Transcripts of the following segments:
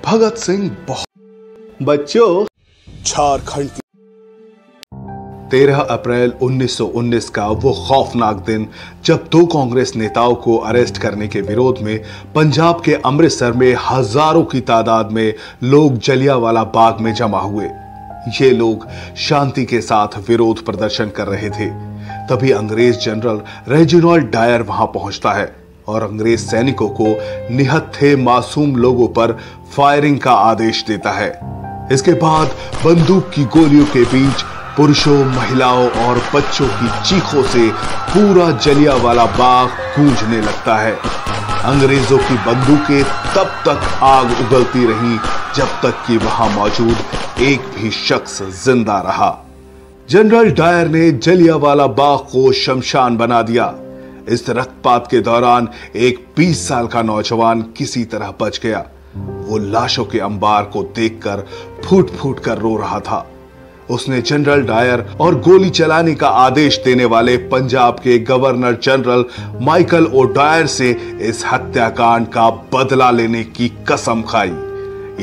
भगत सिंह बच्चों, झारखंड की 13 अप्रैल 1919 का वो खौफनाक दिन जब दो कांग्रेस नेताओं को अरेस्ट करने के विरोध में पंजाब के अमृतसर में हजारों की तादाद में लोग जलियांवाला बाग में जमा हुए। ये लोग शांति के साथ विरोध प्रदर्शन कर रहे थे। तभी अंग्रेज जनरल रेजिनाल्ड डायर वहां पहुंचता है और अंग्रेज सैनिकों को निहत्थे मासूम लोगों पर फायरिंग का आदेश देता है। इसके बाद बंदूक की गोलियों के बीच पुरुषों, महिलाओं और बच्चों की चीखों से पूरा जलियांवाला बाग गूंजने लगता है। अंग्रेजों की बंदूकें तब तक आग उगलती रहीं जब तक कि वहां मौजूद एक भी शख्स जिंदा रहा। जनरल डायर ने जलियांवाला बाग को शमशान बना दिया। इस रक्तपात के दौरान एक 20 साल का नौजवान किसी तरह बच गया। वो लाशों के अंबार को देखकर फूट फूट कर रो रहा था। उसने जनरल डायर और गोली चलाने का आदेश देने वाले पंजाब के गवर्नर जनरल माइकल ओडायर से इस हत्याकांड का बदला लेने की कसम खाई।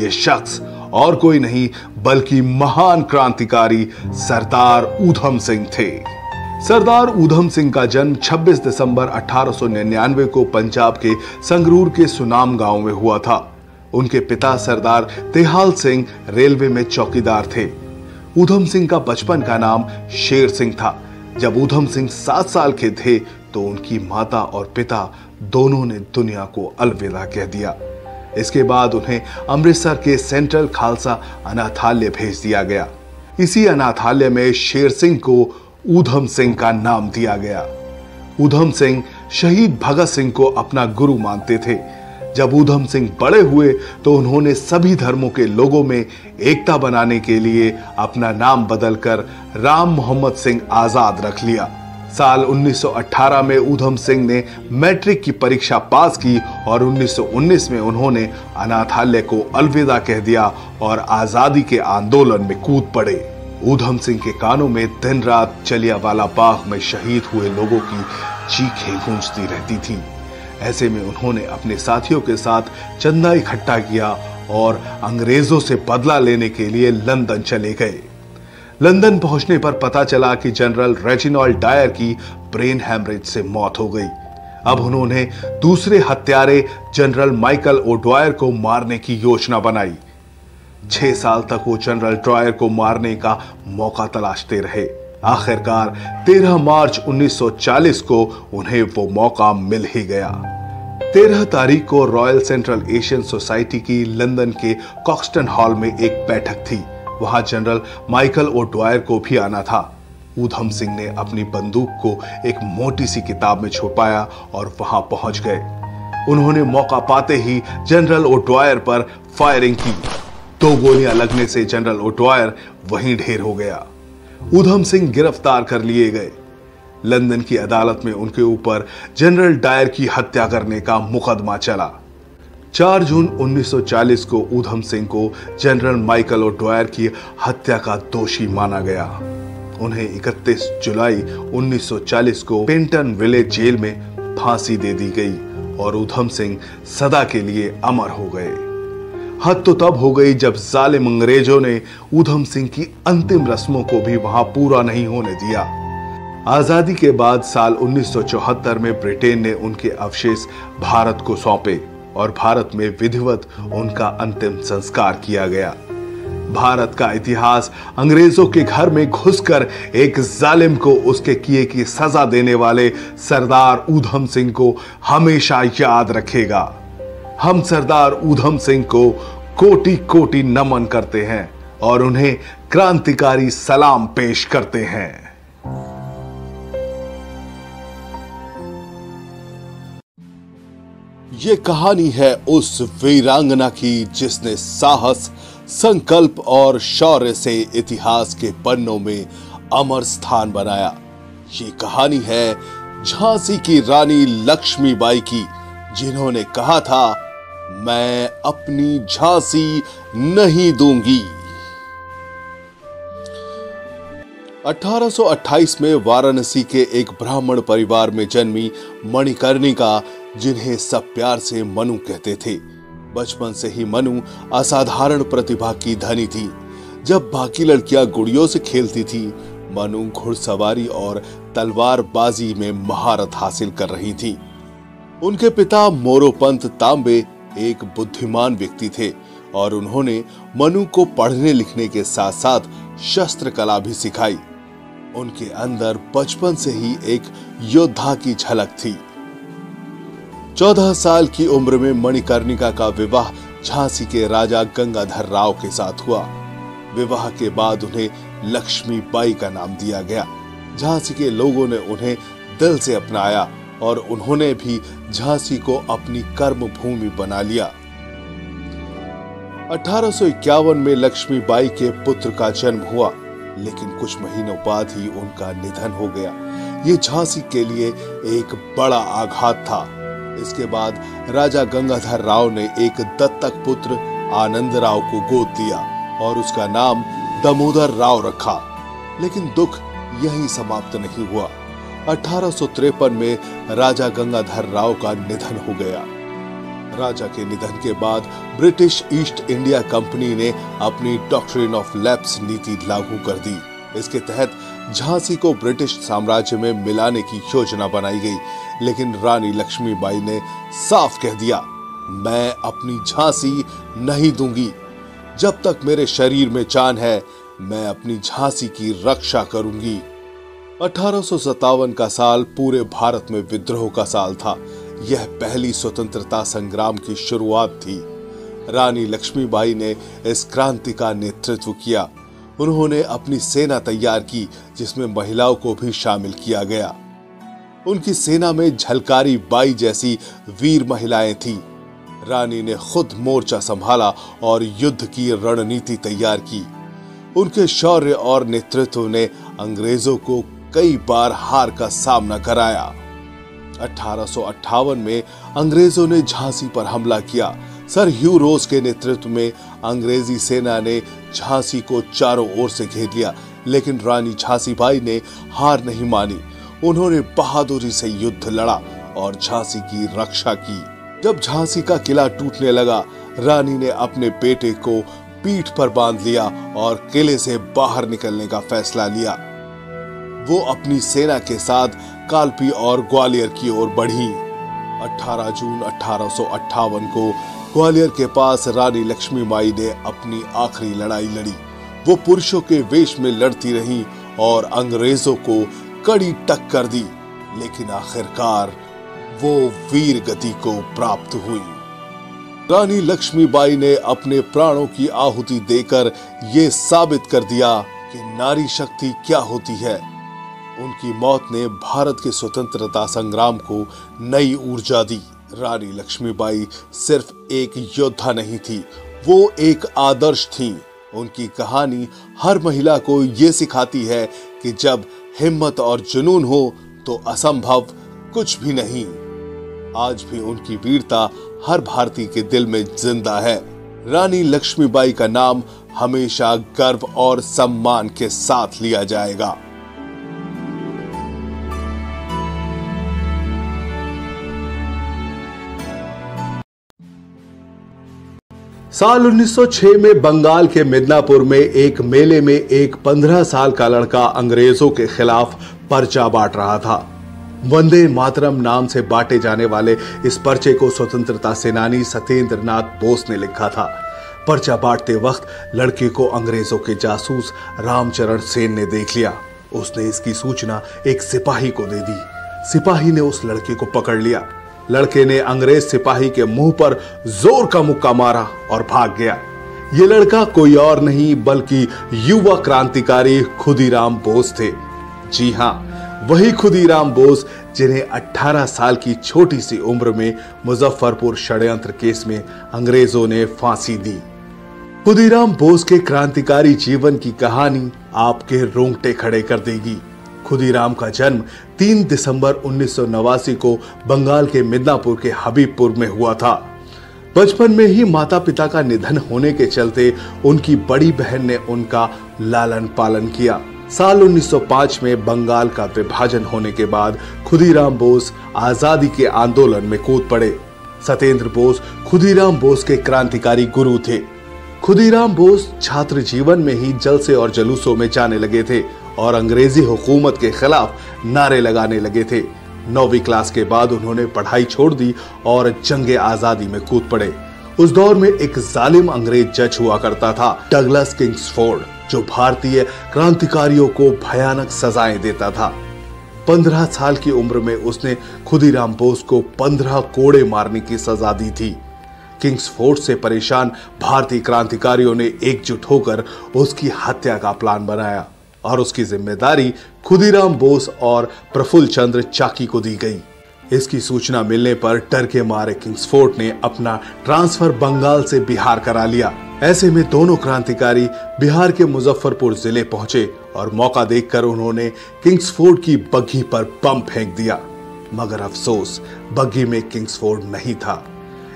ये शख्स और कोई नहीं बल्कि महान क्रांतिकारी सरदार ऊधम सिंह थे। सरदार ऊधम सिंह का जन्म 26 दिसंबर 1899 को पंजाब के संगरूर के सुनाम गांव में हुआ था। उनके पिता सरदार तेहाल सिंह रेलवे में चौकीदार थे। ऊधम सिंह का बचपन का नाम शेर सिंह था। जब ऊधम सिंह 7 साल के थे तो उनकी माता और पिता दोनों ने दुनिया को अलविदा कह दिया। इसके बाद उन्हें अमृतसर के सेंट्रल खालसा अनाथालय भेज दिया गया। इसी अनाथालय में शेर सिंह को ऊधम सिंह का नाम दिया गया। ऊधम सिंह शहीद भगत सिंह को अपना गुरु मानते थे। जब ऊधम सिंह बड़े हुए तो उन्होंने सभी धर्मों के लोगों में एकता बनाने के लिए अपना नाम बदलकर राम मोहम्मद सिंह आजाद रख लिया। साल 1918 में ऊधम सिंह ने मैट्रिक की परीक्षा पास की और 1919 में उन्होंने अनाथालय को अलविदा कह दिया और आजादी के आंदोलन में कूद पड़े। ऊधम सिंह के कानों में दिन रात जलियांवाला बाग में शहीद हुए लोगों की चीखें गूंजती रहती थीं। ऐसे में उन्होंने अपने साथियों के साथ चंदा इकट्ठा किया और अंग्रेजों से बदला लेने के लिए लंदन चले गए। लंदन पहुंचने पर पता चला कि जनरल रेजिनाल्ड डायर की ब्रेन हैमरेज से मौत हो गई। अब उन्होंने दूसरे हत्यारे जनरल माइकल ओडायर को मारने की योजना बनाई। 6 साल तक वो जनरल डायर को मारने का मौका तलाशते रहे। आखिरकार 13 मार्च 1940 को उन्हें वो मौका मिल ही गया। 13 तारीख को रॉयल सेंट्रल एशियन सोसाइटी की लंदन के कॉक्सटन हॉल में एक बैठक थी। वहां जनरल माइकल ओडायर को भी आना था। ऊधम सिंह ने अपनी बंदूक को एक मोटी सी किताब में छुपाया और वहां पहुंच गए। उन्होंने मौका पाते ही जनरल ओडायर पर फायरिंग की। 2 गोलियां लगने से जनरल ओडायर वहीं ढेर हो गया। ऊधम सिंह गिरफ्तार कर लिए गए। लंदन की अदालत में उनके ऊपर जनरल डायर की हत्या करने का मुकदमा चला। 4 जून 1940 को ऊधम सिंह को जनरल माइकल ओडायर की हत्या का दोषी माना गया। उन्हें 31 जुलाई 1940 को पेंटन विलेज जेल में फांसी दे दी गई और ऊधम सिंह सदा के लिए अमर हो गए। हद तो तब हो गई जब जालिम अंग्रेजों ने ऊधम सिंह की अंतिम रस्मों को भी वहां पूरा नहीं होने दिया। आजादी के बाद साल 1974 में ब्रिटेन ने उनके अवशेष भारत को सौंपे और भारत में विधिवत उनका अंतिम संस्कार किया गया। भारत का इतिहास अंग्रेजों के घर में घुसकर एक जालिम को उसके किए की सजा देने वाले सरदार ऊधम सिंह को हमेशा याद रखेगा। हम सरदार ऊधम सिंह को कोटि कोटि नमन करते हैं और उन्हें क्रांतिकारी सलाम पेश करते हैं। ये कहानी है उस वीरांगना की जिसने साहस, संकल्प और शौर्य से इतिहास के पन्नों में अमर स्थान बनाया। ये कहानी है झांसी की रानी लक्ष्मीबाई की, जिन्होंने कहा था, मैं अपनी झांसी नहीं दूंगी। 1828 में वाराणसी के एक ब्राह्मण परिवार में जन्मी मणिकर्णिका, जिन्हें सब प्यार से मनु कहते थे, बचपन से ही मनु असाधारण प्रतिभा की धनी थी। जब बाकी लड़कियां गुड़ियों से खेलती थी, मनु घुड़सवारी और तलवारबाजी में महारत हासिल कर रही थी। उनके पिता मोरोपंत तांबे एक बुद्धिमान व्यक्ति थे और उन्होंने मनु को पढ़ने लिखने के साथ साथ शस्त्र कला भी सिखाई। उनके अंदर बचपन से ही एक योद्धा की झलक थी। 14 साल की उम्र में मणिकर्णिका का विवाह झांसी के राजा गंगाधर राव के साथ हुआ। विवाह के बाद उन्हें लक्ष्मीबाई का नाम दिया गया। झांसी के लोगों ने उन्हें दिल से अपनाया और उन्होंने भी झांसी को अपनी कर्म भूमि बना लिया। 1851 में लक्ष्मीबाई के पुत्र का जन्म हुआ, लेकिन कुछ महीनों बाद ही उनका निधन हो गया। ये झांसी के लिए एक बड़ा आघात था। इसके बाद राजा गंगाधर राव ने एक दत्तक पुत्र आनंद राव को गोद लिया और उसका नाम दामोदर राव रखा। लेकिन दुख यहीं समाप्त नहीं हुआ। 1853 में राजा गंगाधर राव का निधन हो गया। राजा के निधन के बाद ब्रिटिश ईस्ट इंडिया कंपनी ने अपनी डॉक्ट्रिन ऑफ लैप्स नीति लागू कर दी। इसके तहत झांसी को ब्रिटिश साम्राज्य में मिलाने की योजना बनाई गई, लेकिन रानी लक्ष्मीबाई ने साफ कह दिया, मैं अपनी झांसी नहीं दूंगी। जब तक मेरे शरीर में जान है, मैं अपनी झांसी की रक्षा करूंगी। 1857 का साल पूरे भारत में विद्रोह का साल था। यह पहली स्वतंत्रता संग्राम की शुरुआत थी। रानी लक्ष्मीबाई ने इस क्रांति का नेतृत्व किया। उन्होंने अपनी सेना तैयार की, जिसमें महिलाओं को भी शामिल किया गया। उनकी सेना में झलकारी बाई जैसी वीर महिलाएं थीं। रानी ने खुद मोर्चा संभाला और युद्ध की रणनीति तैयार की। उनके शौर्य और नेतृत्व ने अंग्रेजों को कई बार हार का सामना कराया। 1858 में अंग्रेजों ने झांसी पर हमला किया। सर ह्यू रोज के नेतृत्व में अंग्रेजी सेना ने झांसी को चारों ओर से घेर लिया, लेकिन रानी झांसीबाई ने हार नहीं मानी। उन्होंने बहादुरी से युद्ध लड़ा और झांसी की रक्षा की। जब झांसी का किला टूटने लगा, रानी ने अपने बेटे को पीठ पर बांध लिया और किले से बाहर निकलने का फैसला लिया। वो अपनी सेना के साथ कालपी और ग्वालियर की ओर बढ़ी। 18 जून 1858 को ग्वालियर के पास रानी लक्ष्मीबाई ने अपनी आखिरी लड़ाई लड़ी। वो पुरुषों के वेश में लड़ती रही और अंग्रेजों को कड़ी टक्कर दी, लेकिन आखिरकार वो वीर गति को प्राप्त हुई। रानी लक्ष्मीबाई ने अपने प्राणों की आहुति देकर ये साबित कर दिया कि नारी शक्ति क्या होती है। उनकी मौत ने भारत के स्वतंत्रता संग्राम को नई ऊर्जा दी। रानी लक्ष्मीबाई सिर्फ एक योद्धा नहीं थी, वो एक आदर्श थी। उनकी कहानी हर महिला को ये सिखाती है कि जब हिम्मत और जुनून हो तो असंभव कुछ भी नहीं। आज भी उनकी वीरता हर भारतीय के दिल में जिंदा है। रानी लक्ष्मीबाई का नाम हमेशा गर्व और सम्मान के साथ लिया जाएगा। साल 1906 में बंगाल के मिदनापुर में एक मेले में एक 15 साल का लड़का अंग्रेजों के खिलाफ पर्चा बांट रहा था। वंदे मातरम नाम से बांटे जाने वाले इस पर्चे को स्वतंत्रता सेनानी सत्येंद्र नाथ बोस ने लिखा था। पर्चा बांटते वक्त लड़के को अंग्रेजों के जासूस रामचरण सेन ने देख लिया। उसने इसकी सूचना एक सिपाही को दे दी। सिपाही ने उस लड़के को पकड़ लिया। लड़के ने अंग्रेज सिपाही के मुंह पर जोर का मुक्का मारा और भाग गया। ये लड़का कोई और नहीं बल्कि युवा क्रांतिकारी खुदीराम बोस थे। जी हां, वही खुदीराम बोस जिन्हें 18 साल की छोटी सी उम्र में मुजफ्फरपुर षड्यंत्र केस में अंग्रेजों ने फांसी दी। खुदीराम बोस के क्रांतिकारी जीवन की कहानी आपके रोंगटे खड़े कर देगी। खुदीराम का जन्म 3 दिसंबर 1989 को बंगाल के मिदनापुर के हबीबपुर में हुआ था। बचपन में ही माता पिता का निधन होने के चलते उनकी बड़ी बहन ने उनका लालन पालन किया। साल 1905 में बंगाल का विभाजन होने के बाद खुदीराम बोस आजादी के आंदोलन में कूद पड़े। सत्येंद्र बोस खुदीराम बोस के क्रांतिकारी गुरु थे। खुदीराम बोस छात्र जीवन में ही जलसे और जुलूसों में जाने लगे थे और अंग्रेजी हुकूमत के खिलाफ नारे लगाने लगे थे। 9वीं क्लास के बाद उन्होंने पढ़ाई छोड़ दी और जंगे आजादी में कूद पड़े। उस दौर में एक जालिम अंग्रेज जज हुआ करता था, डगलस किंग्सफोर्ड, जो भारतीय क्रांतिकारियों को भयानक सजाएं देता था। 15 साल की उम्र में उसने खुदीराम बोस को 15 कोड़े मारने की सजा दी थी। किंग्सफोर्ड से परेशान भारतीय क्रांतिकारियों ने एकजुट होकर उसकी हत्या का प्लान बनाया और उसकी जिम्मेदारी खुदीराम बोस और प्रफुल्ल चंद्र चाकी को दी गई। इसकी सूचना मिलने पर डर के मारे किंग्सफोर्ड ने अपना ट्रांसफर बंगाल से बिहार करा लिया। ऐसे में दोनों क्रांतिकारी बिहार के मुजफ्फरपुर जिले पहुंचे और मौका देखकर उन्होंने किंग्सफोर्ड की बग्घी पर बम फेंक दिया, मगर अफसोस बग्घी में किंग्सफोर्ड नहीं था।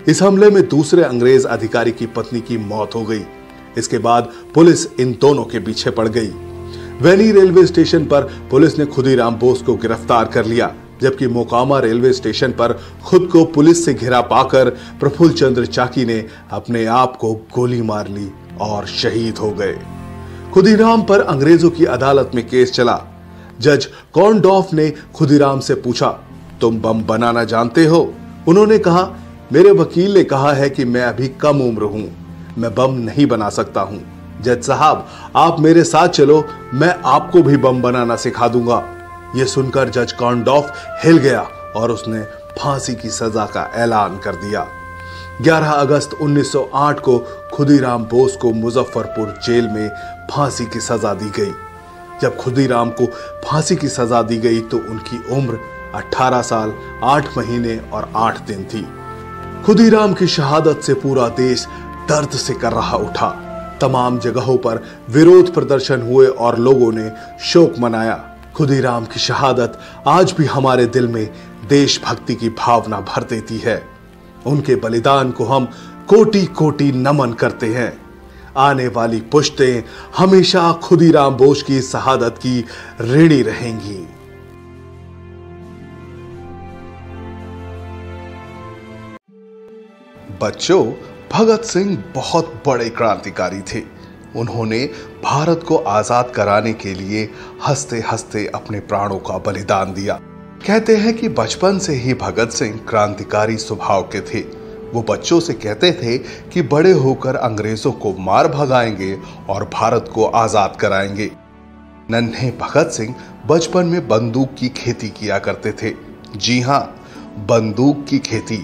इस हमले में दूसरे अंग्रेज अधिकारी की पत्नी की मौत हो गई। इसके बाद पुलिस इन दोनों के पीछे पड़ गई। वैली रेलवे स्टेशन पर पुलिस ने खुदीराम बोस को गिरफ्तार कर लिया, जबकि मोकामा रेलवे स्टेशन पर खुद को पुलिस से घिरा पाकर प्रफुल्ल चंद्र चाकी ने अपने आप को गोली मार ली और शहीद हो गए। खुदीराम पर अंग्रेजों की अदालत में केस चला। जज कॉर्नडॉफ ने खुदीराम से पूछा, तुम बम बनाना जानते हो? उन्होंने कहा, मेरे वकील ने कहा है कि मैं अभी कम उम्र हूं, मैं बम नहीं बना सकता हूं। जज साहब, आप मेरे साथ चलो, मैं आपको भी बम बनाना सिखा दूंगा। यह सुनकर जज कॉर्नडॉफ हिल गया और उसने फांसी की सजा का ऐलान कर दिया। 11 अगस्त 1908 को खुदीराम बोस को मुजफ्फरपुर जेल में फांसी की सजा दी गई। जब खुदीराम को फांसी की सजा दी गई तो उनकी उम्र 18 साल 8 महीने और 8 दिन थी। खुदीराम की शहादत से पूरा देश दर्द से कर रहा उठा। तमाम जगहों पर विरोध प्रदर्शन हुए और लोगों ने शोक मनाया। खुदीराम की शहादत आज भी हमारे दिल में देशभक्ति की भावना भर देती है। उनके बलिदान को हम कोटि कोटि नमन करते हैं। आने वाली पुश्तें हमेशा खुदीराम बोस की शहादत की ऋणी रहेंगी। बच्चों, भगत सिंह बहुत बड़े क्रांतिकारी थे। उन्होंने भारत को आजाद कराने के लिए हंसते हंसते अपने प्राणों का बलिदान दिया। कहते हैं कि बचपन से ही भगत सिंह क्रांतिकारी स्वभाव के थे। वो बच्चों से कहते थे कि बड़े होकर अंग्रेजों को मार भगाएंगे और भारत को आजाद कराएंगे। नन्हे भगत सिंह बचपन में बंदूक की खेती किया करते थे। जी हां, बंदूक की खेती।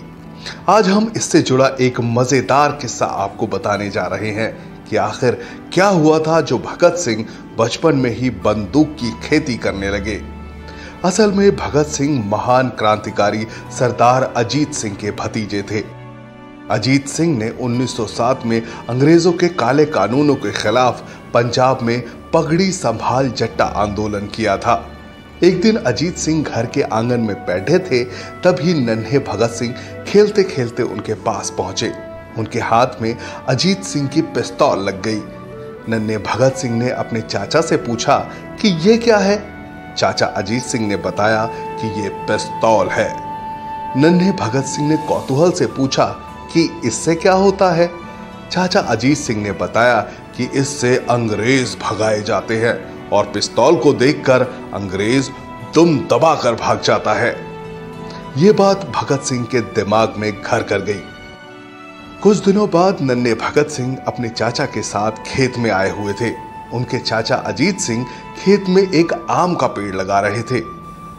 आज हम इससे जुड़ा एक मजेदार किस्सा आपको बताने जा रहे हैं कि आखिर क्या हुआ था जो भगत सिंह बचपन में ही बंदूक की खेती करने लगे। असल में भगत सिंह महान क्रांतिकारी सरदार अजीत सिंह के भतीजे थे। अजीत सिंह ने 1907 में अंग्रेजों के काले कानूनों के खिलाफ पंजाब में पगड़ी संभाल जट्टा आंदोलन किया था। एक दिन अजीत सिंह घर के आंगन में बैठे थे, तभी नन्हे भगत सिंह खेलते खेलते उनके पास पहुंचे। उनके हाथ में अजीत सिंह की पिस्तौल लग गई। नन्हे भगत सिंह ने अपने चाचा से पूछा कि ये क्या है। चाचा अजीत सिंह ने बताया कि ये पिस्तौल है। नन्हे भगत सिंह ने कौतूहल से पूछा कि इससे क्या होता है। चाचा अजीत सिंह ने बताया कि इससे अंग्रेज भगाए जाते हैं और पिस्तौल को देखकर अंग्रेज दुम दबाकर भाग जाता है। यह बात भगत सिंह के दिमाग में घर कर गई। कुछ दिनों बाद नन्हे भगत सिंह अपने चाचा के साथ खेत में आए हुए थे। उनके चाचा अजीत सिंह खेत में एक आम का पेड़ लगा रहे थे।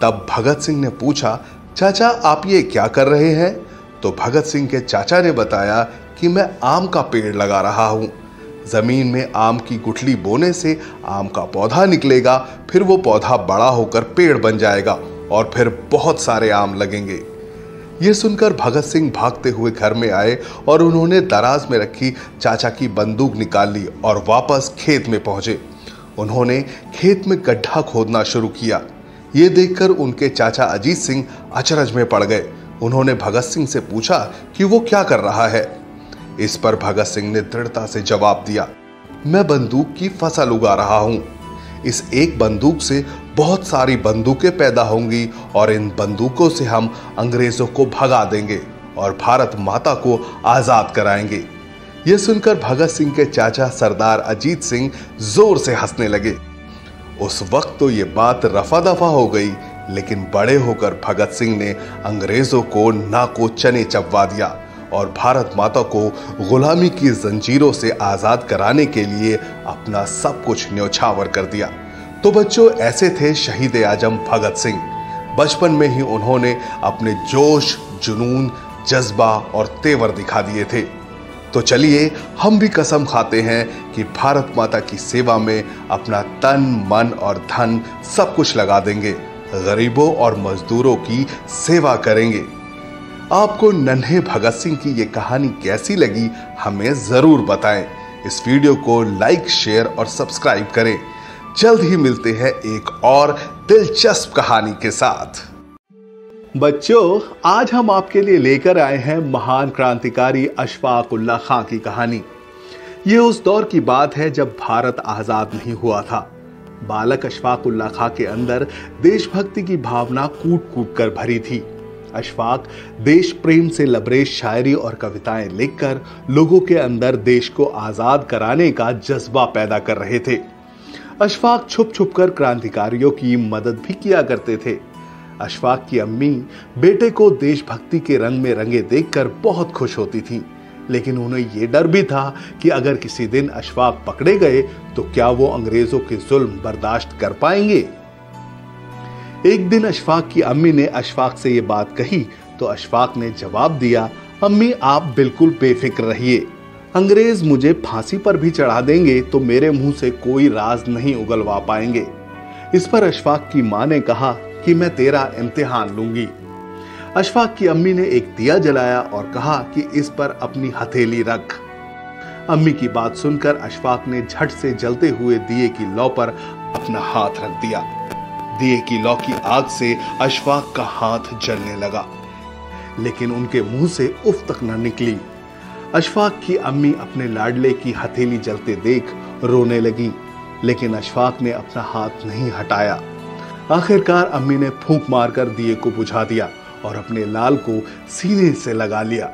तब भगत सिंह ने पूछा, चाचा आप ये क्या कर रहे हैं? तो भगत सिंह के चाचा ने बताया कि मैं आम का पेड़ लगा रहा हूं। जमीन में आम की गुठली बोने से आम का पौधा निकलेगा, फिर वो पौधा बड़ा होकर पेड़ बन जाएगा और फिर बहुत सारे आम लगेंगे। यह सुनकर भगत सिंह भागते हुए घर में आए और उन्होंने दराज में रखी चाचा की बंदूक निकाल ली और वापस खेत में पहुंचे। उन्होंने खेत में गड्ढा खोदना शुरू किया। ये देखकर उनके चाचा अजीत सिंह अचरज में पड़ गए। उन्होंने भगत सिंह से पूछा कि वो क्या कर रहा है। इस पर भगत सिंह ने दृढ़ता से जवाब दिया, मैं बंदूक की फसल उगा रहा हूं। इस एक बंदूक से बहुत सारी बंदूकें पैदा होंगी और इन बंदूकों से हम अंग्रेजों को भगा देंगे। और भारत माता को आजाद कराएंगे। यह सुनकर भगत सिंह के चाचा सरदार अजीत सिंह जोर से हंसने लगे। उस वक्त तो ये बात रफा दफा हो गई, लेकिन बड़े होकर भगत सिंह ने अंग्रेजों को नाको चने चबवा दिया और भारत माता को गुलामी की जंजीरों से आजाद कराने के लिए अपना सब कुछ न्यौछावर कर दिया। तो बच्चों, ऐसे थे शहीद आजम भगत सिंह। बचपन में ही उन्होंने अपने जोश, जुनून, जज्बा और तेवर दिखा दिए थे। तो चलिए हम भी कसम खाते हैं कि भारत माता की सेवा में अपना तन, मन और धन सब कुछ लगा देंगे, गरीबों और मजदूरों की सेवा करेंगे। आपको नन्हे भगत सिंह की ये कहानी कैसी लगी हमें जरूर बताएं। इस वीडियो को लाइक, शेयर और सब्सक्राइब करें। जल्द ही मिलते हैं एक और दिलचस्प कहानी के साथ। बच्चों, आज हम आपके लिए लेकर आए हैं महान क्रांतिकारी अशफाक उल्लाह खां की कहानी। ये उस दौर की बात है जब भारत आजाद नहीं हुआ था। बालक अशफाक उल्लाह खां के अंदर देशभक्ति की भावना कूट कूट कर भरी थी। अशफाक देश प्रेम से लबरेज शायरी और कविताएं लिखकर लोगों के अंदर देश को आजाद कराने का जज्बा पैदा कर रहे थे। अशफाक छुप छुप कर क्रांतिकारियों की मदद भी किया करते थे। अशफाक की अम्मी बेटे को देशभक्ति के रंग में रंगे देखकर बहुत खुश होती थी, लेकिन उन्हें यह डर भी था कि अगर किसी दिन अशफाक पकड़े गए तो क्या वो अंग्रेजों के जुल्म बर्दाश्त कर पाएंगे। एक दिन अशफाक की अम्मी ने अशफाक से यह बात कही तो अशफाक ने जवाब दिया, अम्मी आप बिल्कुल बेफिक्र रहिए, अंग्रेज मुझे फांसी पर भी चढ़ा देंगे तो मेरे मुंह से कोई राज नहीं उगलवा पाएंगे। इस पर अशफाक की मां ने कहा कि मैं तेरा इम्तिहान लूंगी। अशफाक की अम्मी ने एक दिया जलाया और कहा कि इस पर अपनी हथेली रख। अम्मी की बात सुनकर अशफाक ने झट से जलते हुए दिए की लौ पर अपना हाथ रख दिया। दिए की लौ की आग से अशफाक का हाथ जलने लगा, लेकिन उनके मुंह से उफ तक न निकली। अशफाक की अम्मी अपने लाडले की हथेली जलते देख रोने लगी, लेकिन अशफाक ने अपना हाथ नहीं हटाया। आखिरकार अम्मी ने फूंक मारकर दिए को बुझा दिया और अपने लाल को सीने से लगा लिया।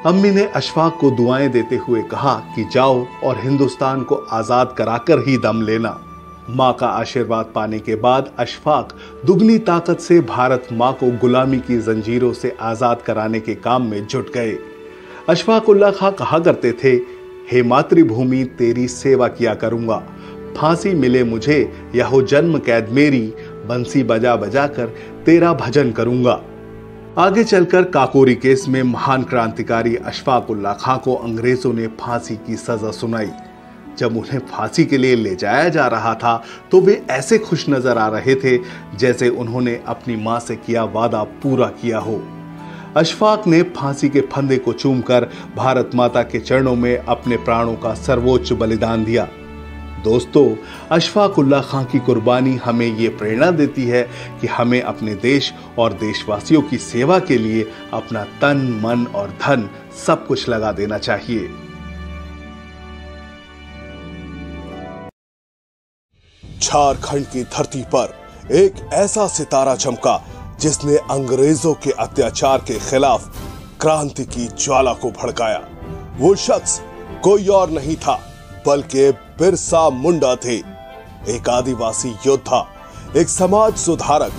अम्मी ने अशफाक को दुआएं देते हुए कहा कि जाओ और हिंदुस्तान को आजाद कराकर ही दम लेना। मां का आशीर्वाद पाने के बाद अशफाक दुगनी ताकत से भारत मां को गुलामी की जंजीरों से आजाद कराने के काम में जुट गए। अशफाक उल्लाह खां कहा करते थे, हे मातृभूमि तेरी सेवा किया करूंगा, फांसी मिले मुझे या हो जन्म कैद मेरी, बंसी बजा बजा कर तेरा भजन करूंगा। आगे चलकर काकोरी केस में महान क्रांतिकारी अशफाक उल्लाह खां को अंग्रेजों ने फांसी की सजा सुनाई। जब उन्हें फांसी के लिए ले जाया जा रहा था तो वे ऐसे खुश नजर आ रहे थे जैसे उन्होंने अपनी मां से किया वादा पूरा किया हो। अशफाक ने फांसी के फंदे को चूमकर भारत माता के चरणों में अपने प्राणों का सर्वोच्च बलिदान दिया। दोस्तों, अशफाक उल्लाह खां की कुर्बानी हमें ये प्रेरणा देती है कि हमें अपने देश और देशवासियों की सेवा के लिए अपना तन, मन और धन सब कुछ लगा देना चाहिए। झारखंड की धरती पर एक ऐसा सितारा चमका जिसने अंग्रेजों के अत्याचार के खिलाफ क्रांति की ज्वाला को भड़काया। वो शख्स कोई और नहीं था बल्कि बिरसा मुंडा थे, एक आदिवासी योद्धा, एक समाज सुधारक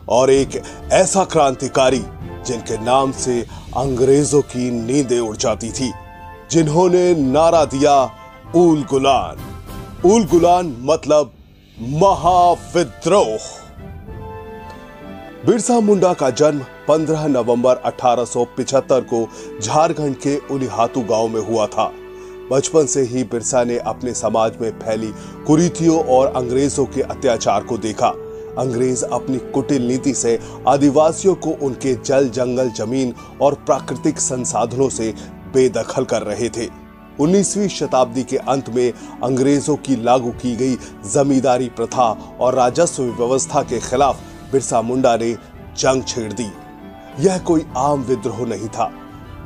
और एक ऐसा क्रांतिकारी जिनके नाम से अंग्रेजों की नींदें उड़ जाती थी, जिन्होंने नारा दिया ऊल गुलान। ऊल गुलान मतलब महाविद्रोह। बिरसा मुंडा का जन्म 15 नवंबर 1875 को झारखंड के उलिहातू गांव में हुआ था। बचपन से ही बिरसा ने अपने समाज में फैली कुरीतियों और अंग्रेजों के अत्याचार को देखा। अंग्रेज अपनी कुटिल नीति से आदिवासियों को उनके जल, जंगल, जमीन और प्राकृतिक संसाधनों से बेदखल कर रहे थे। 19वीं शताब्दी के अंत में अंग्रेजों की लागू की गई जमींदारी प्रथा और राजस्व व्यवस्था के खिलाफ बिरसा मुंडा ने जंग छेड़ दी। यह कोई आम विद्रोह नहीं था,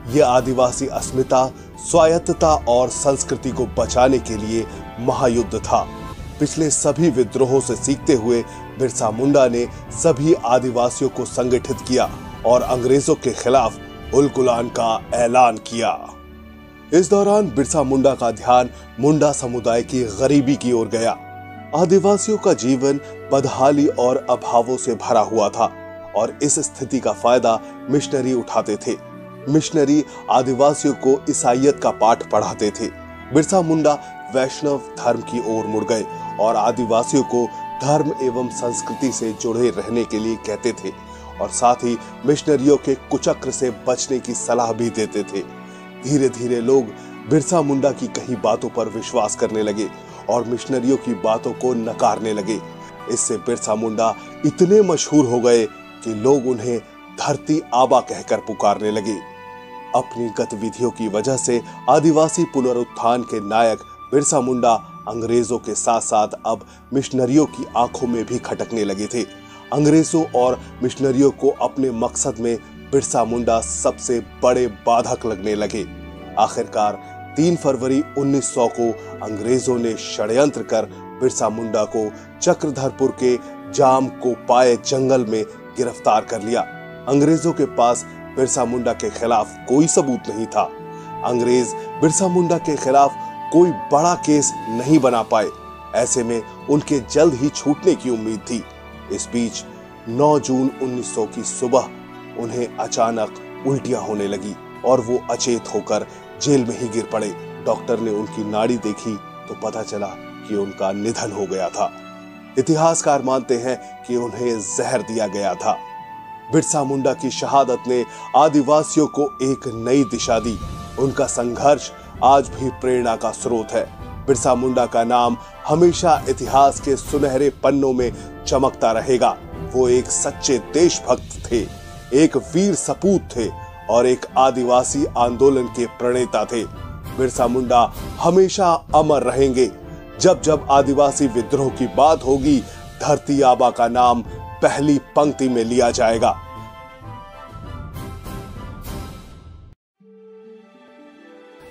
यह आदिवासी अस्मिता, स्वायत्तता और संस्कृति को बचाने के लिए महायुद्ध था। पिछले सभी विद्रोहों से सीखते हुए बिरसा मुंडा ने सभी आदिवासियों को संगठित किया और अंग्रेजों के खिलाफ उलगुलान का ऐलान किया। इस दौरान बिरसा मुंडा का ध्यान मुंडा समुदाय की गरीबी की ओर गया। आदिवासियों का जीवन बदहाली और अभावों से भरा हुआ था और इस स्थिति का फायदा मिशनरी उठाते थे। मिशनरी आदिवासियों को ईसाईयत का पाठ पढ़ाते थे। बिरसा मुंडा वैष्णव धर्म की ओर मुड़ गए और आदिवासियों को धर्म एवं संस्कृति से जुड़े रहने के लिए कहते थे और साथ ही मिशनरियों के कुचक्र से बचने की सलाह भी देते थे। धीरे धीरे लोग बिरसा मुंडा की कही बातों पर विश्वास करने लगे और मिशनरियों की बातों को नकारने लगे। इससे बिरसा मुंडा इतने मशहूर हो गए कि लोग उन्हें धरती आबा कहकर पुकारने लगे। अपनी गतिविधियों की वजह से आदिवासी पुनरुत्थान के नायक बिरसा मुंडा अंग्रेजों के साथ साथ अब मिशनरियों की आंखों में भी खटकने लगे थे। अंग्रेजों और मिशनरियों को अपने मकसद में बिरसा मुंडा सबसे बड़े बाधक लगने लगे। आखिरकार 3 फरवरी 1900 को अंग्रेजों ने षड्यंत्र कर बिरसा मुंडा को चक्रधरपुर के जाम को पाए जंगल में गिरफ्तार कर लिया। अंग्रेजों के पास बिरसा मुंडा के खिलाफ कोई सबूत नहीं था। अंग्रेज बिरसा मुंडा के खिलाफ कोई बड़ा केस नहीं बना पाए। ऐसे में उनके जल्द ही छूटने की उम्मीद थी। इस बीच 9 जून 1900 की सुबह उन्हें अचानक उल्टियां होने लगी और वो अचेत होकर जेल में ही गिर पड़े। डॉक्टर ने उनकी नाड़ी देखी तो पता चला कि उनका निधन हो गया था। इतिहासकार मानते हैं कि उन्हें जहर दिया गया था। बिरसा मुंडा की शहादत ने आदिवासियों को एक नई दिशा दी। उनका संघर्ष आज भी प्रेरणा का स्रोत है। बिरसा मुंडा का नाम हमेशा इतिहास के सुनहरे पन्नों में चमकता रहेगा। वो एक सच्चे देशभक्त थे, एक वीर सपूत थे और एक आदिवासी आंदोलन के प्रणेता थे। बिरसा मुंडा हमेशा अमर रहेंगे। जब जब आदिवासी विद्रोह की बात होगी, धरती आबा का नाम पहली पंक्ति में लिया जाएगा।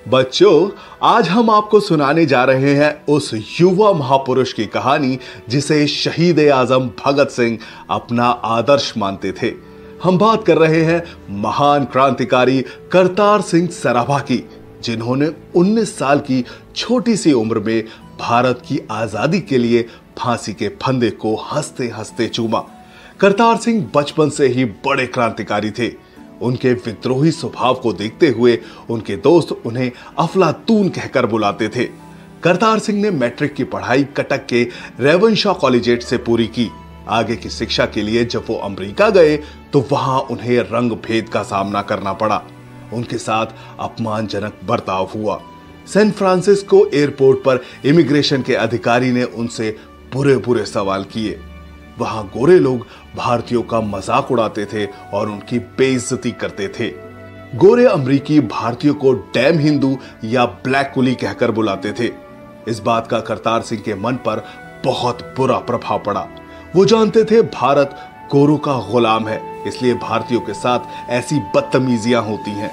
बच्चों, आज हम आपको सुनाने जा रहे हैं उस युवा महापुरुष की कहानी जिसे शहीद आजम भगत सिंह अपना आदर्श मानते थे। हम बात कर रहे हैं महान क्रांतिकारी करतार सिंह सराभा की, जिन्होंने 19 साल की छोटी सी उम्र में भारत की आजादी के लिए फांसी के फंदे को हंसते हंसते चूमा। करतार सिंह बचपन से ही बड़े क्रांतिकारी थे। उनके विद्रोही स्वभाव को देखते हुए उनके दोस्त उन्हें अफलातून कहकर बुलाते थे। करतार सिंह ने मैट्रिक की पढ़ाई कटक के रेवनशॉ कॉलेजिएट से पूरी की। आगे की शिक्षा के लिए जब वो अमेरिका गए तो वहां उन्हें रंग भेद का सामना करना पड़ा। उनके साथ अपमानजनक बर्ताव हुआ। सैन फ्रांसिस्को एयरपोर्ट पर इमिग्रेशन के अधिकारी ने उनसे बुरे बुरे सवाल किए। वहां गोरे लोग भारतीयों का मजाक उड़ाते थे और उनकी बेइज्जती करते थे। गोरे अमरीकी भारतीयों को डैम हिंदू या ब्लैक कुली कहकर बुलाते थे। इस बात का करतार सिंह के मन पर बहुत बुरा प्रभाव पड़ा। वो जानते थे भारत गोरों का गुलाम है, इसलिए भारतीयों के साथ ऐसी बदतमीजियां होती हैं।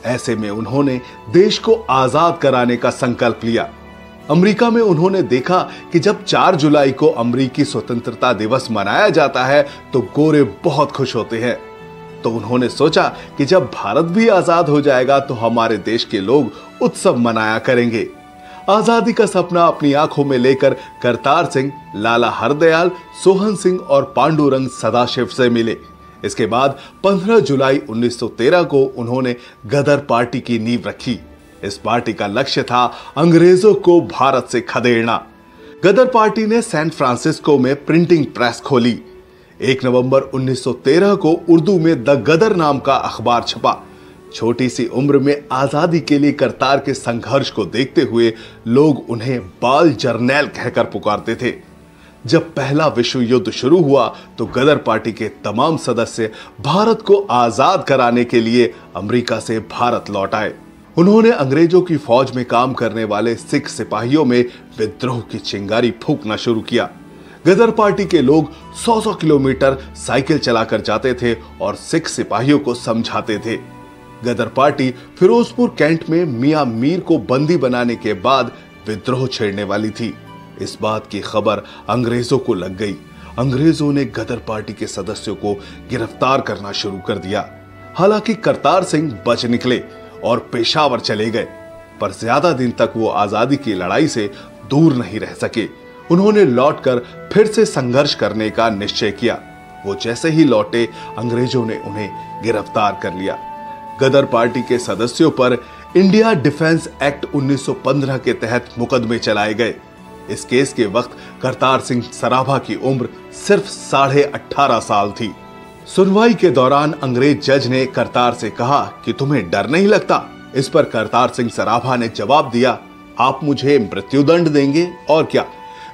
ऐसे में उन्होंने देश को आजाद कराने का संकल्प लिया। अमेरिका में उन्होंने देखा कि जब 4 जुलाई को अमेरिकी स्वतंत्रता दिवस मनाया जाता है तो गोरे बहुत खुश होते हैं। तो उन्होंने सोचा कि जब भारत भी आजाद हो जाएगा तो हमारे देश के लोग उत्सव मनाया करेंगे। आजादी का सपना अपनी आंखों में लेकर करतार सिंह लाला हरदयाल, सोहन सिंह और पांडुरंग सदाशिव से मिले। इसके बाद 15 जुलाई 1913 को उन्होंने गदर पार्टी की नींव रखी। इस पार्टी का लक्ष्य था अंग्रेजों को भारत से खदेड़ना। गदर पार्टी ने सैन फ्रांसिस्को में प्रिंटिंग प्रेस खोली। 1 नवंबर 1913 को उर्दू में द गदर नाम का अखबार छपा। छोटी सी उम्र में आजादी के लिए करतार के संघर्ष को देखते हुए लोग उन्हें बाल जर्नैल कहकर पुकारते थे। जब पहला विश्व युद्ध शुरू हुआ तो गदर पार्टी के तमाम सदस्य भारत को आजाद कराने के लिए अमेरिका से भारत लौट आए। उन्होंने अंग्रेजों की फौज में काम करने वाले सिख सिपाहियों में विद्रोह की चिंगारी फूंकना शुरू किया। गदर पार्टी के लोग 100 किलोमीटर साइकिल चलाकर जाते थे और सिख सिपाहियों को समझाते थे। गदर पार्टी फिरोजपुर कैंट में मियां मीर को बंदी बनाने के बाद विद्रोह छेड़ने वाली थी। इस बात की खबर अंग्रेजों को लग गई। अंग्रेजों ने गदर पार्टी के सदस्यों को गिरफ्तार करना शुरू कर दिया। हालांकि करतार सिंह बच निकले और पेशावर चले गए, पर ज्यादा दिन तक वो आजादी की लड़ाई से दूर नहीं रह सके। उन्होंने लौटकर फिर से संघर्ष करने का निश्चय किया। वो जैसे ही लौटे, अंग्रेजों ने उन्हें गिरफ्तार कर लिया। गदर पार्टी के सदस्यों पर इंडिया डिफेंस एक्ट 1915 के तहत मुकदमे चलाए गए। इस केस के वक्त करतार सिंह सराभा की उम्र सिर्फ 18.5 साल थी। सुनवाई के दौरान अंग्रेज जज ने करतार से कहा कि तुम्हें डर नहीं लगता? इस पर करतार सिंह सराभा ने जवाब दिया, आप मुझे मृत्युदंड देंगे और क्या?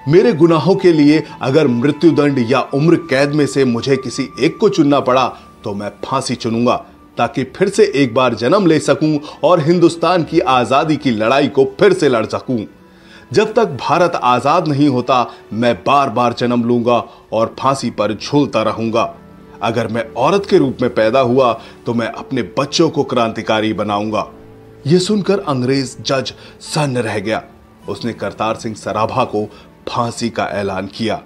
मेरे गुनाहों के लिए अगर मृत्युदंड या उम्र कैद में से मुझे किसी एक को चुनना पड़ा तो मैं फांसी चुनूंगा, ताकि फिर से एक बार जन्म ले सकूं और हिंदुस्तान की आजादी की लड़ाई को फिर से लड़ सकूं। जब तक भारत आजाद नहीं होता, मैं बार बार जन्म लूंगा और फांसी पर झूलता रहूंगा। अगर मैं औरत के रूप में पैदा हुआ तो मैं अपने बच्चों को क्रांतिकारी बनाऊंगा। यह सुनकर अंग्रेज जज सन्न रह गया। उसने करतार सिंह सराभा को फांसी का ऐलान किया।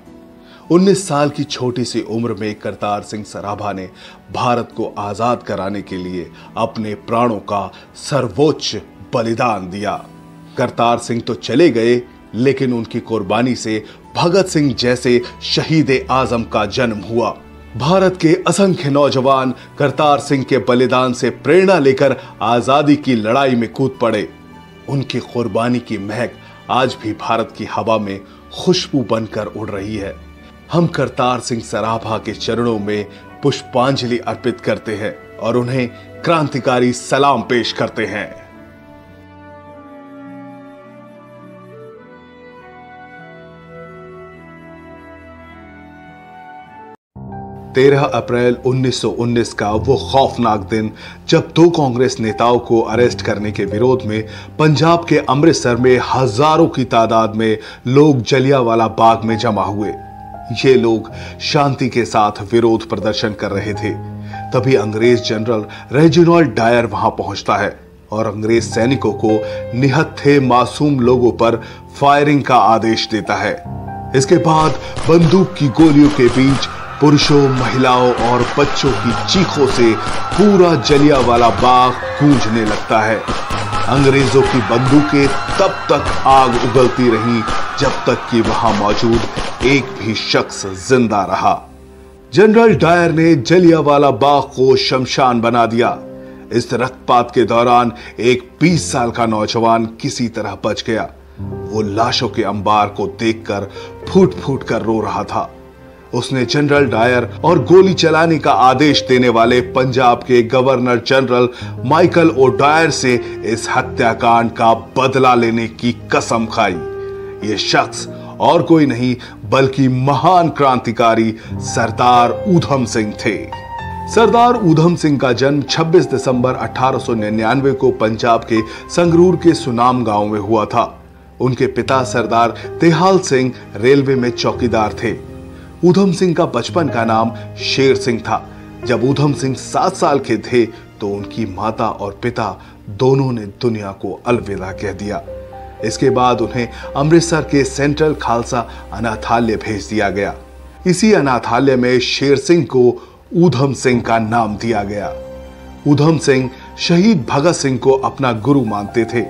19 साल की छोटी सी उम्र में करतार सिंह सराभा ने भारत को आजाद कराने के लिए अपने प्राणों का सर्वोच्च बलिदान दिया। करतार सिंह तो चले गए, लेकिन उनकी कुर्बानी से भगत सिंह जैसे शहीद आजम का जन्म हुआ। भारत के असंख्य नौजवान करतार सिंह के बलिदान से प्रेरणा लेकर आजादी की लड़ाई में कूद पड़े। उनकी कुर्बानी की महक आज भी भारत की हवा में खुशबू बनकर उड़ रही है। हम करतार सिंह सराभा के चरणों में पुष्पांजलि अर्पित करते हैं और उन्हें क्रांतिकारी सलाम पेश करते हैं। 13 अप्रैल 1919 का वो खौफनाक दिन, जब 2 कांग्रेस नेताओं को अरेस्ट करने के विरोध में पंजाब के अमृतसर में हजारों की तादाद में लोग जलियांवाला बाग में जमा हुए। ये लोग शांति के साथ विरोध प्रदर्शन कर रहे थे। तभी अंग्रेज जनरल रेजिनाल्ड डायर वहां पहुंचता है और अंग्रेज सैनिकों को निहत्थे मासूम लोगों पर फायरिंग का आदेश देता है। इसके बाद बंदूक की गोलियों के बीच पुरुषों, महिलाओं और बच्चों की चीखों से पूरा जलियांवाला बाग गूंजने लगता है। अंग्रेजों की बंदूकें तब तक आग उगलती रहीं जब तक कि वहां मौजूद एक भी शख्स जिंदा रहा। जनरल डायर ने जलियांवाला बाग को शमशान बना दिया। इस रक्तपात के दौरान एक 20 साल का नौजवान किसी तरह बच गया। वो लाशों के अंबार को देखकर फूट फूट कर रो रहा था। उसने जनरल डायर और गोली चलाने का आदेश देने वाले पंजाब के गवर्नर जनरल माइकल ओडायर से इस हत्याकांड का बदला लेने की कसम खाई। यह शख्स और कोई नहीं बल्कि महान क्रांतिकारी सरदार ऊधम सिंह थे। सरदार ऊधम सिंह का जन्म 26 दिसंबर 1899 को पंजाब के संगरूर के सुनाम गांव में हुआ था। उनके पिता सरदार तेहाल सिंह रेलवे में चौकीदार थे। ऊधम सिंह का बचपन का नाम शेर सिंह था। जब ऊधम सिंह 7 साल के थे तो उनकी माता और पिता दोनों ने दुनिया को अलविदा कह दिया। इसके बाद उन्हें अमृतसर के सेंट्रल खालसा अनाथालय भेज दिया गया। इसी अनाथालय में शेर सिंह को ऊधम सिंह का नाम दिया गया। ऊधम सिंह शहीद भगत सिंह को अपना गुरु मानते थे।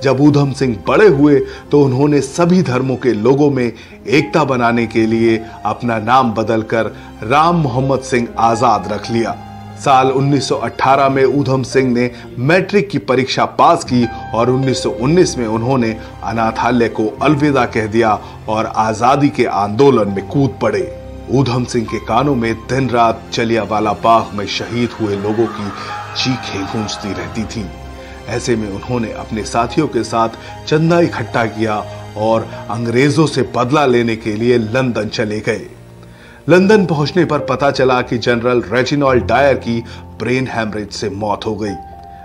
जब ऊधम सिंह बड़े हुए तो उन्होंने सभी धर्मों के लोगों में एकता बनाने के लिए अपना नाम बदलकर राम मोहम्मद सिंह आजाद रख लिया। साल 1918 में ऊधम सिंह ने मैट्रिक की परीक्षा पास की और 1919 में उन्होंने अनाथालय को अलविदा कह दिया और आजादी के आंदोलन में कूद पड़े। ऊधम सिंह के कानों में दिन रात जलियांवाला बाग में शहीद हुए लोगों की चीखें गूंजती रहती थीं। ऐसे में उन्होंने अपने साथियों के साथ चंदा इकट्ठा किया और अंग्रेजों से बदला लेने के लिए लंदन चले गए। लंदन पहुंचने पर पता चला कि जनरल रेजिनाल्ड डायर की ब्रेन हैमरेज से मौत हो गई।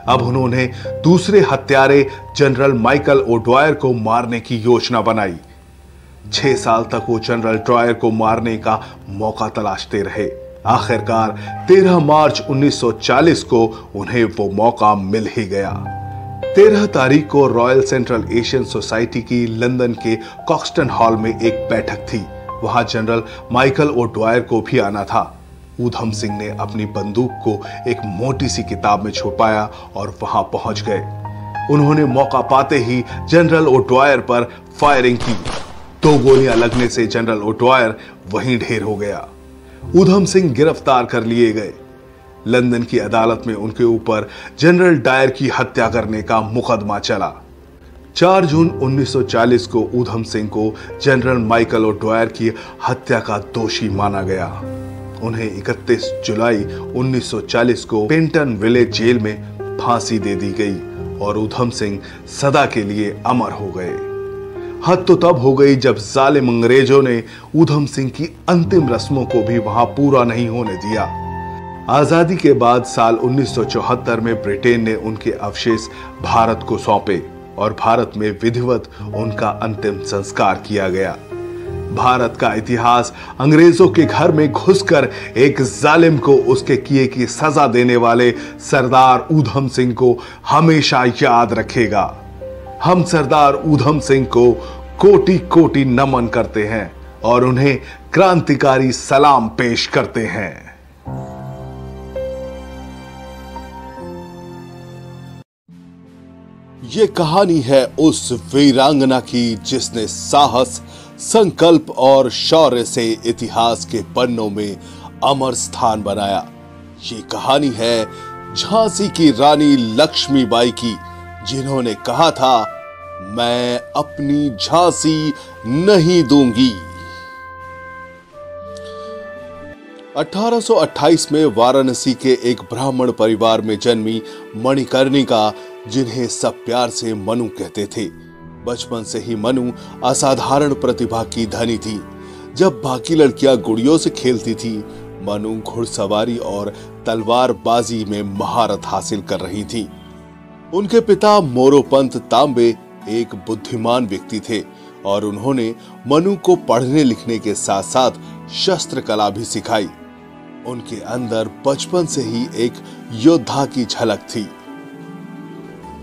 अब उन्होंने दूसरे हत्यारे जनरल माइकल ओडायर को मारने की योजना बनाई। 6 साल तक वो जनरल डायर को मारने का मौका तलाशते रहे। आखिरकार 13 मार्च 1940 को उन्हें वो मौका मिल ही गया। 13 तारीख को रॉयल सेंट्रल एशियन सोसाइटी की लंदन के कॉक्सटन हॉल में एक बैठक थी। वहां जनरल माइकल ओडायर को भी आना था। ऊधम सिंह ने अपनी बंदूक को एक मोटी सी किताब में छुपाया और वहां पहुंच गए। उन्होंने मौका पाते ही जनरल ओडवायर पर फायरिंग की। 2 गोलियां लगने से जनरल ओडवायर वहीं ढेर हो गया। ऊधम सिंह गिरफ्तार कर लिए गए। लंदन की अदालत में उनके ऊपर जनरल डायर की हत्या करने का मुकदमा चला। 4 जून 1940 को ऊधम सिंह को जनरल माइकल ओडवायर की हत्या का दोषी माना गया। उन्हें 31 जुलाई 1940 को पेंटन विलेज जेल में फांसी दे दी गई और ऊधम सिंह सदा के लिए अमर हो गए। हद तो तब हो गई जब जालिम अंग्रेजों ने ऊधम सिंह की अंतिम रस्मों को भी वहां पूरा नहीं होने दिया। आजादी के बाद साल 1974 में ब्रिटेन ने उनके अवशेष भारत को सौंपे और भारत में विधिवत उनका अंतिम संस्कार किया गया। भारत का इतिहास अंग्रेजों के घर में घुसकर एक जालिम को उसके किए की सजा देने वाले सरदार ऊधम सिंह को हमेशा याद रखेगा। हम सरदार ऊधम सिंह को कोटि कोटि नमन करते हैं और उन्हें क्रांतिकारी सलाम पेश करते हैं। ये कहानी है उस वीरांगना की जिसने साहस, संकल्प और शौर्य से इतिहास के पन्नों में अमर स्थान बनाया। ये कहानी है झांसी की रानी लक्ष्मीबाई की, जिन्होंने कहा था, मैं अपनी झांसी नहीं दूंगी। 1828 में वाराणसी के एक ब्राह्मण परिवार में जन्मी मणिकर्णिका, जिन्हें सब प्यार से मनु कहते थे। बचपन से ही मनु असाधारण प्रतिभा की धनी थी। जब बाकी लड़कियां गुड़ियों से खेलती थी, मनु घुड़सवारी और तलवारबाजी में महारत हासिल कर रही थी। उनके पिता मोरोपंत तांबे एक बुद्धिमान व्यक्ति थे और उन्होंने मनु को पढ़ने लिखने के साथ साथ शस्त्र कला भी सिखाई। उनके अंदर बचपन से ही एक योद्धा की झलक थी।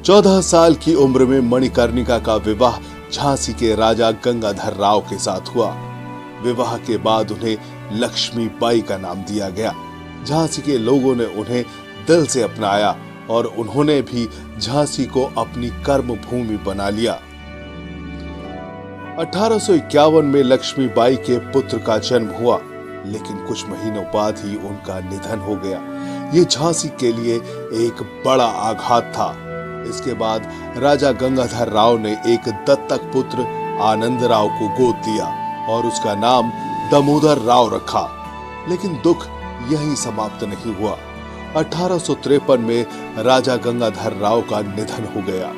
14 साल की उम्र में मणिकर्णिका का विवाह झांसी के राजा गंगाधर राव के साथ हुआ। विवाह के बाद उन्हें लक्ष्मीबाई का नाम दिया गया। झांसी के लोगों ने उन्हें दिल से अपनाया और उन्होंने भी झांसी को अपनी कर्म भूमि बना लिया। 1851 में लक्ष्मीबाई के पुत्र का जन्म हुआ, लेकिन कुछ महीनों बाद ही उनका निधन हो गया। ये झांसी के लिए एक बड़ा आघात था। इसके बाद राजा गंगाधर राव ने एक दत्तक पुत्र आनंद राव को गोद दिया और उसका नाम दामोदर राव रखा। लेकिन दुख यहीं समाप्त नहीं हुआ। 1853 में राजा गंगाधर राव का निधन हो गया।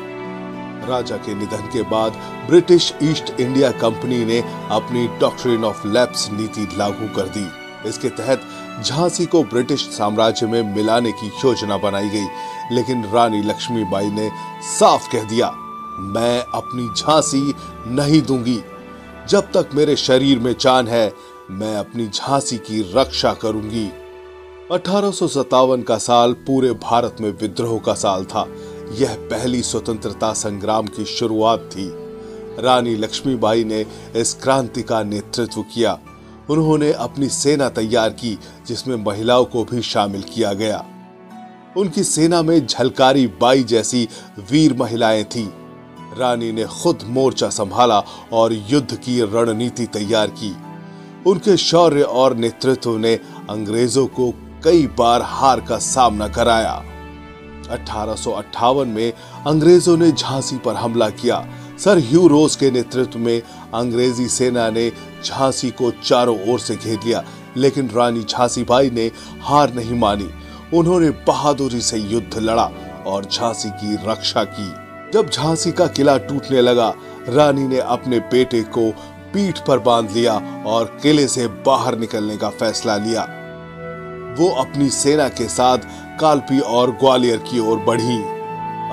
राजा के निधन के बाद ब्रिटिश ईस्ट इंडिया कंपनी ने अपनी डॉक्ट्रिन ऑफ लैप्स नीति लागू कर दी। इसके तहत झांसी को ब्रिटिश साम्राज्य में मिलाने की योजना बनाई गई, लेकिन रानी लक्ष्मीबाई ने साफ कह दिया, मैं अपनी झांसी नहीं दूंगी। जब तक मेरे शरीर में जान है, मैं अपनी झांसी की रक्षा करूंगी। 1857 का साल पूरे भारत में विद्रोह का साल था। यह पहली स्वतंत्रता संग्राम की शुरुआत थी। रानी लक्ष्मीबाई ने इस क्रांति का नेतृत्व किया। उन्होंने अपनी सेना तैयार की, जिसमें महिलाओं को भी शामिल किया गया। उनकी सेना में झलकारी बाई जैसी वीर महिलाएं थीं। रानी ने खुद मोर्चा संभाला और युद्ध की रणनीति तैयार की। उनके शौर्य और नेतृत्व ने अंग्रेजों को कई बार हार का सामना कराया। 1858 में अंग्रेजों ने झांसी पर हमला किया। सर ह्यू रोज के नेतृत्व में अंग्रेजी सेना ने झांसी को चारों ओर से घेर लिया, लेकिन रानी झांसीबाई ने हार नहीं मानी। उन्होंने बहादुरी से युद्ध लड़ा और झांसी की रक्षा की। जब झांसी का किला टूटने लगा, रानी ने अपने बेटे को पीठ पर बांध लिया और किले से बाहर निकलने का फैसला लिया। वो अपनी सेना के साथ कालपी और ग्वालियर की ओर बढ़ी।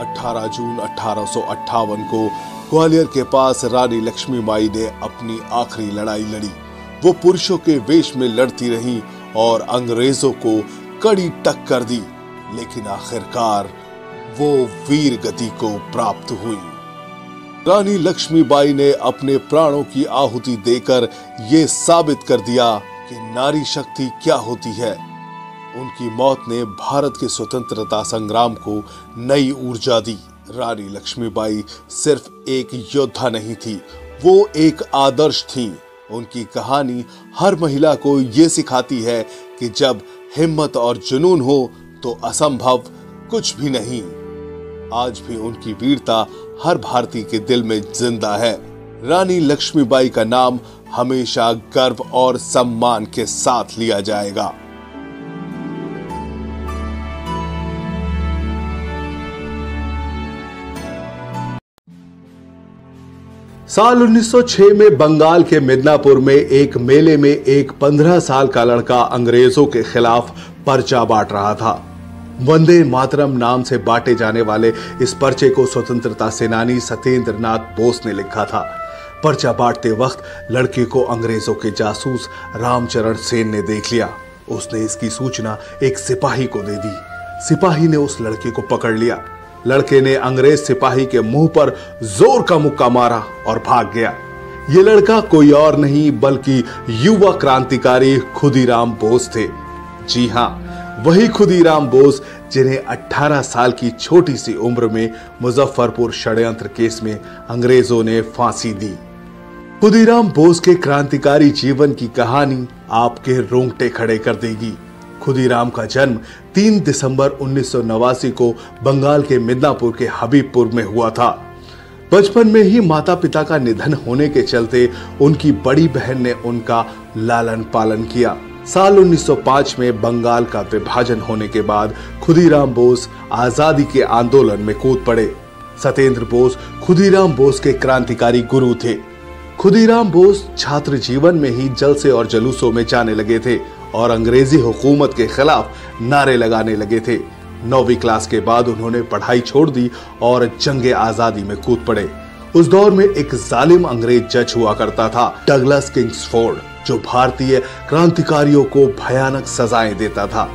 18 जून 1858 को ग्वालियर के पास रानी लक्ष्मीबाई ने अपनी आखिरी लड़ाई लड़ी। वो पुरुषों के वेश में लड़ती रही और अंग्रेजों को कड़ी टक्कर दी, लेकिन आखिरकार वो वीर गति को प्राप्त हुई। रानी लक्ष्मीबाई ने अपने प्राणों की आहुति देकर ये साबित कर दिया कि नारी शक्ति क्या होती है। उनकी मौत ने भारत के स्वतंत्रता संग्राम को नई ऊर्जा दी। रानी लक्ष्मीबाई सिर्फ एक योद्धा नहीं थी, वो एक आदर्श थी। उनकी कहानी हर महिला को ये सिखाती है कि जब हिम्मत और जुनून हो तो असंभव कुछ भी नहीं। आज भी उनकी वीरता हर भारतीय के दिल में जिंदा है। रानी लक्ष्मीबाई का नाम हमेशा गर्व और सम्मान के साथ लिया जाएगा। साल 1906 में बंगाल के मिदनापुर में एक मेले में एक 15 साल का लड़का अंग्रेजों के खिलाफ पर्चा बांट रहा था। वंदे मातरम नाम से बांटे जाने वाले इस पर्चे को स्वतंत्रता सेनानी सत्येंद्र नाथ बोस ने लिखा था। पर्चा बांटते वक्त लड़के को अंग्रेजों के जासूस रामचरण सेन ने देख लिया। उसने इसकी सूचना एक सिपाही को दे दी। सिपाही ने उस लड़के को पकड़ लिया। लड़के ने अंग्रेज सिपाही के मुंह पर जोर का मुक्का मारा और भाग गया। ये लड़का कोई और नहीं बल्कि युवा क्रांतिकारी खुदीराम बोस थे। जी हां, वही खुदीराम बोस जिन्हें 18 साल की छोटी सी उम्र में मुजफ्फरपुर षड्यंत्र केस में अंग्रेजों ने फांसी दी। खुदीराम बोस के क्रांतिकारी जीवन की कहानी आपके रोंगटे खड़े कर देगी। खुदीराम का जन्म 3 दिसंबर 1989 को बंगाल के मिदनापुर के हबीबपुर में हुआ था। बचपन में ही माता पिता का निधन होने के चलते उनकी बड़ी बहन ने उनका लालन पालन किया। साल 1905 में बंगाल का विभाजन होने के बाद खुदीराम बोस आजादी के आंदोलन में कूद पड़े। सत्येंद्र बोस खुदीराम बोस के क्रांतिकारी गुरु थे। खुदीराम बोस छात्र जीवन में ही जलसे और जुलूसों में जाने लगे थे और अंग्रेजी हुकूमत के खिलाफ नारे लगाने लगे थे। 9वीं क्लास के बाद उन्होंने पढ़ाई छोड़ दी और जंगे आजादी में कूद पड़े। उस दौर में एक जालिम अंग्रेज जज हुआ करता था, डगलस किंग्सफोर्ड, जो भारतीय क्रांतिकारियों को भयानक सजाएं देता था।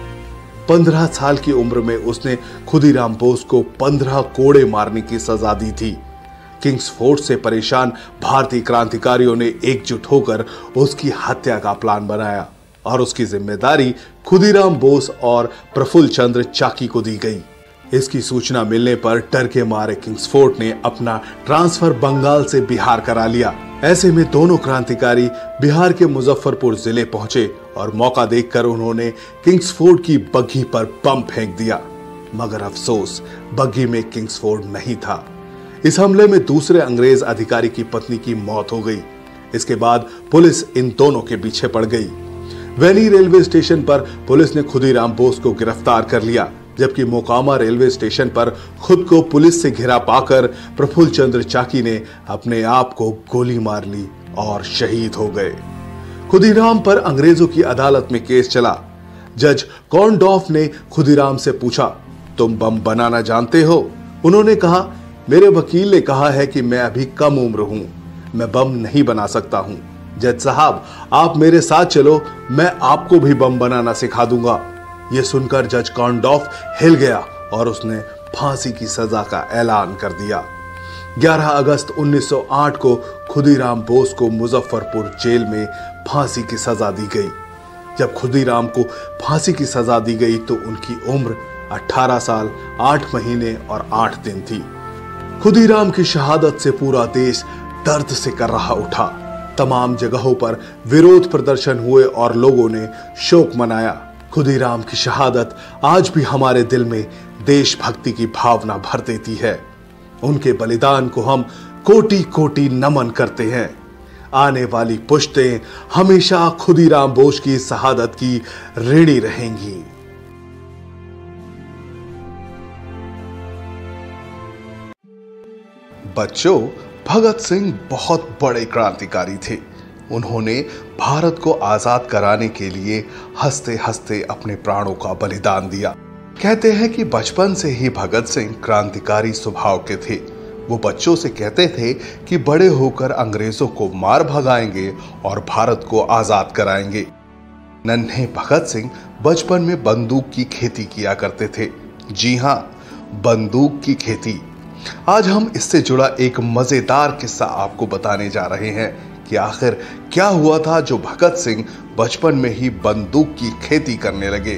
15 साल की उम्र में उसने खुदीराम बोस को 15 कोड़े मारने की सजा दी थी। किंग्सफोर्ड से परेशान भारतीय क्रांतिकारियों ने एकजुट होकर उसकी हत्या का प्लान बनाया और उसकी जिम्मेदारी खुदीराम बोस और प्रफुल्ल चंद्र चाकी को दी गई। इसकी सूचना मिलने पर डर के मारे किंग्सफोर्ड ने अपना ट्रांसफर बंगाल से बिहार करा लिया। ऐसे में दोनों क्रांतिकारी बिहार के मुजफ्फरपुर जिले पहुंचे और मौका देखकर उन्होंने किंग्सफोर्ड की बग्घी पर बम फेंक दिया। मगर अफसोस, बग्घी में किंग्सफोर्ड नहीं था। इस हमले में दूसरे अंग्रेज अधिकारी की पत्नी की मौत हो गई। इसके बाद पुलिस इन दोनों के पीछे पड़ गई। वैनी रेलवे स्टेशन पर पुलिस ने खुदीराम बोस को गिरफ्तार कर लिया, जबकि मोकामा रेलवे स्टेशन पर खुद को पुलिस से घिरा पाकर प्रफुल्ल चंद्र चाकी ने अपने आप को गोली मार ली और शहीद हो गए। खुदीराम पर अंग्रेजों की अदालत में केस चला। जज कॉर्नडॉफ ने खुदीराम से पूछा, तुम बम बनाना जानते हो? उन्होंने कहा, मेरे वकील ने कहा है कि मैं अभी कम उम्र हूं, मैं बम नहीं बना सकता हूं। जज साहब, आप मेरे साथ चलो, मैं आपको भी बम बनाना सिखा दूंगा। यह सुनकर जज कॉर्नडॉफ हिल गया और उसने फांसी की सजा का ऐलान कर दिया। 11 अगस्त 1908 को खुदीराम बोस को मुजफ्फरपुर जेल में फांसी की सजा दी गई। जब खुदीराम को फांसी की सजा दी गई तो उनकी उम्र 18 साल 8 महीने और 8 दिन थी। खुदीराम की शहादत से पूरा देश दर्द से कर रहा उठा। तमाम जगहों पर विरोध प्रदर्शन हुए और लोगों ने शोक मनाया। खुदीराम की शहादत आज भी हमारे दिल में देशभक्ति की भावना भर देती है। उनके बलिदान को हम कोटि कोटि नमन करते हैं। आने वाली पुश्तें हमेशा खुदीराम बोस की शहादत की ऋणी रहेंगी। बच्चों, भगत सिंह बहुत बड़े क्रांतिकारी थे। उन्होंने भारत को आजाद कराने के लिए हंसते हंसते अपने प्राणों का बलिदान दिया। कहते हैं कि बचपन से ही भगत सिंह क्रांतिकारी स्वभाव के थे। वो बच्चों से कहते थे कि बड़े होकर अंग्रेजों को मार भगाएंगे और भारत को आजाद कराएंगे। नन्हे भगत सिंह बचपन में बंदूक की खेती किया करते थे। जी हां, बंदूक की खेती। आज हम इससे जुड़ा एक मजेदार किस्सा आपको बताने जा रहे हैं कि आखिर क्या हुआ था जो भगत सिंह बचपन में ही बंदूक की खेती करने लगे।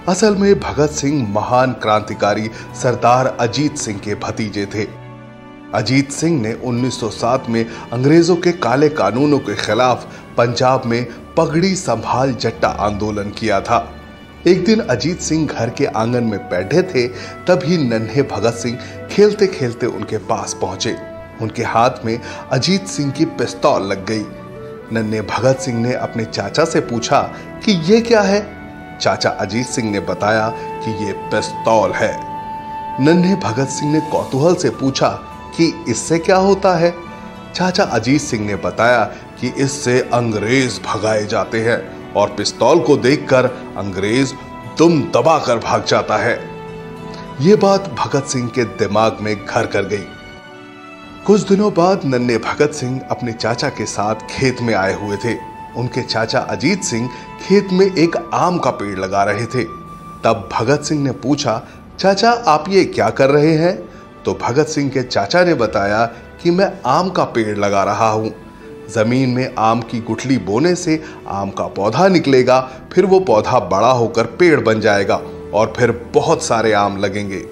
असल में भगत सिंह महान क्रांतिकारी सरदार अजीत सिंह के भतीजे थे। अजीत सिंह ने 1907 में अंग्रेजों के काले कानूनों के खिलाफ पंजाब में पगड़ी संभाल जट्टा आंदोलन किया था। एक दिन अजीत सिंह घर के आंगन में बैठे थे, तभी नन्हे भगत सिंह खेलते खेलते उनके पास पहुंचे। उनके हाथ में अजीत सिंह की पिस्तौल लग गई। नन्हे भगत सिंह ने अपने चाचा से पूछा कि ये क्या है। चाचा अजीत सिंह ने बताया कि ये पिस्तौल है। नन्हे भगत सिंह ने कौतूहल से पूछा कि इससे क्या होता है। चाचा अजीत सिंह ने बताया कि इससे अंग्रेज भगाए जाते हैं और पिस्तौल को देखकर अंग्रेज दुम दबाकर भाग जाता है। यह बात भगत सिंह के दिमाग में घर कर गई। कुछ दिनों बाद नन्हे भगत सिंह अपने चाचा के साथ खेत में आए हुए थे। उनके चाचा अजीत सिंह खेत में एक आम का पेड़ लगा रहे थे। तब भगत सिंह ने पूछा, चाचा आप ये क्या कर रहे हैं? तो भगत सिंह के चाचा ने बताया कि मैं आम का पेड़ लगा रहा हूं। जमीन में आम की गुठली बोने से आम का पौधा निकलेगा, फिर वो पौधा बड़ा होकर पेड़ बन जाएगा और फिर बहुत सारे आम लगेंगे।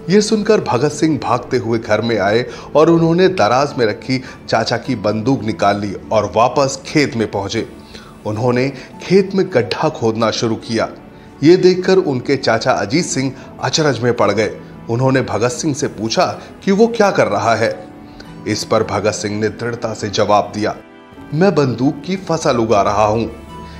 ये सुनकर भगत सिंह भागते हुए घर में आए और उन्होंने दराज में रखी चाचा की बंदूक निकाल ली और वापस खेत में पहुंचे। उन्होंने खेत में गड्ढा खोदना शुरू किया। ये देखकर उनके चाचा अजीत सिंह अचरज में पड़ गए। उन्होंने भगत सिंह से पूछा कि वो क्या कर रहा है। इस पर भगत सिंह ने दृढ़ता से जवाब दिया, मैं बंदूक की फसल उगा रहा हूं।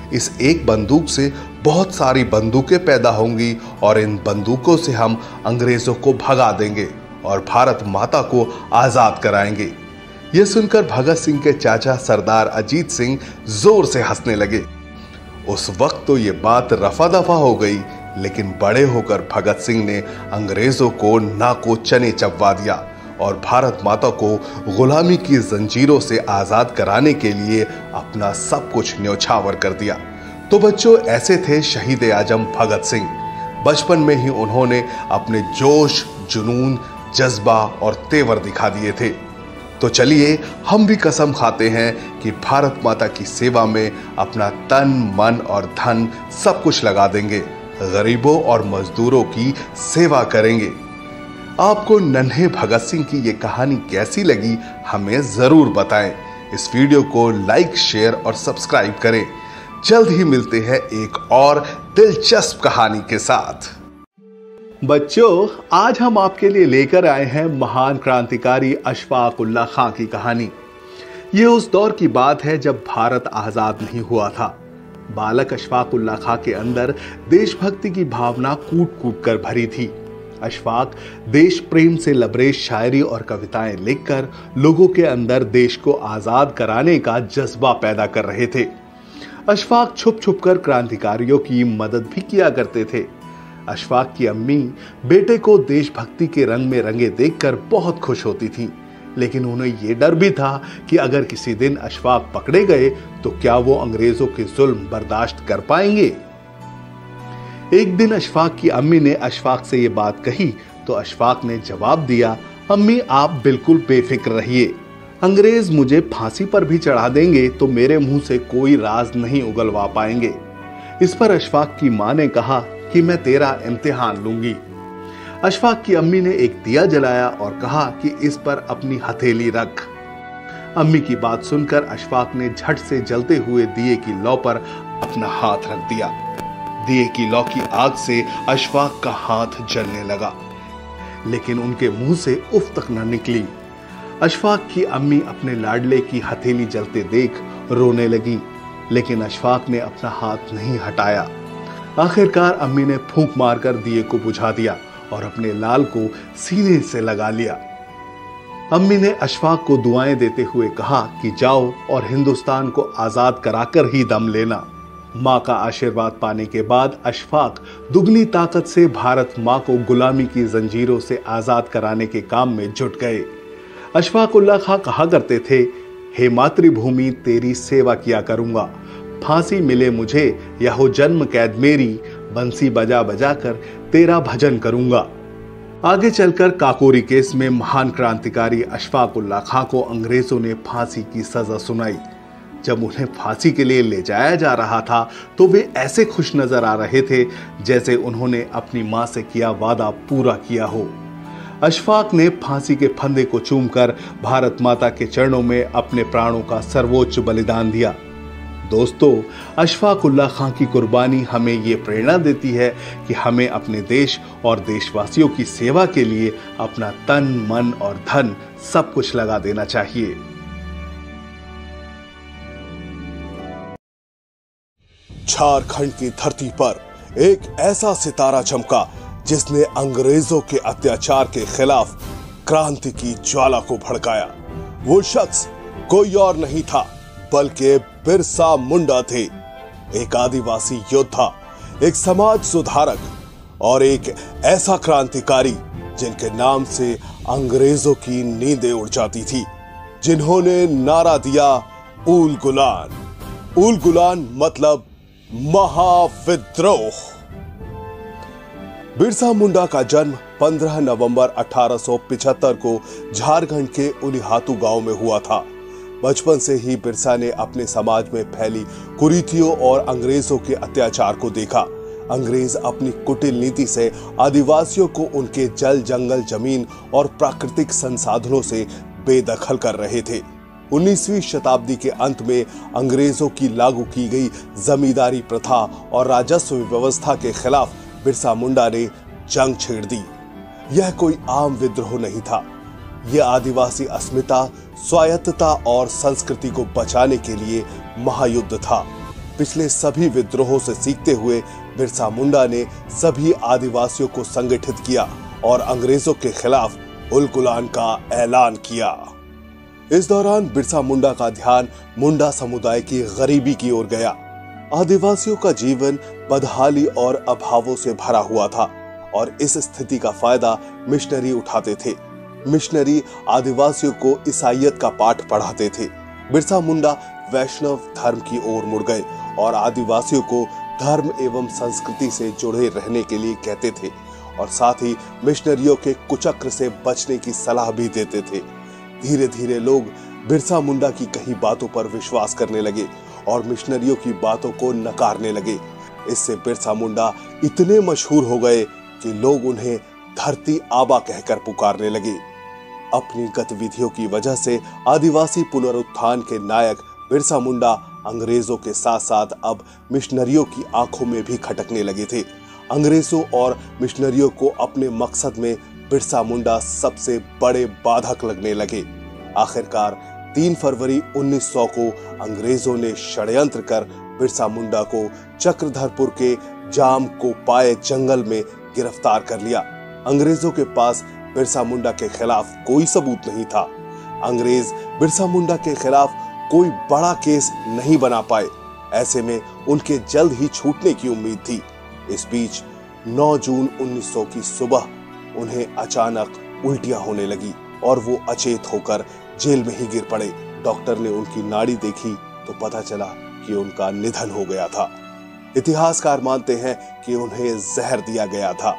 इस एक बंदूक से बहुत सारी बंदूकें पैदा होंगी और इन बंदूकों से हम अंग्रेजों को भगा देंगे और भारत माता को आजाद कराएंगे। यह सुनकर भगत सिंह के चाचा सरदार अजीत सिंह जोर से हंसने लगे। उस वक्त तो ये बात रफा दफा हो गई, लेकिन बड़े होकर भगत सिंह ने अंग्रेजों को नाको चने चबवा दिया और भारत माता को गुलामी की जंजीरों से आजाद कराने के लिए अपना सब कुछ न्यौछावर कर दिया। तो बच्चों, ऐसे थे शहीद आजम भगत सिंह। बचपन में ही उन्होंने अपने जोश, जुनून, जज्बा और तेवर दिखा दिए थे। तो चलिए हम भी कसम खाते हैं कि भारत माता की सेवा में अपना तन, मन और धन सब कुछ लगा देंगे, गरीबों और मजदूरों की सेवा करेंगे। आपको नन्हे भगत सिंह की ये कहानी कैसी लगी हमें जरूर बताएं। इस वीडियो को लाइक, शेयर और सब्सक्राइब करें। जल्द ही मिलते हैं एक और दिलचस्प कहानी के साथ। बच्चों, आज हम आपके लिए लेकर आए हैं महान क्रांतिकारी अशफाक उल्लाह खां की कहानी। ये उस दौर की बात है जब भारत आजाद नहीं हुआ था। बालक अशफाक उल्लाह खां के अंदर देशभक्ति की भावना कूट कूट कर भरी थी। अशफाक देश प्रेम से लबरेज शायरी और कविताएं लिखकर लोगों के अंदर देश को आजाद कराने का जज्बा पैदा कर रहे थे। अशफाक छुप छुप कर क्रांतिकारियों की मदद भी किया करते थे। अशफाक की अम्मी बेटे को देशभक्ति के रंग में रंगे देखकर बहुत खुश होती थीं, लेकिन उन्हें यह डर भी था कि अगर किसी दिन अशफाक पकड़े गए तो क्या वो अंग्रेजों के जुल्म बर्दाश्त कर पाएंगे। एक दिन अशफाक की अम्मी ने अशफाक से ये बात कही तो अशफाक ने जवाब दिया, अम्मी आप बिल्कुल बेफिक्र रहिए, अंग्रेज मुझे फांसी पर भी चढ़ा देंगे तो मेरे मुंह से कोई राज नहीं उगलवा पाएंगे। इस पर अशफाक की मां ने कहा कि मैं तेरा इम्तिहान लूंगी। अशफाक की अम्मी ने एक दिया जलाया और कहा कि इस पर अपनी हथेली रख। अम्मी की बात सुनकर अशफाक ने झट से जलते हुए दिए की लौ पर अपना हाथ रख दिया। दिए की लौ की आग से अशफाक का हाथ जलने लगा, लेकिन उनके मुंह से उफ तक न निकली। अशफाक की अम्मी अपने लाडले की हथेली जलते देख रोने लगी, लेकिन अशफाक ने अपना हाथ नहीं हटाया। आखिरकार अम्मी ने फूंक मारकर दिए को बुझा दिया और अपने लाल को सीने से लगा लिया। अम्मी ने अशफाक को दुआएं देते हुए कहा कि जाओ और हिंदुस्तान को आजाद कराकर ही दम लेना। मां का आशीर्वाद पाने के बाद अशफाक दुगनी ताकत से भारत मां को गुलामी की जंजीरों से आजाद कराने के काम में जुट गए। अशफाक उल्लाह खां कहा करते थे, हे मातृभूमि तेरी सेवा किया करूंगा, फांसी मिले मुझे या हो जन्म कैद मेरी, बंसी बजा बजा कर तेरा भजन करूंगा। आगे चलकर काकोरी केस में महान क्रांतिकारी अशफाक उल्लाह खां को अंग्रेजों ने फांसी की सजा सुनाई। जब उन्हें फांसी के लिए ले जाया जा रहा था तो वे ऐसे खुश नजर आ रहे थे जैसे उन्होंने अपनी मां से किया वादा पूरा किया हो। अशफाक ने फांसी के फंदे को चूमकर भारत माता के चरणों में अपने प्राणों का सर्वोच्च बलिदान दिया। दोस्तों, अशफाक उल्लाह खां की कुर्बानी हमें ये प्रेरणा देती है कि हमें अपने देश और देशवासियों की सेवा के लिए अपना तन, मन और धन सब कुछ लगा देना चाहिए। झारखंड की धरती पर एक ऐसा सितारा चमका जिसने अंग्रेजों के अत्याचार के खिलाफ क्रांति की ज्वाला को भड़काया। वो शख्स कोई और नहीं था बल्कि बिरसा मुंडा थे, एक आदिवासी योद्धा, एक समाज सुधारक और एक ऐसा क्रांतिकारी जिनके नाम से अंग्रेजों की नींदें उड़ जाती थी, जिन्होंने नारा दिया ऊल गुलान। ऊल गुलान मतलब महाविद्रोह। बिरसा मुंडा का जन्म 15 नवंबर 1875 को झारखंड के उलिहातू गांव में हुआ था। बचपन से ही बिरसा ने अपने समाज में फैली कुरीतियों और अंग्रेजों के अत्याचार को देखा। अंग्रेज अपनी कुटिल नीति से आदिवासियों को उनके जल, जंगल, जमीन और प्राकृतिक संसाधनों से बेदखल कर रहे थे। 19वीं शताब्दी के अंत में अंग्रेजों की लागू की गई जमींदारी प्रथा और राजस्व व्यवस्था के खिलाफ बिरसा मुंडा ने जंग छेड़ दी। यह कोई आम विद्रोह नहीं था, यह आदिवासी अस्मिता, स्वायत्तता और संस्कृति को बचाने के लिए महायुद्ध था। पिछले सभी विद्रोहों से सीखते हुए बिरसा मुंडा ने सभी आदिवासियों को संगठित किया और अंग्रेजों के खिलाफ उल गुलान का ऐलान किया। इस दौरान बिरसा मुंडा का ध्यान मुंडा समुदाय की गरीबी की ओर गया। आदिवासियों का जीवन बदहाली और अभावों से भरा हुआ था और इस स्थिति का फायदा मिशनरी उठाते थे। मिशनरी आदिवासियों को ईसाईयत का पाठ पढ़ाते थे। बिरसा मुंडा वैष्णव धर्म की ओर मुड़ गए और आदिवासियों को धर्म एवं संस्कृति से जुड़े रहने के लिए कहते थे और साथ ही मिशनरियों के कुचक्र से बचने की सलाह भी देते थे। धीरे धीरे लोग बिरसा मुंडा की कही बातों पर विश्वास करने लगे और मिशनरियों की बातों को नकारने लगे। इससे बिरसा मुंडा इतने मशहूर हो गए कि लोग उन्हें धरती आबा कहकर पुकारने लगे। अपनी गतिविधियों की वजह से आदिवासी पुनरुत्थान के नायक बिरसा मुंडा अंग्रेजों के साथ साथ अब मिशनरियों की आंखों में भी खटकने लगे थे। अंग्रेजों और मिशनरियों को अपने मकसद में बिरसा मुंडा सबसे बड़े बाधक लगने लगे। आखिरकार 3 फरवरी 1900 को अंग्रेजों ने षड्यंत्र कर बिरसा मुंडा को चक्रधरपुर के जाम को पाए जंगल में गिरफ्तार कर लिया। अंग्रेजों के पास बिरसा मुंडा के खिलाफ कोई सबूत नहीं था। अंग्रेज बिरसा मुंडा के खिलाफ कोई बड़ा केस नहीं बना पाए। ऐसे में उनके जल्द ही छूटने की उम्मीद थी। इस बीच 9 जून 1900 की सुबह उन्हें अचानक उल्टियां होने लगी और वो अचेत होकर जेल में ही गिर पड़े। डॉक्टर ने उनकी नाड़ी देखी तो पता चला कि उनका निधन हो गया था। इतिहासकार मानते हैं कि उन्हें जहर दिया गया था।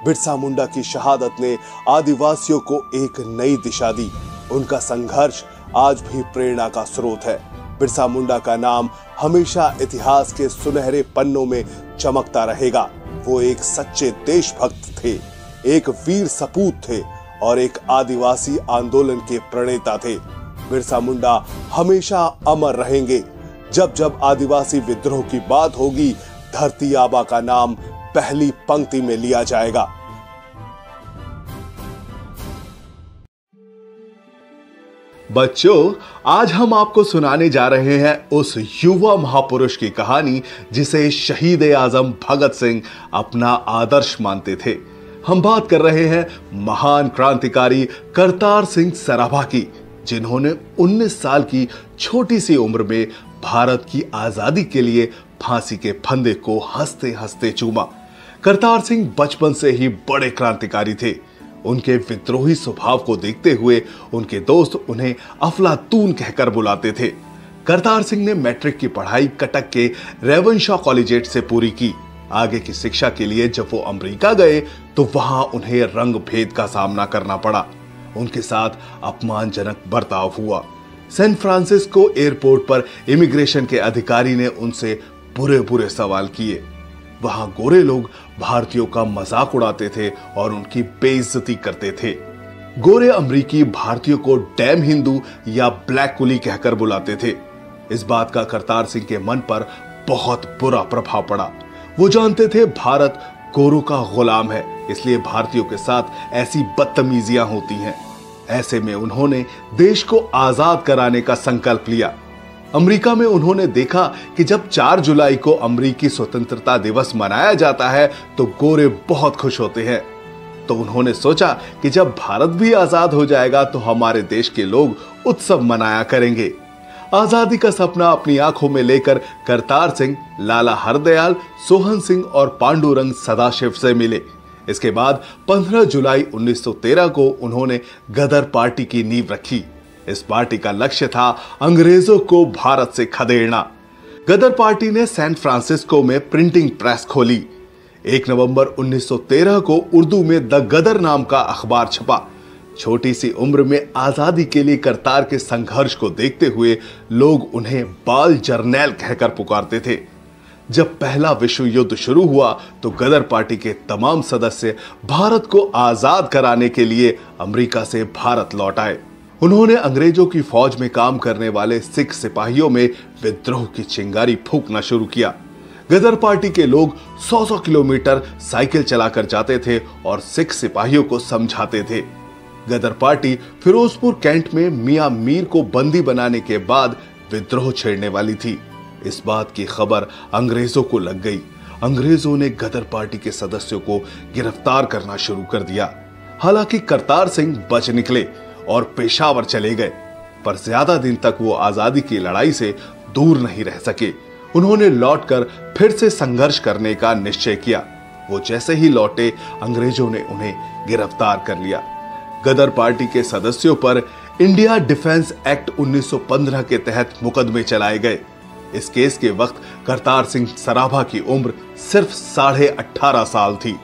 बिरसा मुंडा की शहादत ने आदिवासियों को एक नई दिशा दी। उनका संघर्ष आज भी प्रेरणा का स्रोत है। बिरसा मुंडा का नाम हमेशा इतिहास के सुनहरे पन्नों में चमकता रहेगा। वो एक सच्चे देशभक्त थे, एक वीर सपूत थे और एक आदिवासी आंदोलन के प्रणेता थे। बिरसा मुंडा हमेशा अमर रहेंगे। जब जब आदिवासी विद्रोह की बात होगी, धरती आबा का नाम पहली पंक्ति में लिया जाएगा। बच्चों, आज हम आपको सुनाने जा रहे हैं उस युवा महापुरुष की कहानी जिसे शहीद आजम भगत सिंह अपना आदर्श मानते थे। हम बात कर रहे हैं महान क्रांतिकारी करतार सिंह सराभा की, जिन्होंने 19 साल की छोटी सी उम्र में भारत की आजादी के लिए फांसी के फंदे को हंसते हंसते चूमा। करतार सिंह बचपन से ही बड़े क्रांतिकारी थे। उनके विद्रोही स्वभाव को देखते हुए उनके दोस्त उन्हें अफलातून कहकर बुलाते थे। करतार सिंह ने मैट्रिक की पढ़ाई कटक के रेवनशॉ कॉलेजिएट से पूरी की। आगे की शिक्षा के लिए जब वो अमेरिका गए तो वहां उन्हें रंग भेद का सामना करना पड़ा। उनके साथ अपमानजनक बर्ताव हुआ। सैन फ्रांसिस्को एयरपोर्ट पर इमिग्रेशन के अधिकारी ने उनसे बुरे बुरे सवाल किए। वहां गोरे लोग भारतीयों का मजाक उड़ाते थे और उनकी बेइज्जती करते थे। गोरे अमरीकी भारतीयों को डैम हिंदू या ब्लैक कुली कहकर बुलाते थे। इस बात का करतार सिंह के मन पर बहुत बुरा प्रभाव पड़ा। वो जानते थे भारत गोरों का गुलाम है, इसलिए भारतीयों के साथ ऐसी बदतमीजियां होती हैं। ऐसे में उन्होंने देश को आजाद कराने का संकल्प लिया। अमेरिका में उन्होंने देखा कि जब 4 जुलाई को अमेरिकी स्वतंत्रता दिवस मनाया जाता है तो गोरे बहुत खुश होते हैं। तो उन्होंने सोचा कि जब भारत भी आजाद हो जाएगा तो हमारे देश के लोग उत्सव मनाया करेंगे। आजादी का सपना अपनी आंखों में लेकर करतार सिंह लाला हरदयाल, सोहन सिंह और पांडुरंग सदाशिव से मिले। इसके बाद 15 जुलाई 1913 को उन्होंने गदर पार्टी की नींव रखी। इस पार्टी का लक्ष्य था अंग्रेजों को भारत से खदेड़ना। गदर पार्टी ने सैन फ्रांसिस्को में प्रिंटिंग प्रेस खोली। 1 नवंबर 1913 को उर्दू में द गदर नाम का अखबार छपा। छोटी सी उम्र में आजादी के लिए करतार के संघर्ष को देखते हुए लोग उन्हें बाल जर्नैल कहकर पुकारते थे। जब पहला विश्व युद्ध शुरू हुआ तो गदर पार्टी के तमाम सदस्य भारत को आजाद कराने के लिए अमेरिका से भारत लौट आए। उन्होंने अंग्रेजों की फौज में काम करने वाले सिख सिपाहियों में विद्रोह की चिंगारी फूंकना शुरू किया। गदर पार्टी के लोग 100 किलोमीटर साइकिल चलाकर जाते थे और सिख सिपाहियों को समझाते थे। गदर पार्टी फिरोजपुर कैंट में मियां मीर को बंदी बनाने के बाद विद्रोह छेड़ने वाली थी। इस बात की खबर अंग्रेजों को लग गई। अंग्रेजों ने गदर पार्टी के सदस्यों को गिरफ्तार करना शुरू कर दिया। हालांकि करतार सिंह बच निकले और पेशावर चले गए, पर ज्यादा दिन तक वो आजादी की लड़ाई से दूर नहीं रह सके। उन्होंने लौटकर फिर से संघर्ष करने का निश्चय किया। वो जैसे ही लौटे अंग्रेजों ने उन्हें गिरफ्तार कर लिया। गदर पार्टी के सदस्यों पर इंडिया डिफेंस एक्ट 1915 के तहत मुकदमे चलाए गए। इस केस के वक्त करतार सिंह सराभा की उम्र सिर्फ 18.5 साल थी।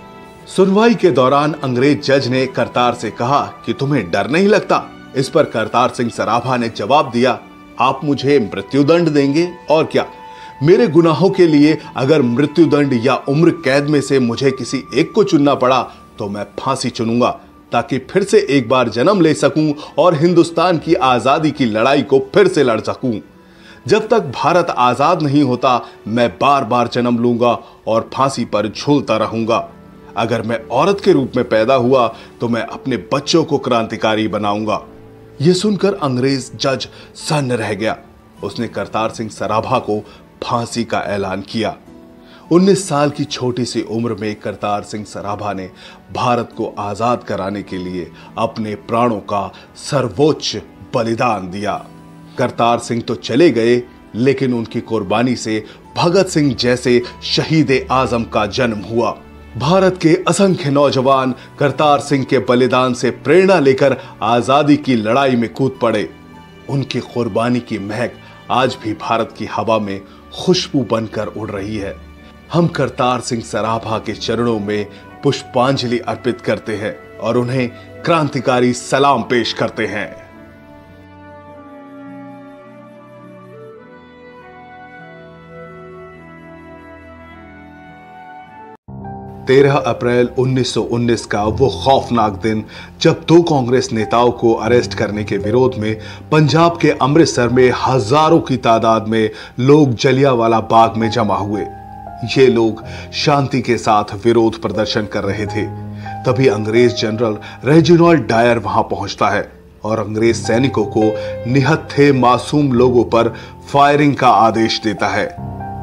सुनवाई के दौरान अंग्रेज जज ने करतार से कहा कि तुम्हें डर नहीं लगता। इस पर करतार सिंह सराभा ने जवाब दिया, आप मुझे मृत्युदंड देंगे और क्या, मेरे गुनाहों के लिए अगर मृत्युदंड या उम्र कैद में से मुझे किसी एक को चुनना पड़ा तो मैं फांसी चुनूंगा, ताकि फिर से एक बार जन्म ले सकूं और हिंदुस्तान की आजादी की लड़ाई को फिर से लड़ सकूं। जब तक भारत आजाद नहीं होता मैं बार बार जन्म लूंगा और फांसी पर झूलता रहूंगा। अगर मैं औरत के रूप में पैदा हुआ तो मैं अपने बच्चों को क्रांतिकारी बनाऊंगा। यह सुनकर अंग्रेज जज सन्न रह गया। उसने करतार सिंह सराभा को फांसी का ऐलान किया। 19 साल की छोटी सी उम्र में करतार सिंह सराभा ने भारत को आजाद कराने के लिए अपने प्राणों का सर्वोच्च बलिदान दिया। करतार सिंह तो चले गए, लेकिन उनकी कुर्बानी से भगत सिंह जैसे शहीद आजम का जन्म हुआ। भारत के असंख्य नौजवान करतार सिंह के बलिदान से प्रेरणा लेकर आजादी की लड़ाई में कूद पड़े। उनकी कुर्बानी की महक आज भी भारत की हवा में खुशबू बनकर उड़ रही है। हम करतार सिंह सराभा के चरणों में पुष्पांजलि अर्पित करते हैं और उन्हें क्रांतिकारी सलाम पेश करते हैं। 13 अप्रैल 1919 का वो खौफनाक दिन जब 2 कांग्रेस नेताओं को अरेस्ट करने के विरोध में पंजाब के अमृतसर में हजारों की तादाद में लोग जलियांवाला बाग में जमा हुए। ये लोग शांति के साथ विरोध प्रदर्शन कर रहे थे। तभी अंग्रेज जनरल रेजिनाल्ड डायर वहां पहुंचता है और अंग्रेज सैनिकों को निहत्थे मासूम लोगों पर फायरिंग का आदेश देता है।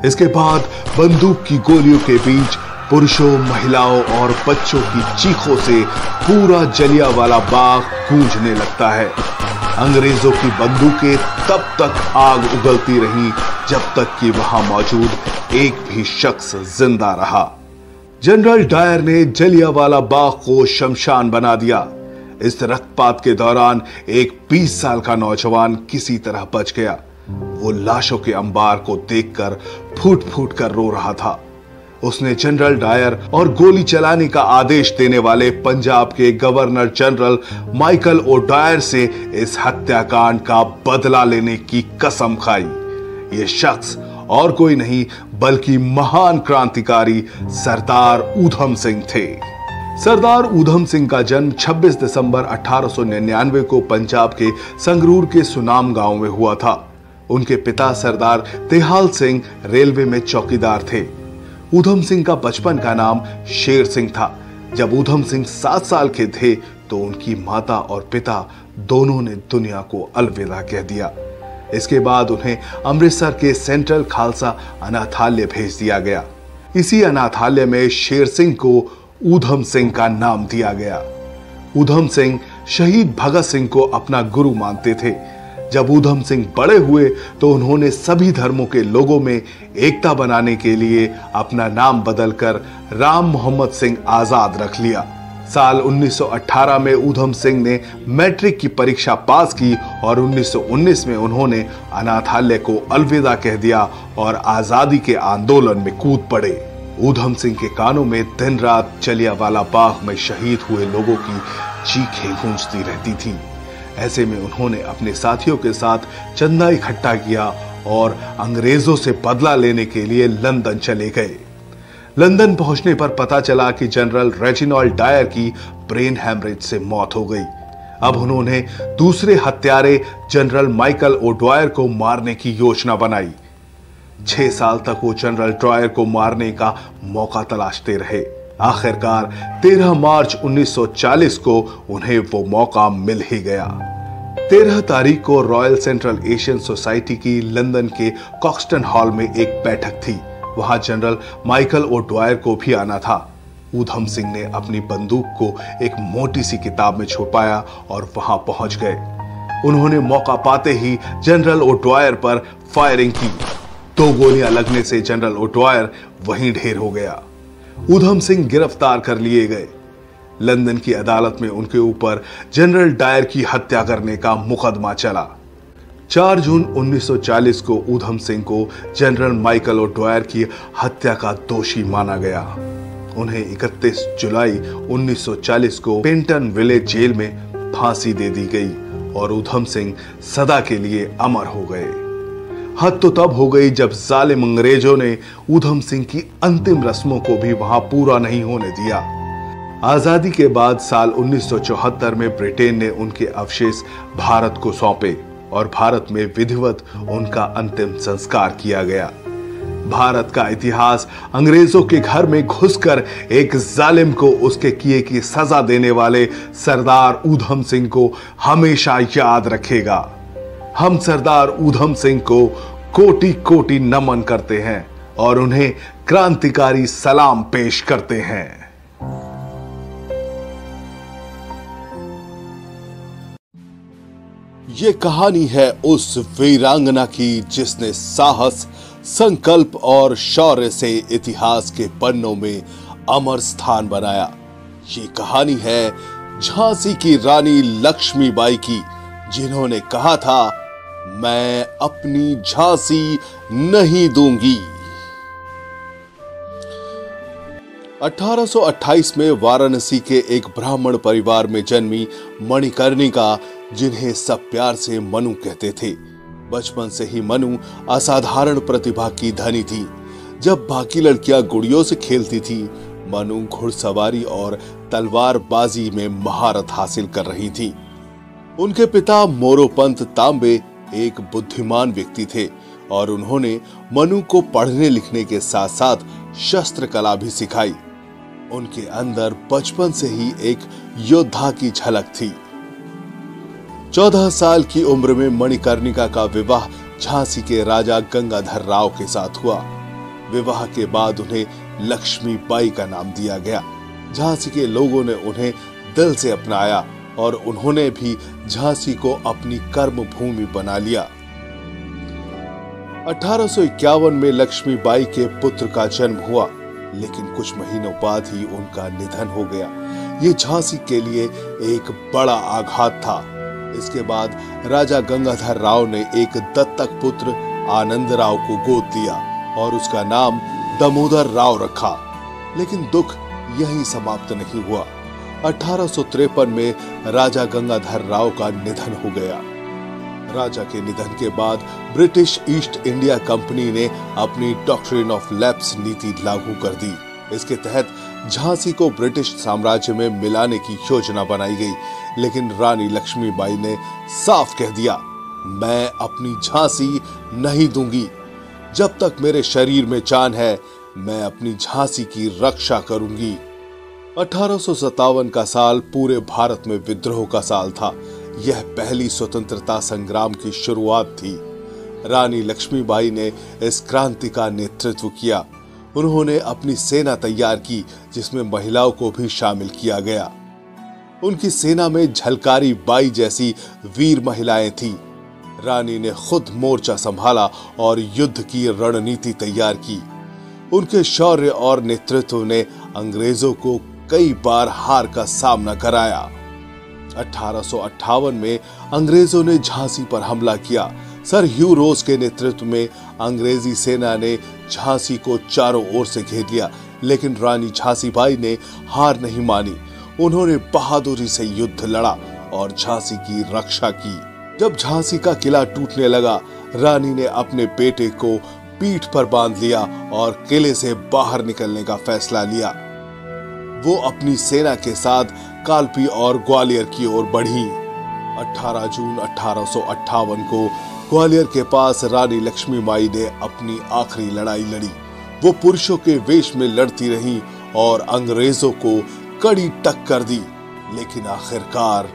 इसके बाद बंदूक की गोलियों के बीच पुरुषों, महिलाओं और बच्चों की चीखों से पूरा जलियांवाला बाग गूंजने लगता है। अंग्रेजों की बंदूकें तब तक आग उगलती रहीं जब तक कि वहां मौजूद एक भी शख्स जिंदा रहा। जनरल डायर ने जलियांवाला बाग को शमशान बना दिया। इस रक्तपात के दौरान एक 20 साल का नौजवान किसी तरह बच गया। वो लाशों के अंबार को देखकर फूट फूट कर रो रहा था। उसने जनरल डायर और गोली चलाने का आदेश देने वाले पंजाब के गवर्नर जनरल माइकल ओडायर से इस हत्याकांड का बदला लेने की कसम खाई। ये शख्स और कोई नहीं बल्कि महान क्रांतिकारी सरदार ऊधम सिंह थे। सरदार ऊधम सिंह का जन्म 26 दिसंबर 1899 को पंजाब के संगरूर के सुनाम गांव में हुआ था। उनके पिता सरदार तेहाल सिंह रेलवे में चौकीदार थे। ऊधम सिंह का बचपन का नाम शेर सिंह था। जब ऊधम सिंह 7 साल के थे तो उनकी माता और पिता दोनों ने दुनिया को अलविदा कह दिया। इसके बाद उन्हें अमृतसर के सेंट्रल खालसा अनाथालय भेज दिया गया। इसी अनाथालय में शेर सिंह को ऊधम सिंह का नाम दिया गया। ऊधम सिंह शहीद भगत सिंह को अपना गुरु मानते थे। जब ऊधम सिंह बड़े हुए तो उन्होंने सभी धर्मों के लोगों में एकता बनाने के लिए अपना नाम बदलकर राम मोहम्मद सिंह आजाद रख लिया। साल 1918 में ऊधम सिंह ने मैट्रिक की परीक्षा पास की और 1919 में उन्होंने अनाथालय को अलविदा कह दिया और आजादी के आंदोलन में कूद पड़े। ऊधम सिंह के कानों में दिन रात जलियांवाला बाग में शहीद हुए लोगों की चीखें गूंजती रहती थी। ऐसे में उन्होंने अपने साथियों के साथ चंदा इकट्ठा किया और अंग्रेजों से बदला लेने के लिए लंदन चले गए। लंदन पहुंचने पर पता चला कि जनरल रेजिनाल्ड डायर की ब्रेन हैमरेज से मौत हो गई। अब उन्होंने दूसरे हत्यारे जनरल माइकल ओडायर को मारने की योजना बनाई। 6 साल तक वो जनरल डायर को मारने का मौका तलाशते रहे। आखिरकार 13 मार्च 1940 को उन्हें वो मौका मिल ही गया। 13 तारीख को रॉयल सेंट्रल एशियन सोसाइटी की लंदन के कॉक्सटन हॉल में एक बैठक थी। वहां जनरल माइकल ओडायर को भी आना था। ऊधम सिंह ने अपनी बंदूक को एक मोटी सी किताब में छुपाया और वहां पहुंच गए। उन्होंने मौका पाते ही जनरल ओडायर पर फायरिंग की। 2 गोलियां लगने से जनरल ओडायर वहीं ढेर हो गया। ऊधम सिंह गिरफ्तार कर लिए गए। लंदन की अदालत में उनके ऊपर जनरल डायर की हत्या करने का मुकदमा चला। 4 जून 1940 को ऊधम सिंह को जनरल माइकल ओडायर की हत्या का दोषी माना गया। उन्हें 31 जुलाई 1940 को पेंटन विलेज जेल में फांसी दे दी गई और ऊधम सिंह सदा के लिए अमर हो गए। हद तो तब हो गई जब जालिम अंग्रेजों ने ऊधम सिंह की अंतिम रस्मों को भी वहां पूरा नहीं होने दिया। आजादी के बाद साल 1974 में ब्रिटेन ने उनके अवशेष भारत को सौंपे और भारत में विधिवत उनका अंतिम संस्कार किया गया। भारत का इतिहास अंग्रेजों के घर में घुसकर एक जालिम को उसके किए की सजा देने वाले सरदार ऊधम सिंह को हमेशा याद रखेगा। हम सरदार ऊधम सिंह को कोटि कोटि नमन करते हैं और उन्हें क्रांतिकारी सलाम पेश करते हैं। ये कहानी है उस वीरांगना की जिसने साहस, संकल्प और शौर्य से इतिहास के पन्नों में अमर स्थान बनाया। ये कहानी है झांसी की रानी लक्ष्मीबाई की, जिन्होंने कहा था, मैं अपनी झांसी नहीं दूंगी। 1828 में वाराणसी के एक ब्राह्मण परिवार में जन्मी मणिकर्णिका, जिन्हें सब प्यार से मनु कहते थे। बचपन से ही मनु असाधारण प्रतिभा की धनी थी। जब बाकी लड़कियां गुड़ियों से खेलती थी, मनु घुड़सवारी और तलवारबाजी में महारत हासिल कर रही थी। उनके पिता मोरोपंत तांबे एक बुद्धिमान व्यक्ति थे और उन्होंने मनु को पढ़ने लिखने के साथ साथ शस्त्र कला भी सिखाई। उनके अंदर बचपन से ही एक योद्धा की झलक थी। 14 साल की उम्र में मणिकर्णिका का विवाह झांसी के राजा गंगाधर राव के साथ हुआ। विवाह के बाद उन्हें लक्ष्मीबाई का नाम दिया गया। झांसी के लोगों ने उन्हें दिल से अपनाया और उन्होंने भी झांसी को अपनी कर्म भूमि बना लिया। 1851 में लक्ष्मीबाई के पुत्र का जन्म हुआ, लेकिन कुछ महीनों बाद ही उनका निधन हो गया। ये झांसी के लिए एक बड़ा आघात था। इसके बाद राजा गंगाधर राव ने एक दत्तक पुत्र आनंद राव को गोद दिया और उसका नाम दामोदर राव रखा। लेकिन दुख यहीं समाप्त नहीं हुआ। 1853 में राजा गंगाधर राव का निधन हो गया। राजा के निधन के बाद ब्रिटिश ईस्ट इंडिया कंपनी ने अपनी डॉक्ट्रिन ऑफ लैप्स नीति लागू कर दी। इसके तहत झांसी को ब्रिटिश साम्राज्य में मिलाने की योजना बनाई गई, लेकिन रानी लक्ष्मीबाई ने साफ कह दिया, मैं अपनी झांसी नहीं दूंगी। जब तक मेरे शरीर में जान है, मैं अपनी झांसी की रक्षा करूंगी। 1857 का साल पूरे भारत में विद्रोह का साल था। यह पहली स्वतंत्रता संग्राम की शुरुआत थी। रानी लक्ष्मीबाई ने इस क्रांति का नेतृत्व किया। उन्होंने अपनी सेना तैयार की, जिसमें महिलाओं को भी शामिल किया गया। उनकी सेना में झलकारी बाई जैसी वीर महिलाएं थीं। रानी ने खुद मोर्चा संभाला और युद्ध की रणनीति तैयार की। उनके शौर्य और नेतृत्व ने अंग्रेजों को कई बार हार का सामना कराया। 1858 में अंग्रेजों ने झांसी पर हमला किया। सर ह्यू रोज के नेतृत्व में अंग्रेजी सेना ने झांसी को चारों ओर से घेर लिया, लेकिन रानी झांसी बाई ने हार नहीं मानी। उन्होंने बहादुरी से युद्ध लड़ा और झांसी की रक्षा की। जब झांसी का किला टूटने लगा, रानी ने अपने बेटे को पीठ पर बांध लिया और किले से बाहर निकलने का फैसला लिया। वो अपनी सेना के साथ कालपी और ग्वालियर की ओर बढ़ी। 18 जून 1858 को ग्वालियर के पास रानी लक्ष्मीबाई ने अपनी आखिरी लड़ाई लड़ी। वो पुरुषों के वेश में लड़ती रही और अंग्रेजों को कड़ी टक्कर दी, लेकिन आखिरकार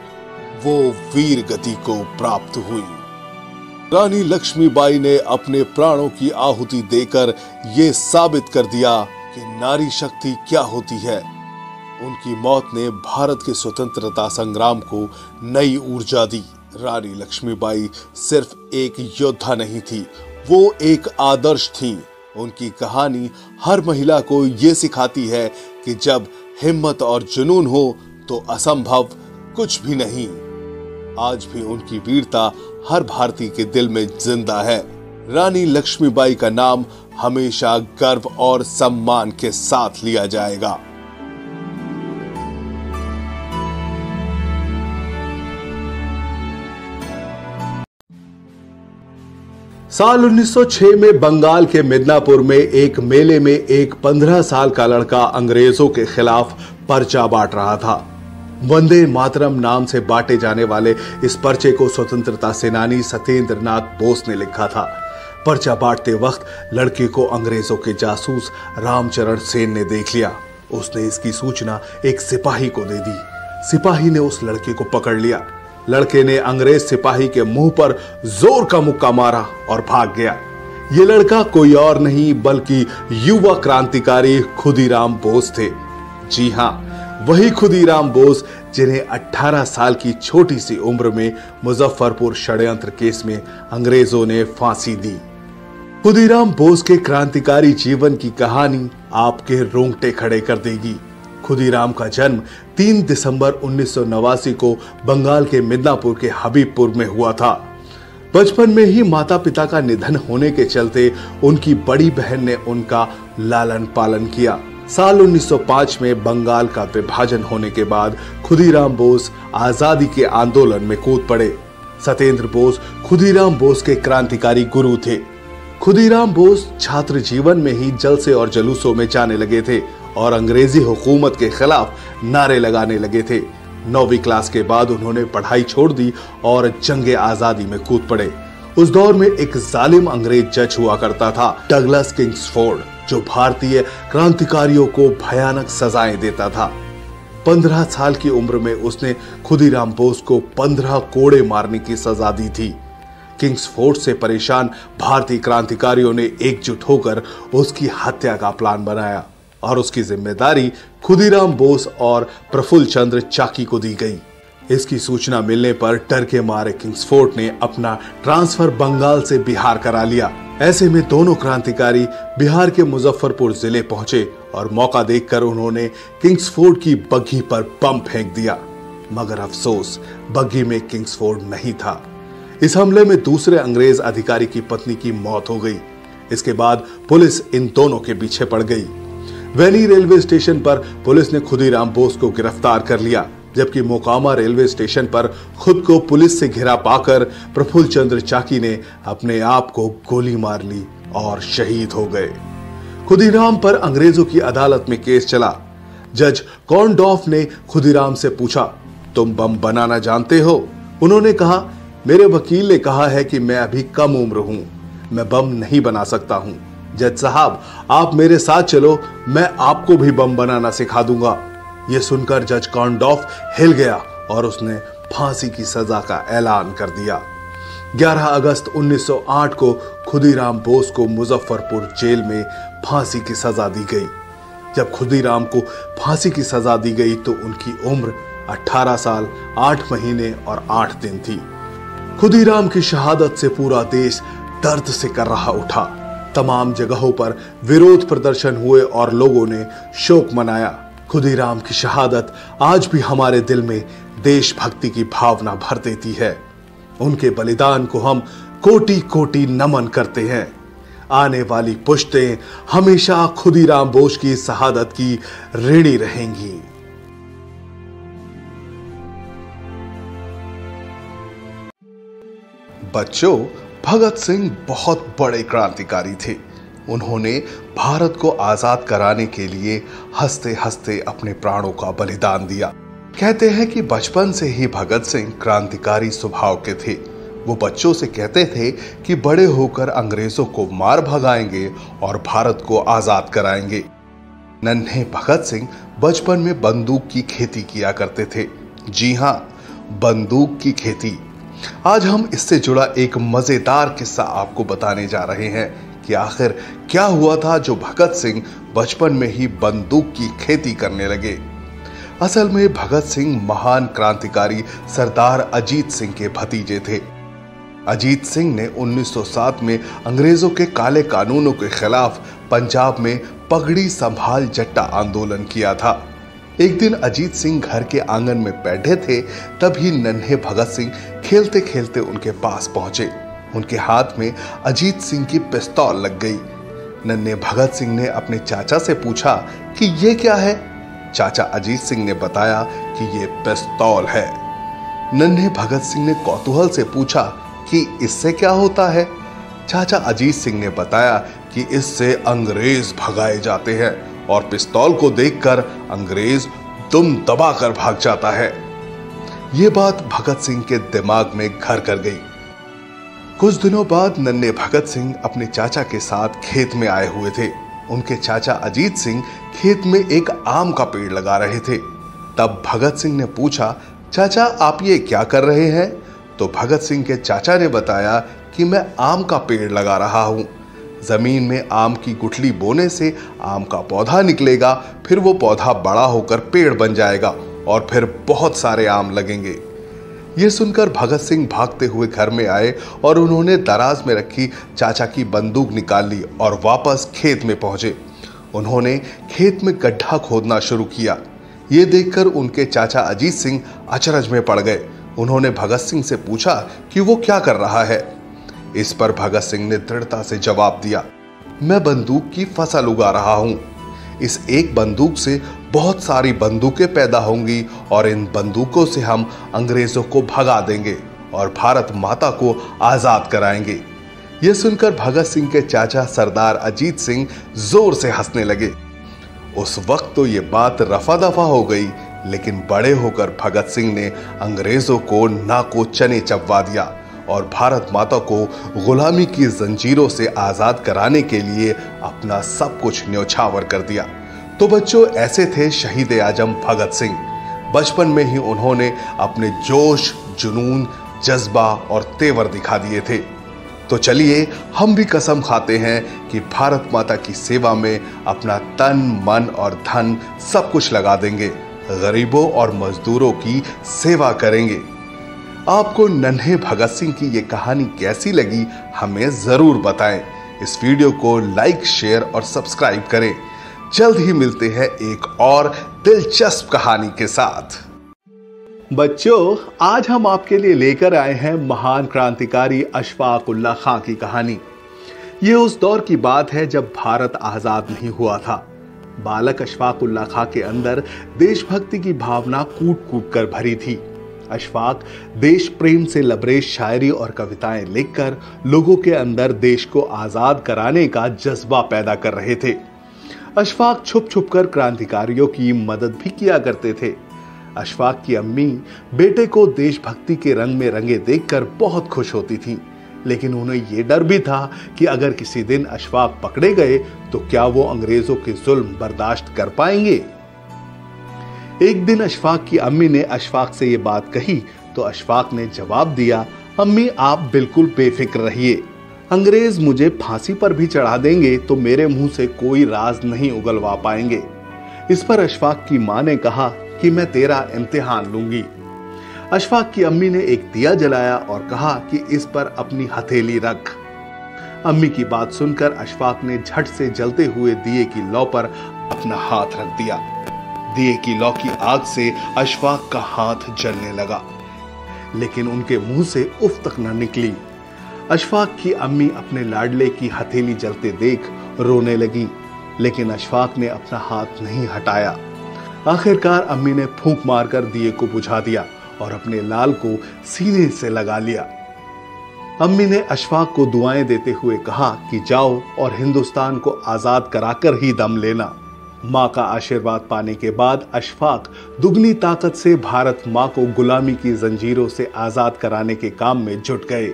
वो वीर गति को प्राप्त हुई। रानी लक्ष्मीबाई ने अपने प्राणों की आहुति देकर ये साबित कर दिया कि नारी शक्ति क्या होती है। उनकी मौत ने भारत के स्वतंत्रता संग्राम को नई ऊर्जा दी। रानी लक्ष्मीबाई सिर्फ एक योद्धा नहीं थी, वो एक आदर्श थी। उनकी कहानी हर महिला को ये सिखाती है कि जब हिम्मत और जुनून हो तो असंभव कुछ भी नहीं। आज भी उनकी वीरता हर भारतीय के दिल में जिंदा है। रानी लक्ष्मीबाई का नाम हमेशा गर्व और सम्मान के साथ लिया जाएगा। साल 1906 में बंगाल के मिदनापुर में एक मेले में एक 15 साल का लड़का अंग्रेजों के खिलाफ पर्चा बांट रहा था। वंदे मातरम नाम से बांटे जाने वाले इस पर्चे को स्वतंत्रता सेनानी सत्येंद्र नाथ बोस ने लिखा था। पर्चा बांटते वक्त लड़के को अंग्रेजों के जासूस रामचरण सेन ने देख लिया। उसने इसकी सूचना एक सिपाही को दे दी। सिपाही ने उस लड़के को पकड़ लिया। लड़के ने अंग्रेज सिपाही के मुंह पर जोर का मुक्का मारा और भाग गया। ये लड़का कोई और नहीं बल्कि युवा क्रांतिकारी खुदीराम बोस थे। जी हां, वही खुदीराम बोस जिन्हें 18 साल की छोटी सी उम्र में मुजफ्फरपुर षड्यंत्र केस में अंग्रेजों ने फांसी दी। खुदीराम बोस के क्रांतिकारी जीवन की कहानी आपके रोंगटे खड़े कर देगी। खुदीराम का जन्म 3 दिसंबर 1989 को बंगाल के मिदनापुर के हबीबपुर में हुआ था। बचपन में ही माता पिता का निधन होने के चलते उनकी बड़ी बहन ने उनका लालन पालन किया। साल 1905 में बंगाल का विभाजन होने के बाद खुदीराम बोस आजादी के आंदोलन में कूद पड़े। सत्येंद्र बोस खुदीराम बोस के क्रांतिकारी गुरु थे। खुदीराम बोस छात्र जीवन में ही जलसे और जुलूसों में जाने लगे थे और अंग्रेजी हुकूमत के खिलाफ नारे लगाने लगे थे। 9वीं क्लास के बाद उन्होंने पढ़ाई छोड़ दी और जंगे आजादी में कूद पड़े। उस दौर में एक जालिम अंग्रेज जज हुआ करता था, डगलस किंग्सफोर्ड, जो भारतीय क्रांतिकारियों को भयानक सजाएं देता था। 15 साल की उम्र में उसने खुदीराम बोस को 15 कोड़े मारने की सजा दी थी। किंग्सफोर्ड से परेशान भारतीय क्रांतिकारियों ने एकजुट होकर उसकी हत्या का प्लान बनाया और उसकी जिम्मेदारी खुदीराम बोस और प्रफुल्ल चंद्र चाकी को दी गई। इसकी सूचना मिलने पर डर के मारे किंग्सफोर्ड ने अपना ट्रांसफर बंगाल से बिहार करा लिया। ऐसे में दोनों क्रांतिकारी बिहार के मुजफ्फरपुर जिले पहुंचे और मौका देखकर उन्होंने किंग्सफोर्ड की बग्घी पर बम फेंक दिया। मगर अफसोस, बग्घी में किंग्सफोर्ड नहीं था। इस हमले में दूसरे अंग्रेज अधिकारी की पत्नी की मौत हो गई। इसके बाद पुलिस इन दोनों के पीछे पड़ गई। वैनी रेलवे स्टेशन पर पुलिस ने खुदीराम बोस को गिरफ्तार कर लिया, जबकि मोकामा रेलवे स्टेशन पर खुद को पुलिस से घिरा पाकर प्रफुल्ल चंद्र चाकी ने अपने आप को गोली मार ली और शहीद हो गए। खुदीराम पर अंग्रेजों की अदालत में केस चला। जज कॉर्नडॉफ ने खुदीराम से पूछा, तुम बम बनाना जानते हो? उन्होंने कहा, मेरे वकील ने कहा है कि मैं अभी कम उम्र हूं, मैं बम नहीं बना सकता हूं। जज साहब, आप मेरे साथ चलो, मैं आपको भी बम बनाना सिखा दूंगा। यह सुनकर जज कॉर्नडॉफ हिल गया और उसने फांसी की सजा का ऐलान कर दिया। 11 अगस्त 1908 को खुदीराम बोस को मुजफ्फरपुर जेल में फांसी की सजा दी गई। जब खुदीराम को फांसी की सजा दी गई तो उनकी उम्र 18 साल 8 महीने और 8 दिन थी। खुदीराम की शहादत से पूरा देश दर्द से कर रहा उठा। तमाम जगहों पर विरोध प्रदर्शन हुए और लोगों ने शोक मनाया। खुदीराम की शहादत आज भी हमारे दिल में देशभक्ति की भावना भर देती है। उनके बलिदान को हम कोटि कोटि नमन करते हैं। आने वाली पुश्तें हमेशा खुदीराम बोस की शहादत की ऋणी रहेंगी। बच्चों, भगत सिंह बहुत बड़े क्रांतिकारी थे। उन्होंने भारत को आजाद कराने के लिए हंसते हंसते अपने प्राणों का बलिदान दिया। कहते हैं कि बचपन से ही भगत सिंह क्रांतिकारी स्वभाव के थे। वो बच्चों से कहते थे कि बड़े होकर अंग्रेजों को मार भगाएंगे और भारत को आजाद कराएंगे। नन्हे भगत सिंह बचपन में बंदूक की खेती किया करते थे। जी हां, बंदूक की खेती। आज हम इससे जुड़ा एक मजेदार किस्सा आपको बताने जा रहे हैं कि आखिर क्या हुआ था जो भगत सिंह बचपन में ही बंदूक की खेती करने लगे। असल में भगत सिंह महान क्रांतिकारी सरदार अजीत सिंह के भतीजे थे। अजीत सिंह ने 1907 में अंग्रेजों के काले कानूनों के खिलाफ पंजाब में पगड़ी संभाल जट्टा आंदोलन किया था। एक दिन अजीत सिंह घर के आंगन में बैठे थे, तभी नन्हे भगत सिंह खेलते खेलते उनके पास पहुंचे। उनके हाथ में अजीत सिंह की पिस्तौल लग गई। नन्हे भगत सिंह ने अपने चाचा से पूछा कि ये क्या है? चाचा अजीत सिंह ने बताया कि ये पिस्तौल है। नन्हे भगत सिंह ने कौतूहल से पूछा कि इससे क्या होता है? चाचा अजीत सिंह ने बताया कि इससे अंग्रेज भगाए जाते हैं और पिस्तौल को देखकर अंग्रेज दुम दबाकर भाग जाता है। यह बात भगत सिंह के दिमाग में घर कर गई। कुछ दिनों बाद नन्हे भगत सिंह अपने चाचा के साथ खेत में आए हुए थे। उनके चाचा अजीत सिंह खेत में एक आम का पेड़ लगा रहे थे। तब भगत सिंह ने पूछा, चाचा आप ये क्या कर रहे हैं? तो भगत सिंह के चाचा ने बताया कि मैं आम का पेड़ लगा रहा हूं। जमीन में आम की गुठली बोने से आम का पौधा निकलेगा, फिर वो पौधा बड़ा होकर पेड़ बन जाएगा और फिर बहुत सारे आम लगेंगे। ये सुनकर भगत सिंह भागते हुए घर में आए और उन्होंने दराज में रखी चाचा की बंदूक निकाल ली और वापस खेत में पहुंचे। उन्होंने खेत में गड्ढा खोदना शुरू किया। ये देखकर उनके चाचा अजीत सिंह अचरज में पड़ गए। उन्होंने भगत सिंह से पूछा कि वो क्या कर रहा है। इस पर भगत सिंह ने दृढ़ता से जवाब दिया, मैं बंदूक की फसल उगा रहा हूं। इस एक बंदूक से बहुत सारी बंदूकें पैदा होंगी और इन बंदूकों से हम अंग्रेजों को भगा देंगे और भारत माता को आजाद कराएंगे। यह सुनकर भगत सिंह के चाचा सरदार अजीत सिंह जोर से हंसने लगे। उस वक्त तो ये बात रफा दफा हो गई, लेकिन बड़े होकर भगत सिंह ने अंग्रेजों को नाको चने चबवा दिया और भारत माता को गुलामी की जंजीरों से आजाद कराने के लिए अपना सब कुछ न्यौछावर कर दिया। तो बच्चों, ऐसे थे शहीद आजम भगत सिंह। बचपन में ही उन्होंने अपने जोश, जुनून, जज्बा और तेवर दिखा दिए थे। तो चलिए हम भी कसम खाते हैं कि भारत माता की सेवा में अपना तन, मन और धन सब कुछ लगा देंगे। गरीबों और मजदूरों की सेवा करेंगे। आपको नन्हे भगत सिंह की ये कहानी कैसी लगी हमें जरूर बताएं। इस वीडियो को लाइक, शेयर और सब्सक्राइब करें। जल्द ही मिलते हैं एक और दिलचस्प कहानी के साथ। बच्चों, आज हम आपके लिए लेकर आए हैं महान क्रांतिकारी अशफाक उल्लाह खां की कहानी। ये उस दौर की बात है जब भारत आजाद नहीं हुआ था। बालक अशफाक उल्लाह खां के अंदर देशभक्ति की भावना कूट कूट कर भरी थी। अशफाक देश प्रेम से लबरेज शायरी और कविताएं लिखकर लोगों के अंदर देश को आजाद कराने का जज्बा पैदा कर रहे थे। अशफाक छुप छुप कर क्रांतिकारियों की मदद भी किया करते थे। अशफाक की अम्मी बेटे को देशभक्ति के रंग में रंगे देखकर बहुत खुश होती थीं, लेकिन उन्हें यह डर भी था कि अगर किसी दिन अशफाक पकड़े गए तो क्या वो अंग्रेजों के जुल्म बर्दाश्त कर पाएंगे। एक दिन अशफाक की अम्मी ने अशफाक से ये बात कही तो अशफाक ने जवाब दिया, अम्मी आप बिल्कुल बेफिक्र रहिए, अंग्रेज मुझे फांसी पर भी चढ़ा देंगे तो मेरे मुंह से कोई राज नहीं उगलवा पाएंगे। इस पर अशफाक की मां ने कहा कि मैं तेरा इम्तिहान लूंगी। अशफाक की अम्मी ने एक दिया जलाया और कहा कि इस पर अपनी हथेली रख। अम्मी की बात सुनकर अशफाक ने झट से जलते हुए दिए की लौ पर अपना हाथ रख दिया। दिए की लौ की आग से अशफाक का हाथ जलने लगा, लेकिन उनके मुंह से उफ तक न निकली। अशफाक की अम्मी अपने लाडले की हथेली जलते देख रोने लगी, लेकिन अशफाक ने अपना हाथ नहीं हटाया। आखिरकार अम्मी ने फूंक मारकर दिए को बुझा दिया और अपने लाल को सीने से लगा लिया। अम्मी ने अशफाक को दुआएं देते हुए कहा कि जाओ और हिंदुस्तान को आजाद कराकर ही दम लेना। मां का आशीर्वाद पाने के बाद अशफाक दुगनी ताकत से भारत मां को गुलामी की जंजीरों से आजाद कराने के काम में जुट गए।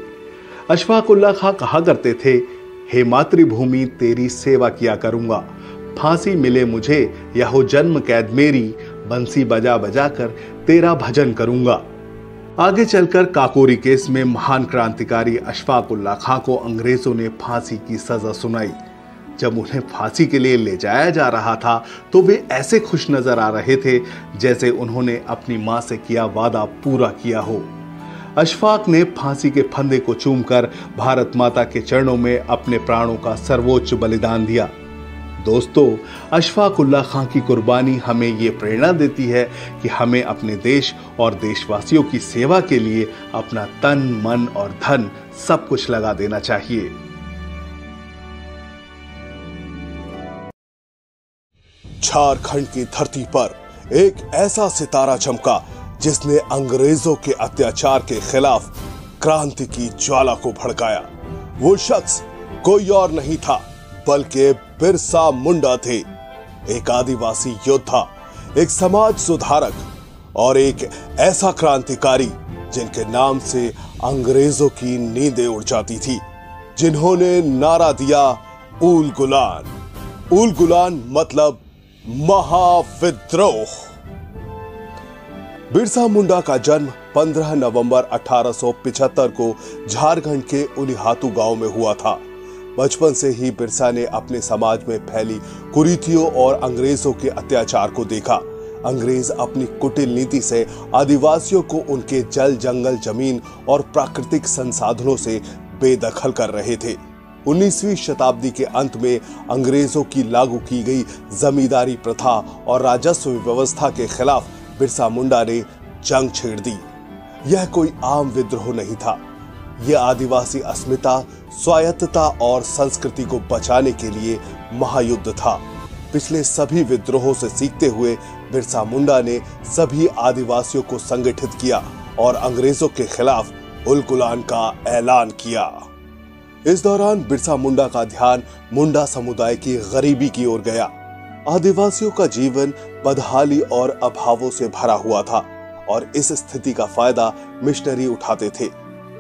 अशफाक उल्लाह खां कहा करते थे, हे मातृभूमि तेरी सेवा किया करूंगा, फांसी मिले मुझे या हो जन्म कैद मेरी, बंसी बजा बजा कर तेरा भजन करूंगा। आगे चलकर काकोरी केस में महान क्रांतिकारी अशफाक उल्लाह खां को अंग्रेजों ने फांसी की सजा सुनाई। जब उन्हें फांसी के लिए ले जाया जा रहा था तो वे ऐसे खुश नजर आ रहे थे जैसे उन्होंने अपनी मां से किया वादा पूरा किया हो। अशफाक ने फांसी के फंदे को चूमकर भारत माता के चरणों में अपने प्राणों का सर्वोच्च बलिदान दिया। दोस्तों, अशफाक उल्लाह खां की कुर्बानी हमें ये प्रेरणा देती है कि हमें अपने देश और देशवासियों की सेवा के लिए अपना तन, मन और धन सब कुछ लगा देना चाहिए। झारखंड की धरती पर एक ऐसा सितारा चमका जिसने अंग्रेजों के अत्याचार के खिलाफ क्रांति की ज्वाला को भड़काया। वो शख्स कोई और नहीं था बल्कि बिरसा मुंडा थे, एक आदिवासी योद्धा, एक समाज सुधारक और एक ऐसा क्रांतिकारी जिनके नाम से अंग्रेजों की नींदें उड़ जाती थी, जिन्होंने नारा दिया ऊल गुलान। ऊल गुलान मतलब महाविद्रोह। बिरसा मुंडा का जन्म 15 नवंबर 1875 को झारखंड के उलिहातू गांव में हुआ था। बचपन से ही बिरसा ने अपने समाज में फैली कुरीतियों और अंग्रेजों के अत्याचार को देखा। अंग्रेज अपनी कुटिल नीति से आदिवासियों को उनके जल, जंगल, जमीन और प्राकृतिक संसाधनों से बेदखल कर रहे थे। 19वीं शताब्दी के अंत में अंग्रेजों की लागू की गई जमींदारी प्रथा और राजस्व व्यवस्था के खिलाफ बिरसा मुंडा ने जंग छेड़ दी। यह कोई आम विद्रोह नहीं था, यह आदिवासी अस्मिता, स्वायत्तता और संस्कृति को बचाने के लिए महायुद्ध था। पिछले सभी विद्रोहों से सीखते हुए बिरसा मुंडा ने सभी आदिवासियों को संगठित किया और अंग्रेजों के खिलाफ उल गुलान का ऐलान किया। इस दौरान बिरसा मुंडा का ध्यान मुंडा समुदाय की गरीबी की ओर गया। आदिवासियों का जीवन बदहाली और अभावों से भरा हुआ था और इस स्थिति का फायदा मिशनरी उठाते थे।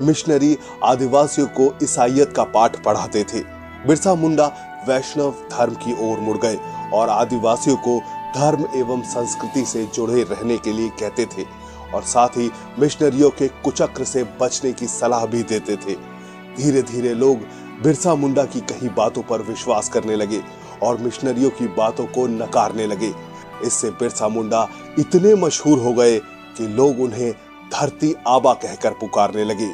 मिशनरी आदिवासियों को ईसाईयत का पाठ पढ़ाते थे। बिरसा मुंडा वैष्णव धर्म की ओर मुड़ गए और आदिवासियों को धर्म एवं संस्कृति से जुड़े रहने के लिए कहते थे और साथ ही मिशनरियों के कुचक्र से बचने की सलाह भी देते थे। धीरे धीरे लोग बिरसा मुंडा की कही बातों पर विश्वास करने लगे और मिशनरियों की बातों को नकारने लगे। इससे बिरसा मुंडा इतने मशहूर हो गए कि लोग उन्हें धरती आबा कहकर पुकारने लगे।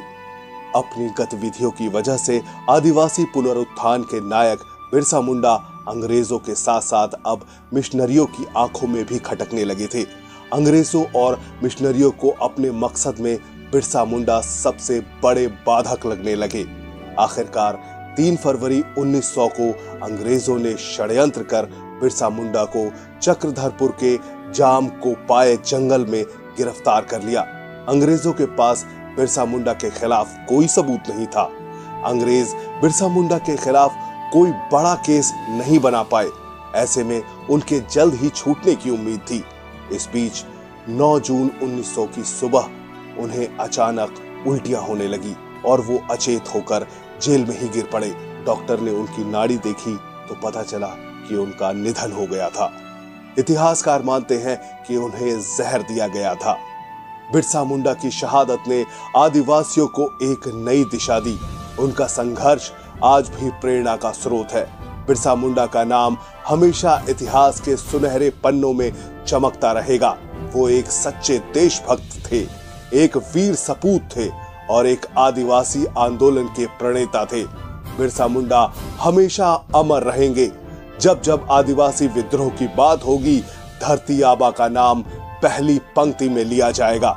अपनी गतिविधियों की वजह से आदिवासी पुनरुत्थान के नायक बिरसा मुंडा अंग्रेजों के साथ साथ अब मिशनरियों की आंखों में भी खटकने लगे थे। अंग्रेजों और मिशनरियों को अपने मकसद में बिरसा मुंडा सबसे बड़े बाधक लगने लगे। आखिरकार 3 फरवरी 1900 को अंग्रेजों ने षड्यंत्र कर बिरसा मुंडा को चक्रधरपुर के जाम को पाए जंगल में गिरफ्तार कर लिया। अंग्रेजों के पास बिरसा मुंडा के खिलाफ कोई सबूत नहीं था। अंग्रेज बिरसा मुंडा के खिलाफ कोई बड़ा केस नहीं बना पाए। ऐसे में उनके जल्द ही छूटने की उम्मीद थी। इस बीच 9 जून 1900 की सुबह उन्हें अचानक उल्टियां होने लगी और वो अचेत होकर जेल में ही गिर पड़े। डॉक्टर ने उनकी नाड़ी देखी तो पता चला कि उनका निधन हो गया था। इतिहासकार मानते हैं कि उन्हें जहर दिया गया था। बिरसा मुंडा की शहादत ने आदिवासियों को एक नई दिशा दी। उनका संघर्ष आज भी प्रेरणा का स्रोत है। बिरसा मुंडा का नाम हमेशा इतिहास के सुनहरे पन्नों में चमकता रहेगा। वो एक सच्चे देशभक्त थे, एक वीर सपूत थे और एक आदिवासी आंदोलन के प्रणेता थे। बिरसा मुंडा हमेशा अमर रहेंगे। जब जब आदिवासी विद्रोह की बात होगी, धरती आबा का नाम पहली पंक्ति में लिया जाएगा।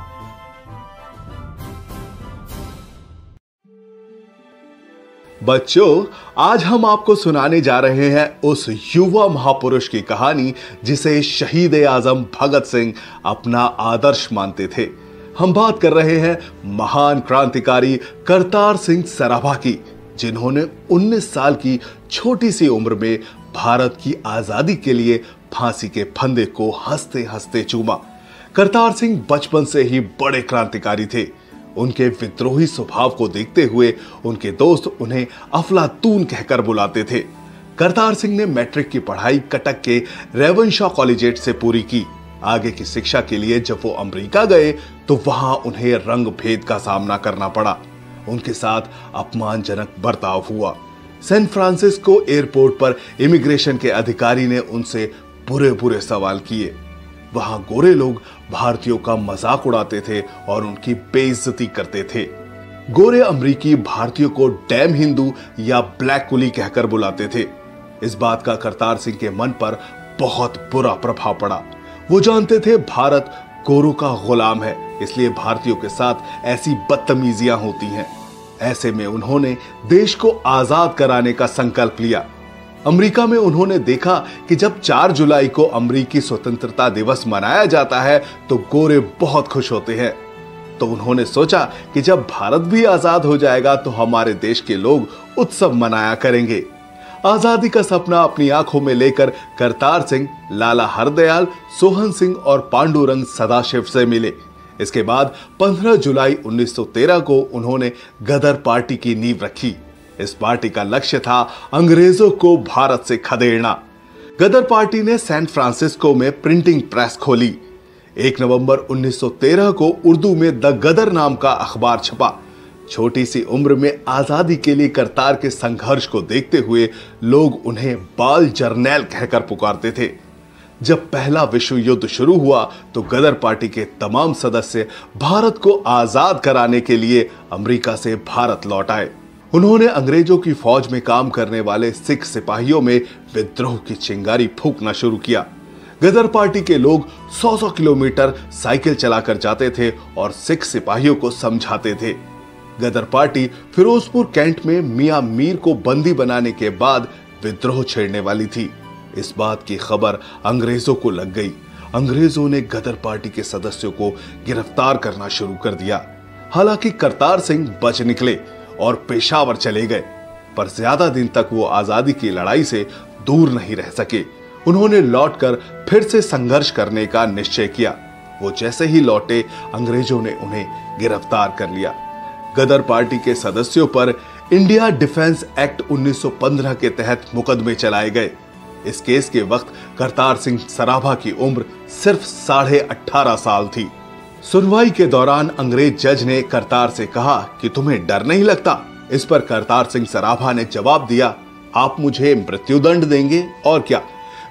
बच्चों, आज हम आपको सुनाने जा रहे हैं उस युवा महापुरुष की कहानी जिसे शहीद आजम भगत सिंह अपना आदर्श मानते थे। हम बात कर रहे हैं महान क्रांतिकारी करतार सिंह सराभा की, जिन्होंने 19 साल की छोटी सी उम्र में भारत की आजादी के लिए फांसी के फंदे को हंसते हंसते चूमा। करतार सिंह बचपन से ही बड़े क्रांतिकारी थे। उनके विद्रोही स्वभाव को देखते हुए उनके दोस्त उन्हें अफलातून कहकर बुलाते थे। करतार सिंह ने मैट्रिक की पढ़ाई कटक के रेवनशॉ कॉलेजिएट से पूरी की। आगे की शिक्षा के लिए जब वो अमेरिका गए तो वहां उन्हें रंग भेद का सामना करना पड़ा। उनके साथ अपमानजनक बर्ताव हुआ। सैन फ्रांसिस्को एयरपोर्ट पर इमिग्रेशन के अधिकारी ने उनसे बुरे बुरे सवाल किए। वहां गोरे लोग भारतीयों का मजाक उड़ाते थे और उनकी बेइज्जती करते थे। गोरे अमरीकी भारतीयों को डैम हिंदू या ब्लैक कुली कहकर बुलाते थे। इस बात का करतार सिंह के मन पर बहुत बुरा प्रभाव पड़ा। वो जानते थे भारत गोरों का गुलाम है, इसलिए भारतीयों के साथ ऐसी बदतमीजियां होती हैं। ऐसे में उन्होंने देश को आजाद कराने का संकल्प लिया। अमेरिका में उन्होंने देखा कि जब 4 जुलाई को अमेरिकी स्वतंत्रता दिवस मनाया जाता है तो गोरे बहुत खुश होते हैं। तो उन्होंने सोचा कि जब भारत भी आजाद हो जाएगा तो हमारे देश के लोग उत्सव मनाया करेंगे। आजादी का सपना अपनी आंखों में लेकर करतार सिंह लाला हरदयाल, सोहन सिंह और पांडुरंग सदाशिव से मिले। इसके बाद 15 जुलाई 1913 को उन्होंने गदर पार्टी की नींव रखी। इस पार्टी का लक्ष्य था अंग्रेजों को भारत से खदेड़ना। गदर पार्टी ने सैन फ्रांसिस्को में प्रिंटिंग प्रेस खोली। 1 नवंबर 1913 को उर्दू में द गदर नाम का अखबार छपा। छोटी सी उम्र में आजादी के लिए करतार के संघर्ष को देखते हुए लोग उन्हें बाल जर्नैल कहकर पुकारते थे। जब पहला विश्व युद्ध शुरू हुआ तो गदर पार्टी के तमाम सदस्य भारत को आजाद कराने के लिए अमेरिका से भारत लौट आए। उन्होंने अंग्रेजों की फौज में काम करने वाले सिख सिपाहियों में विद्रोह की चिंगारी फूंकना शुरू किया। गदर पार्टी के लोग 100 किलोमीटर साइकिल चलाकर जाते थे और सिख सिपाहियों को समझाते थे। गदर पार्टी फिरोजपुर कैंट में मियां मीर को बंदी बनाने के बाद विद्रोह छेड़ने वाली थी। इस बात की खबर अंग्रेजों को लग गई। अंग्रेजों ने गदर पार्टी के सदस्यों को गिरफ्तार करना शुरू कर दिया। हालांकि करतार सिंह बच निकले और पेशावर चले गए, पर ज्यादा दिन तक वो आजादी की लड़ाई से दूर नहीं रह सके। उन्होंने लौटकर फिर से संघर्ष करने का निश्चय किया। वो जैसे ही लौटे अंग्रेजों ने उन्हें गिरफ्तार कर लिया। गदर पार्टी के सदस्यों पर इंडिया डिफेंस एक्ट 1915 के तहत मुकदमे चलाए गए। इस केस के वक्त करतार सिंह सराभा की उम्र सिर्फ 18.5 साल थी। सुनवाई के दौरान अंग्रेज जज ने करतार से कहा कि तुम्हें डर नहीं लगता। इस पर करतार सिंह सराभा ने जवाब दिया, आप मुझे मृत्युदंड देंगे और क्या।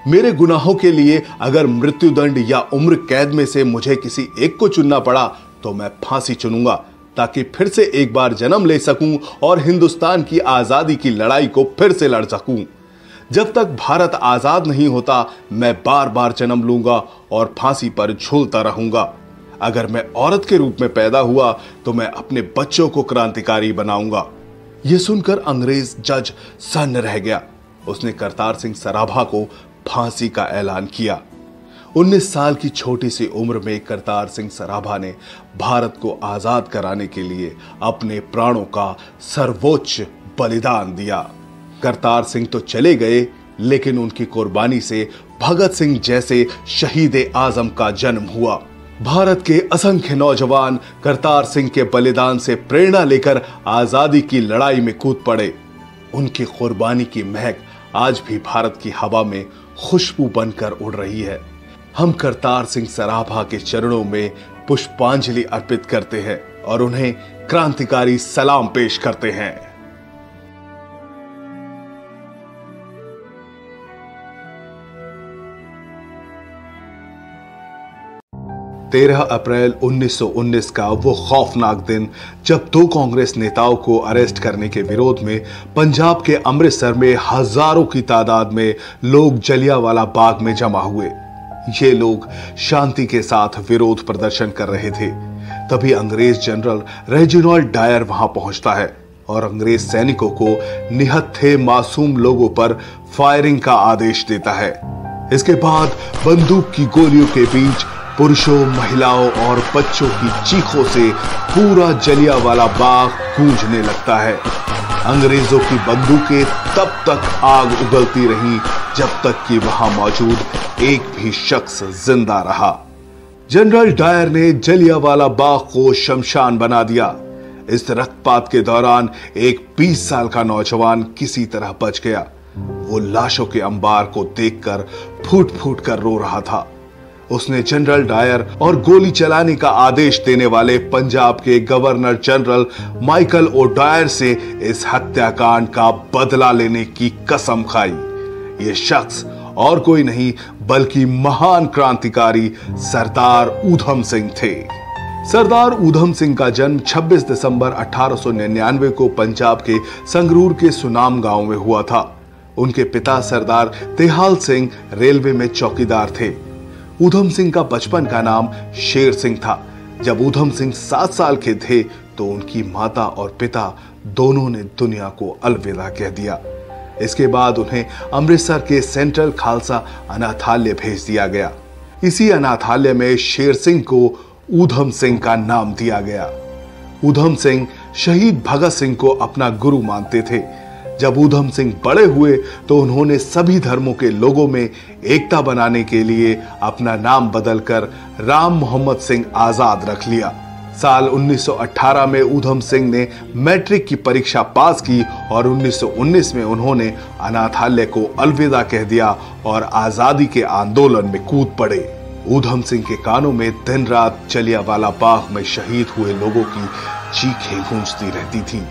मेरे गुनाहों के लिए अगर मृत्युदंड या उम्र कैद में से मुझे किसी एक को चुनना पड़ा तो मैं फांसी चुनूंगा, ताकि फिर से एक बार जन्म ले सकूं और हिंदुस्तान की आजादी की लड़ाई को फिर से लड़ सकूं। जब तक भारत आजाद नहीं होता मैं बार बार जन्म लूंगा और फांसी पर झूलता रहूंगा। अगर मैं औरत के रूप में पैदा हुआ तो मैं अपने बच्चों को क्रांतिकारी बनाऊंगा। यह सुनकर अंग्रेज जज सन्न रह गया। उसने करतार सिंह सराभा को फांसी का ऐलान किया। 19 साल की छोटी सी उम्र में करतार सिंह सराभा ने भारत को आजाद कराने के लिए अपने प्राणों का सर्वोच्च बलिदान दिया। करतार सिंह तो चले गए, लेकिन उनकी कुर्बानी से भगत सिंह जैसे शहीद आजम का जन्म हुआ। भारत के असंख्य नौजवान करतार सिंह के बलिदान से प्रेरणा लेकर आजादी की लड़ाई में कूद पड़े। उनकी कुर्बानी की महक आज भी भारत की हवा में खुशबू बनकर उड़ रही है। हम करतार सिंह सराभा के चरणों में पुष्पांजलि अर्पित करते हैं और उन्हें क्रांतिकारी सलाम पेश करते हैं। 13 अप्रैल 1919 का वो खौफनाक दिन जब 2 कांग्रेस नेताओं को अरेस्ट करने के विरोध में पंजाब के अमृतसर में हजारों की तादाद में लोग जलियांवाला बाग में जमा हुए। ये लोग शांति के साथ विरोध प्रदर्शन कर रहे थे। तभी अंग्रेज जनरल रेजिनाल्ड डायर वहां पहुंचता है और अंग्रेज सैनिकों को निहत्थे मासूम लोगों पर फायरिंग का आदेश देता है। इसके बाद बंदूक की गोलियों के बीच पुरुषों, महिलाओं और बच्चों की चीखों से पूरा जलियांवाला बाग गूंजने लगता है। अंग्रेजों की बंदूकें तब तक आग उगलती रहीं जब तक कि वहां मौजूद एक भी शख्स जिंदा रहा। जनरल डायर ने जलियांवाला बाग को शमशान बना दिया। इस रक्तपात के दौरान एक 20 साल का नौजवान किसी तरह बच गया। वो लाशों के अंबार को देखकर फूट फूट कर रो रहा था। उसने जनरल डायर और गोली चलाने का आदेश देने वाले पंजाब के गवर्नर जनरल माइकल ओडायर से इस हत्याकांड का बदला लेने की कसम खाई। यह शख्स और कोई नहीं बल्कि महान क्रांतिकारी सरदार ऊधम सिंह थे। सरदार ऊधम सिंह का जन्म 26 दिसंबर 1899 को पंजाब के संगरूर के सुनाम गांव में हुआ था। उनके पिता सरदार तेहाल सिंह रेलवे में चौकीदार थे। ऊधम सिंह का बचपन का नाम शेर सिंह था। जब ऊधम सिंह 7 साल के थे तो उनकी माता और पिता दोनों ने दुनिया को अलविदा कह दिया। इसके बाद उन्हें अमृतसर के सेंट्रल खालसा अनाथालय भेज दिया गया। इसी अनाथालय में शेर सिंह को ऊधम सिंह का नाम दिया गया। ऊधम सिंह शहीद भगत सिंह को अपना गुरु मानते थे। जब ऊधम सिंह बड़े हुए तो उन्होंने सभी धर्मों के लोगों में एकता बनाने के लिए अपना नाम बदलकर राम मोहम्मद सिंह आजाद रख लिया। साल 1918 में ऊधम सिंह ने मैट्रिक की परीक्षा पास की और 1919 में उन्होंने अनाथालय को अलविदा कह दिया और आजादी के आंदोलन में कूद पड़े। ऊधम सिंह के कानों में दिन रात जलियांवाला बाग में शहीद हुए लोगों की चीखें गूंजती रहती थीं।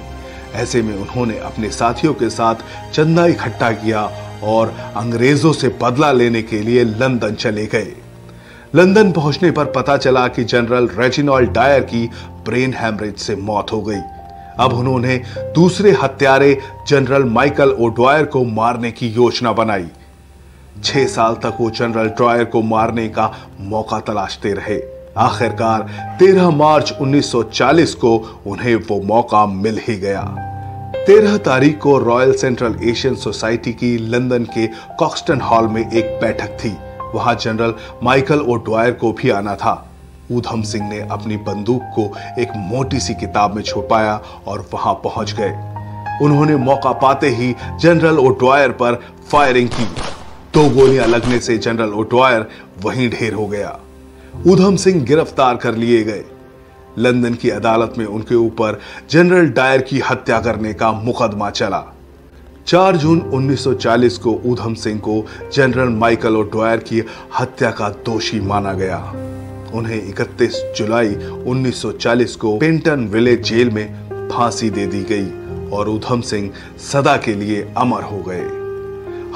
ऐसे में उन्होंने अपने साथियों के साथ चंदा इकट्ठा किया और अंग्रेजों से बदला लेने के लिए लंदन चले गए। लंदन पहुंचने पर पता चला कि जनरल रेजिनाल्ड डायर की ब्रेन हैमरेज से मौत हो गई। अब उन्होंने दूसरे हत्यारे जनरल माइकल ओडायर को मारने की योजना बनाई। 6 साल तक वो जनरल डायर को मारने का मौका तलाशते रहे। आखिरकार 13 मार्च 1940 को उन्हें वो मौका मिल ही गया। 13 तारीख को रॉयल सेंट्रल एशियन सोसाइटी की लंदन के कॉक्सटन हॉल में एक बैठक थी। वहां जनरल माइकल ओडायर को भी आना था। ऊधम सिंह ने अपनी बंदूक को एक मोटी सी किताब में छुपाया और वहां पहुंच गए। उन्होंने मौका पाते ही जनरल ओडायर पर फायरिंग की। 2 गोलियां लगने से जनरल ओडायर वहीं ढेर हो गया। ऊधम सिंह गिरफ्तार कर लिए गए। लंदन की अदालत में उनके ऊपर जनरल डायर की हत्या करने का मुकदमा चला। 4 जून 1940 को ऊधम सिंह को जनरल माइकल ओडायर की हत्या का दोषी माना गया। उन्हें 31 जुलाई 1940 को पेंटन विलेज जेल में फांसी दे दी गई और ऊधम सिंह सदा के लिए अमर हो गए।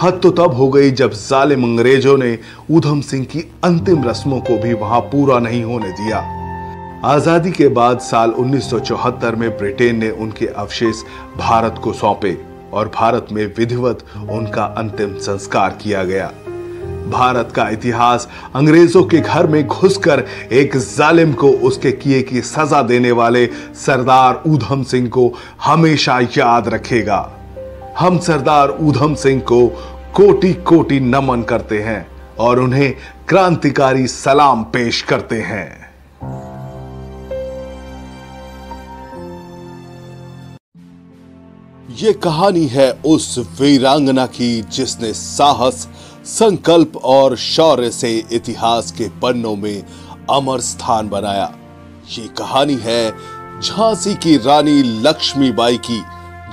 हद तो तब हो गई जब जालिम अंग्रेजों ने ऊधम सिंह की अंतिम रस्मों को भी वहां पूरा नहीं होने दिया। आजादी के बाद साल 1974 में ब्रिटेन ने उनके अवशेष भारत को सौंपे और भारत में विधिवत उनका अंतिम संस्कार किया गया। भारत का इतिहास अंग्रेजों के घर में घुसकर एक जालिम को उसके किए की सजा देने वाले सरदार ऊधम सिंह को हमेशा याद रखेगा। हम सरदार ऊधम सिंह को कोटि कोटि नमन करते हैं और उन्हें क्रांतिकारी सलाम पेश करते हैं। ये कहानी है उस वीरांगना की जिसने साहस, संकल्प और शौर्य से इतिहास के पन्नों में अमर स्थान बनाया। ये कहानी है झांसी की रानी लक्ष्मीबाई की,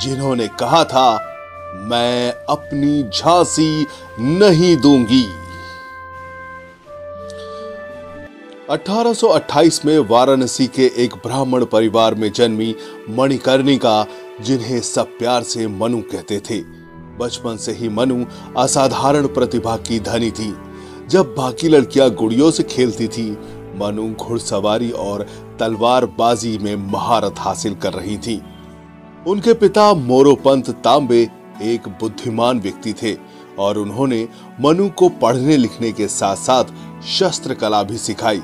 जिन्होंने कहा था, मैं अपनी झांसी नहीं दूंगी। 1828 में वाराणसी के एक ब्राह्मण परिवार में जन्मी मणिकर्णिका, जिन्हें सब प्यार से मनु कहते थे। बचपन से ही मनु असाधारण प्रतिभा की धनी थी। जब बाकी लड़कियां गुड़ियों से खेलती थी, मनु घुड़सवारी और तलवारबाजी में महारत हासिल कर रही थी। उनके पिता मोरोपंत तांबे एक बुद्धिमान व्यक्ति थे और उन्होंने मनु को पढ़ने लिखने के साथ साथ शस्त्र कला भी सिखाई।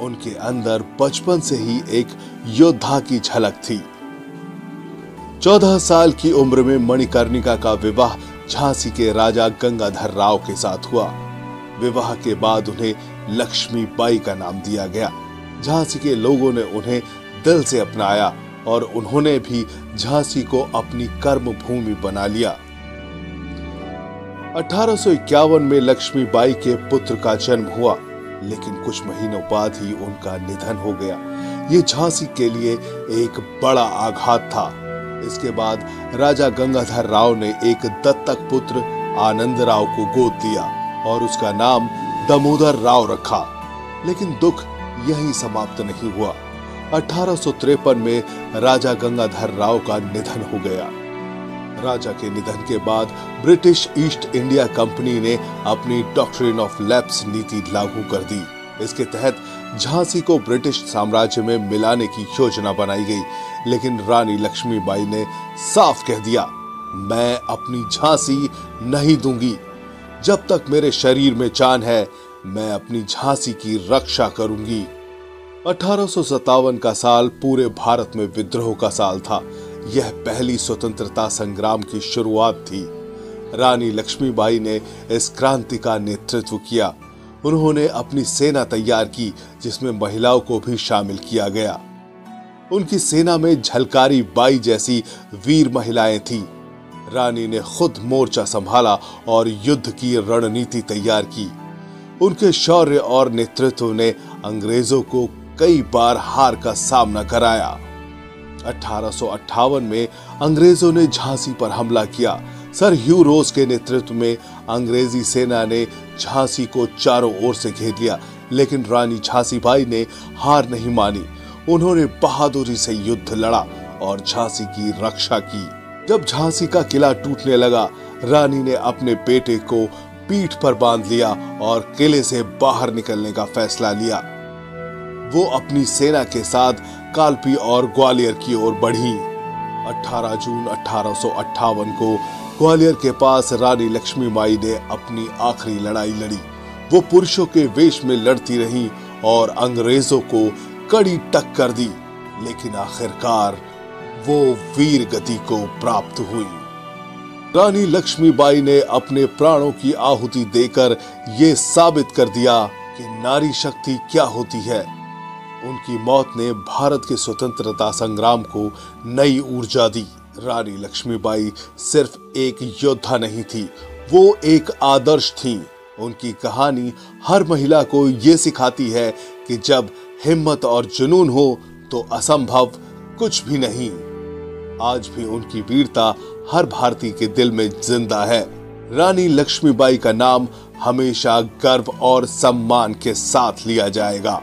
उनके अंदर बचपन से ही एक योद्धा की झलक थी। 14 साल की उम्र में मणिकर्णिका का विवाह झांसी के राजा गंगाधर राव के साथ हुआ। विवाह के बाद उन्हें लक्ष्मीबाई का नाम दिया गया। झांसी के लोगों ने उन्हें दिल से अपनाया और उन्होंने भी झांसी को अपनी कर्म भूमि बना लिया। 1851 में लक्ष्मीबाई के पुत्र का जन्म हुआ, लेकिन कुछ महीनों बाद ही उनका निधन हो गया। ये झांसी के लिए एक बड़ा आघात था। इसके बाद राजा गंगाधर राव ने एक दत्तक पुत्र आनंद राव को गोद लिया और उसका नाम दामोदर राव रखा। लेकिन दुख यहीं समाप्त नहीं हुआ। 1853 में राजा गंगाधर राव का निधन हो गया। राजा के निधन के बाद ब्रिटिश ईस्ट इंडिया कंपनी ने अपनी डॉक्ट्रिन ऑफ लैप्स नीति लागू कर दी। इसके तहत झांसी को ब्रिटिश साम्राज्य में मिलाने की योजना बनाई गई, लेकिन रानी लक्ष्मीबाई ने साफ कह दिया, मैं अपनी झांसी नहीं दूंगी। जब तक मेरे शरीर में जान है, मैं अपनी झांसी की रक्षा करूंगी। 1857 का साल पूरे भारत में विद्रोह का साल था। यह पहली स्वतंत्रता संग्राम की शुरुआत थी। रानी लक्ष्मीबाई ने इस क्रांति का नेतृत्व किया। उन्होंने अपनी सेना तैयार की, जिसमें महिलाओं को भी शामिल किया गया। उनकी सेना में झलकारी बाई जैसी वीर महिलाएं थीं। रानी ने खुद मोर्चा संभाला और युद्ध की रणनीति तैयार की। उनके शौर्य और नेतृत्व ने अंग्रेजों को कई बार हार का सामना कराया। 1858 में अंग्रेजों ने झांसी पर हमला किया। सर ह्यू रोज के नेतृत्व में अंग्रेजी सेना ने झांसी को चारों ओर से घेर लिया, लेकिन रानी झांसीबाई ने हार नहीं मानी। उन्होंने बहादुरी से युद्ध लड़ा और झांसी की रक्षा की। जब झांसी का किला टूटने लगा, रानी ने अपने बेटे को पीठ पर बांध लिया और किले से बाहर निकलने का फैसला लिया। वो अपनी सेना के साथ कालपी और ग्वालियर की ओर बढ़ी। 18 जून 1858 को ग्वालियर के पास रानी लक्ष्मीबाई ने अपनी आखिरी लड़ाई लड़ी। वो पुरुषों के वेश में लड़ती रही और अंग्रेजों को कड़ी टक्कर दी, लेकिन आखिरकार वो वीर गति को प्राप्त हुई। रानी लक्ष्मीबाई ने अपने प्राणों की आहुति देकर ये साबित कर दिया कि नारी शक्ति क्या होती है। उनकी मौत ने भारत के स्वतंत्रता संग्राम को नई ऊर्जा दी। रानी लक्ष्मीबाई सिर्फ एक योद्धा नहीं थी, वो एक आदर्श थी। उनकी कहानी हर महिला को ये सिखाती है कि जब हिम्मत और जुनून हो तो असंभव कुछ भी नहीं। आज भी उनकी वीरता हर भारतीय के दिल में जिंदा है। रानी लक्ष्मीबाई का नाम हमेशा गर्व और सम्मान के साथ लिया जाएगा।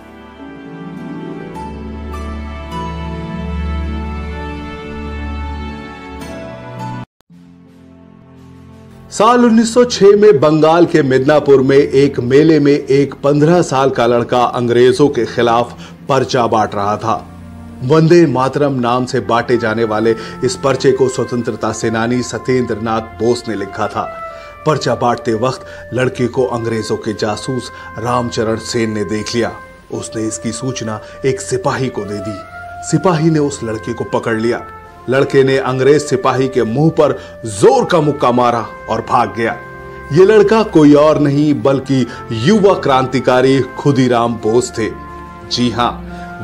साल 1906 में बंगाल के मिदनापुर में एक मेले में एक 15 साल का लड़का अंग्रेजों के खिलाफ पर्चा बांट रहा था। वंदे मातरम नाम से बांटे जाने वाले इस पर्चे को स्वतंत्रता सेनानी सत्येंद्र नाथ बोस ने लिखा था। पर्चा बांटते वक्त लड़के को अंग्रेजों के जासूस रामचरण सेन ने देख लिया। उसने इसकी सूचना एक सिपाही को दे दी। सिपाही ने उस लड़के को पकड़ लिया। लड़के ने अंग्रेज सिपाही के मुंह पर जोर का मुक्का मारा और भाग गया। ये लड़का कोई और नहीं बल्कि युवा क्रांतिकारी खुदीराम बोस थे। जी हां,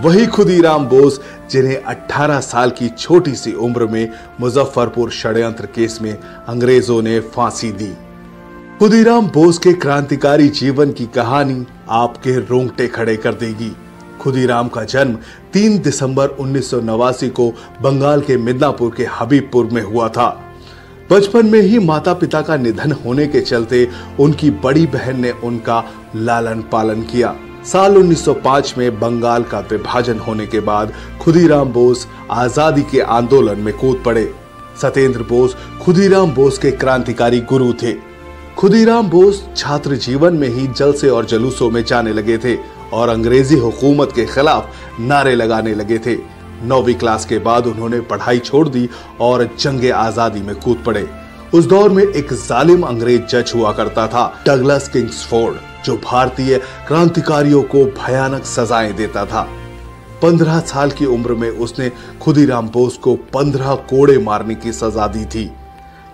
वही खुदीराम बोस जिन्हें 18 साल की छोटी सी उम्र में मुजफ्फरपुर षड्यंत्र केस में अंग्रेजों ने फांसी दी। खुदीराम बोस के क्रांतिकारी जीवन की कहानी आपके रोंगटे खड़े कर देगी। खुदीराम का जन्म 3 दिसंबर 1989 को बंगाल के मिदनापुर के हबीबपुर में हुआ था। बचपन में ही माता पिता का निधन होने के चलते उनकी बड़ी बहन ने उनका लालन पालन किया। साल 1905 में बंगाल का विभाजन होने के बाद खुदीराम बोस आजादी के आंदोलन में कूद पड़े। सत्येंद्र बोस खुदीराम बोस के क्रांतिकारी गुरु थे। खुदीराम बोस छात्र जीवन में ही जलसे और जुलूसों में जाने लगे थे और अंग्रेजी हुकूमत के खिलाफ नारे लगाने लगे थे। 9वीं क्लास के बाद उन्होंने पढ़ाई छोड़ दी और जंगे आजादी में कूद पड़े। उस दौर में एक जालिम अंग्रेज जज हुआ करता था, डगलस किंग्सफोर्ड, जो भारतीय क्रांतिकारियों को भयानक सजाएं देता था। 15 साल की उम्र में उसने खुदीराम बोस को 15 कोड़े मारने की सजा दी थी।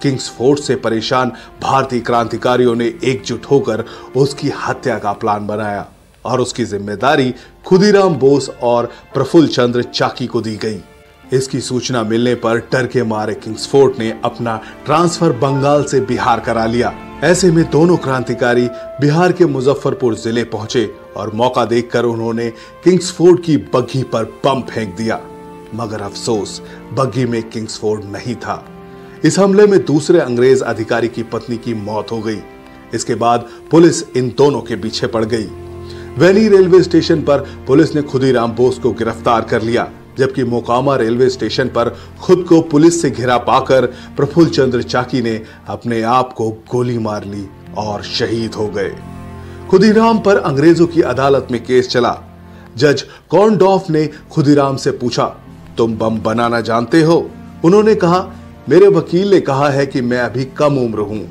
किंग्सफोर्ड से परेशान भारतीय क्रांतिकारियों ने एकजुट होकर उसकी हत्या का प्लान बनाया और उसकी जिम्मेदारी खुदीराम बोस और प्रफुल्ल चंद्र चाकी को दी गई। इसकी सूचना मिलने पर डर के मारे किंग्सफोर्ड ने अपना ट्रांसफर बंगाल से बिहार करा लिया। ऐसे में दोनों क्रांतिकारी बिहार के मुजफ्फरपुर जिले पहुंचे और मौका देखकर उन्होंने किंग्सफोर्ड की बग्घी पर बम फेंक दिया। मगर अफसोस, बग्घी में किंग्सफोर्ड नहीं था। इस हमले में दूसरे अंग्रेज अधिकारी की पत्नी की मौत हो गई। इसके बाद पुलिस इन दोनों के पीछे पड़ गई। वैली रेलवे स्टेशन पर पुलिस ने खुदीराम बोस को गिरफ्तार कर लिया, जबकि मोकामा रेलवे स्टेशन पर खुद को पुलिस से घिरा पाकर प्रफुल्ल चंद्र चाकी ने अपने आप को गोली मार ली और शहीद हो गए। खुदीराम पर अंग्रेजों की अदालत में केस चला। जज कॉर्नडॉफ ने खुदीराम से पूछा, तुम बम बनाना जानते हो? उन्होंने कहा, मेरे वकील ने कहा है कि मैं अभी कम उम्र हूं,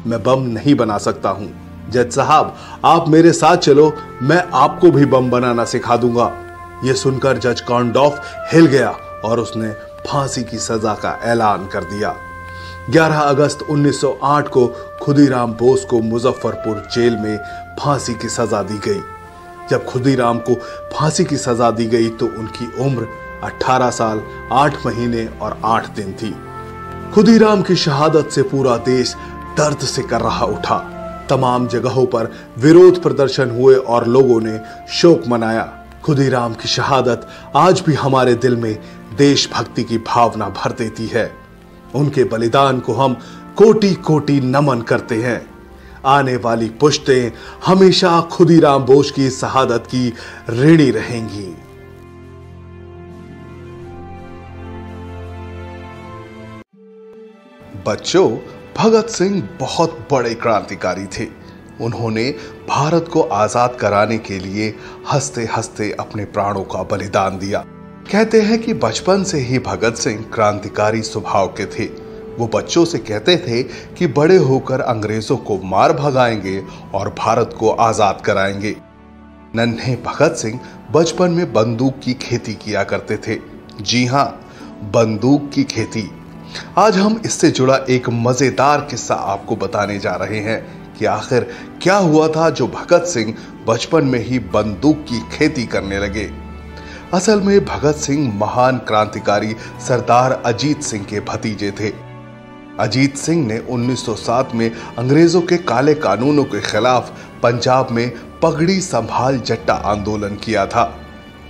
मैं बम नहीं बना सकता हूं। जज साहब, आप मेरे साथ चलो, मैं आपको भी बम बनाना सिखा दूंगा। यह सुनकर जज कॉर्नडॉफ हिल गया और उसने फांसी की सजा का ऐलान कर दिया। 11 अगस्त 1908 को खुदीराम बोस को मुजफ्फरपुर जेल में फांसी की सजा दी गई। जब खुदीराम को फांसी की सजा दी गई तो उनकी उम्र 18 साल 8 महीने और 8 दिन थी। खुदीराम की शहादत से पूरा देश दर्द से कर रहा उठा। तमाम जगहों पर विरोध प्रदर्शन हुए और लोगों ने शोक मनाया। खुदीराम की शहादत आज भी हमारे दिल में देशभक्ति की भावना भर देती है। उनके बलिदान को हम कोटि कोटि नमन करते हैं। आने वाली पुश्तें हमेशा खुदीराम बोस की शहादत की ऋणी रहेंगी। बच्चों, भगत सिंह बहुत बड़े क्रांतिकारी थे। उन्होंने भारत को आजाद कराने के लिए हंसते हंसते अपने प्राणों का बलिदान दिया। कहते हैं कि बचपन से ही भगत सिंह क्रांतिकारी स्वभाव के थे। वो बच्चों से कहते थे कि बड़े होकर अंग्रेजों को मार भगाएंगे और भारत को आजाद कराएंगे। नन्हे भगत सिंह बचपन में बंदूक की खेती किया करते थे। जी हां, बंदूक की खेती। आज हम इससे जुड़ा एक मजेदार किस्सा आपको बताने जा रहे हैं कि आखिर क्या हुआ था जो भगत सिंह बचपन में ही बंदूक की खेती करने लगे। असल में भगत सिंह महान क्रांतिकारी सरदार अजीत सिंह के भतीजे थे। अजीत सिंह ने 1907 में अंग्रेजों के काले कानूनों के खिलाफ पंजाब में पगड़ी संभाल जट्टा आंदोलन किया था।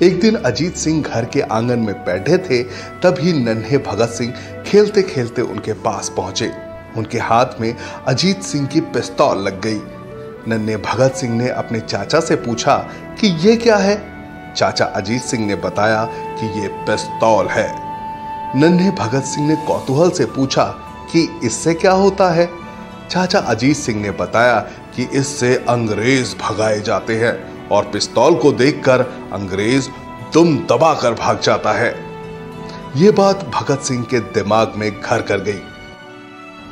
एक दिन अजीत सिंह घर के आंगन में बैठे थे, तभी नन्हे भगत सिंह खेलते खेलते उनके पास पहुंचे। उनके हाथ में अजीत सिंह की पिस्तौल लग गई। नन्हे भगत सिंह ने अपने चाचा से पूछा कि ये क्या है। चाचा अजीत सिंह ने बताया कि ये पिस्तौल है। नन्हे भगत सिंह ने कौतूहल से पूछा कि इससे क्या होता है। चाचा अजीत सिंह ने बताया कि इससे अंग्रेज भगाए जाते हैं और पिस्तौल को देखकर अंग्रेज दुम दबाकर भाग जाता है। यह बात भगत सिंह के दिमाग में घर कर गई।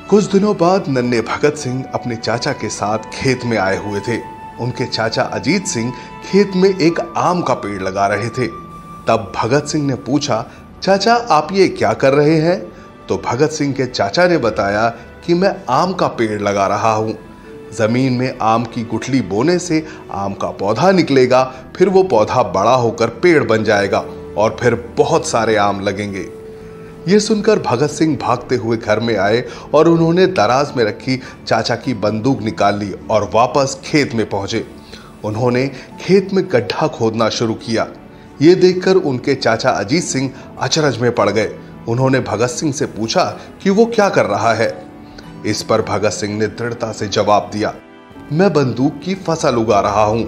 कुछ दिनों बाद नन्हे भगत सिंह अपने चाचा के साथ खेत में आए हुए थे। उनके चाचा अजीत सिंह खेत में एक आम का पेड़ लगा रहे थे। तब भगत सिंह ने पूछा, चाचा आप ये क्या कर रहे हैं? तो भगत सिंह के चाचा ने बताया कि मैं आम का पेड़ लगा रहा हूं। जमीन में आम की गुठली बोने से आम का पौधा निकलेगा, फिर वो पौधा बड़ा होकर पेड़ बन जाएगा और फिर बहुत सारे आम लगेंगे। ये सुनकर भगत सिंह भागते हुए घर में आए और उन्होंने दराज में रखी चाचा की बंदूक निकाल ली और वापस खेत में पहुंचे। उन्होंने खेत में गड्ढा खोदना शुरू किया। ये देखकर उनके चाचा अजीत सिंह अचरज में पड़ गए। उन्होंने भगत सिंह से पूछा कि वो क्या कर रहा है। इस पर भगत सिंह ने दृढ़ता से जवाब दिया, मैं बंदूक की फसल उगा रहा हूं।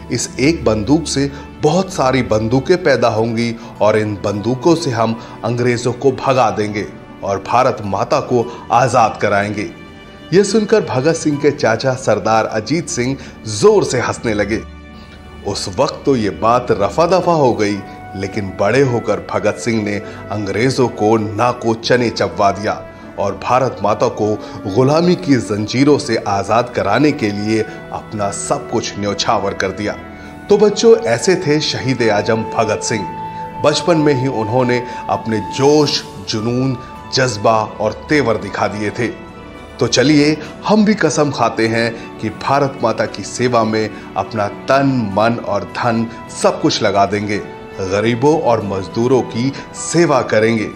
इस एक बंदूक से बहुत सारी बंदूकें पैदा होंगी और इन बंदूकों से हम अंग्रेजों को भगा देंगे और भारत माता को आजाद कराएंगे। यह सुनकर भगत सिंह के चाचा सरदार अजीत सिंह जोर से हंसने लगे। उस वक्त तो ये बात रफा दफा हो गई, लेकिन बड़े होकर भगत सिंह ने अंग्रेजों को नाको चने चबवा दिया और भारत माता को गुलामी की जंजीरों से आजाद कराने के लिए अपना सब कुछ न्यौछावर कर दिया। तो बच्चों, ऐसे थे शहीद आजम भगत सिंह। बचपन में ही उन्होंने अपने जोश, जुनून, जज्बा और तेवर दिखा दिए थे। तो चलिए हम भी कसम खाते हैं कि भारत माता की सेवा में अपना तन, मन और धन सब कुछ लगा देंगे, गरीबों और मजदूरों की सेवा करेंगे।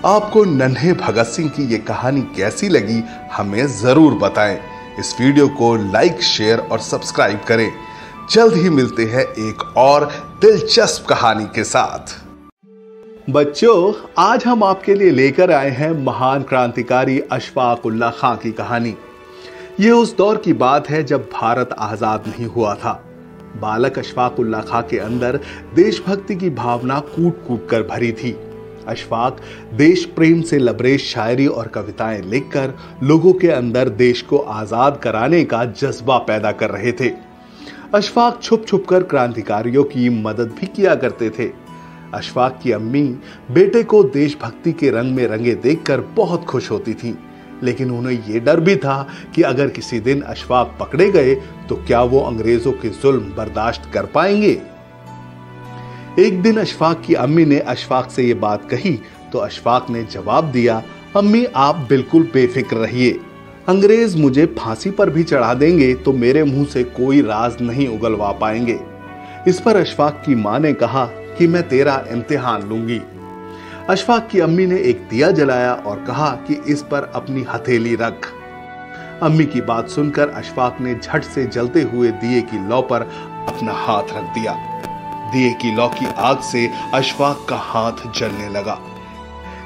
आपको नन्हे भगत सिंह की ये कहानी कैसी लगी हमें जरूर बताएं। इस वीडियो को लाइक, शेयर और सब्सक्राइब करें। जल्द ही मिलते हैं एक और दिलचस्प कहानी के साथ। बच्चों, आज हम आपके लिए लेकर आए हैं महान क्रांतिकारी अशफाक उल्लाह खां की कहानी। ये उस दौर की बात है जब भारत आजाद नहीं हुआ था। बालक अशफाक उल्लाह खां के अंदर देशभक्ति की भावना कूट कूट कर भरी थी। अशफाक देश प्रेम से लबरेज शायरी और कविताएं लिखकर लोगों के अंदर देश को आजाद कराने का जज्बा पैदा कर रहे थे। अशफाक छुप छुप कर क्रांतिकारियों की मदद भी किया करते थे। अशफाक की अम्मी बेटे को देशभक्ति के रंग में रंगे देखकर बहुत खुश होती थीं, लेकिन उन्हें यह डर भी था कि अगर किसी दिन अशफाक पकड़े गए तो क्या वो अंग्रेजों के जुल्म बर्दाश्त कर पाएंगे। एक दिन अशफाक की अम्मी ने अशफाक से ये बात कही तो अशफाक ने जवाब दिया, अम्मी आप बिल्कुल बेफिक्र रहिए, अंग्रेज मुझे फांसी पर भी चढ़ा देंगे तो मेरे मुंह से कोई राज नहीं उगलवा पाएंगे। इस पर अशफाक की मां ने कहा कि मैं तेरा इम्तिहान लूंगी। अशफाक की अम्मी ने एक दिया जलाया और कहा कि इस पर अपनी हथेली रख। अम्मी की बात सुनकर अशफाक ने झट से जलते हुए दिए की लौ पर अपना हाथ रख दिया। दिए की लौ की आग से अशफाक का हाथ जलने लगा,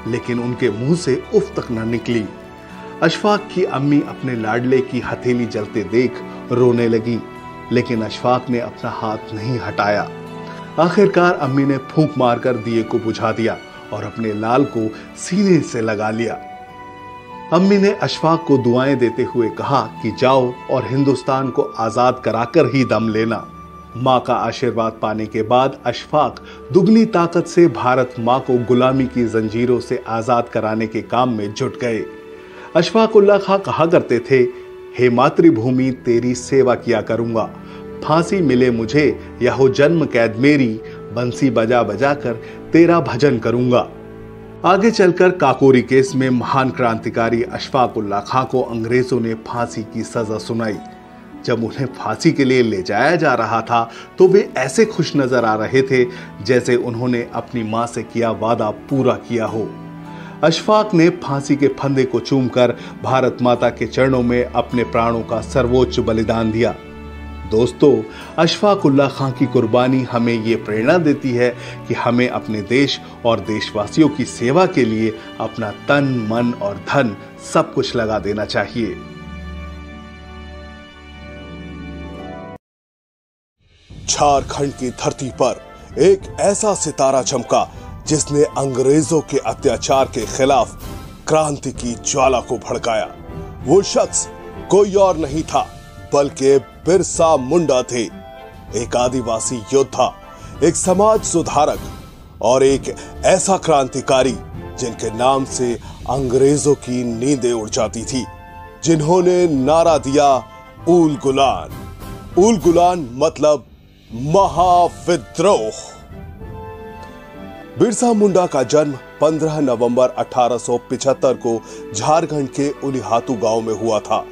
लेकिन उनके मुंह से उफ तक न निकली। अशफाक की अम्मी अपने लाडले की हथेली जलते देख रोने लगी, लेकिन अशफाक ने अपना हाथ नहीं हटाया। आखिरकार अम्मी ने फूंक मारकर दिए को बुझा दिया और अपने लाल को सीने से लगा लिया। अम्मी ने अशफाक को दुआएं देते हुए कहा कि जाओ और हिंदुस्तान को आजाद कराकर ही दम लेना। मां का आशीर्वाद पाने के बाद अशफाक दुगनी ताकत से भारत मां को गुलामी की जंजीरों से आजाद कराने के काम में जुट गए। अशफाक उल्लाह खां कहा करते थे, हे मातृभूमि तेरी सेवा किया करूंगा, फांसी मिले मुझे या हो जन्म कैद मेरी, बंसी बजा बजा कर तेरा भजन करूंगा। आगे चलकर काकोरी केस में महान क्रांतिकारी अशफाक उल्लाह खां को अंग्रेजों ने फांसी की सजा सुनाई। जब उन्हें फांसी के लिए ले जाया जा रहा था तो वे ऐसे खुश नजर आ रहे थे जैसे उन्होंने अपनी मां से किया वादा पूरा किया हो। अशफाक ने फांसी के फंदे को चूमकर भारत माता के चरणों में अपने प्राणों का सर्वोच्च बलिदान दिया। दोस्तों, अशफाक उल्लाह खां की कुर्बानी हमें ये प्रेरणा देती है कि हमें अपने देश और देशवासियों की सेवा के लिए अपना तन, मन और धन सब कुछ लगा देना चाहिए। झारखंड की धरती पर एक ऐसा सितारा चमका जिसने अंग्रेजों के अत्याचार के खिलाफ क्रांति की ज्वाला को भड़काया। वो शख्स कोई और नहीं था बल्कि बिरसा मुंडा थे, एक आदिवासी योद्धा, एक समाज सुधारक और एक ऐसा क्रांतिकारी जिनके नाम से अंग्रेजों की नींदें उड़ जाती थी, जिन्होंने नारा दिया ऊल गुलान। ऊल गुलान मतलब महाविद्रोह। बिरसा मुंडा का जन्म 15 नवंबर 1875 को झारखंड के उलिहातू गांव में हुआ था।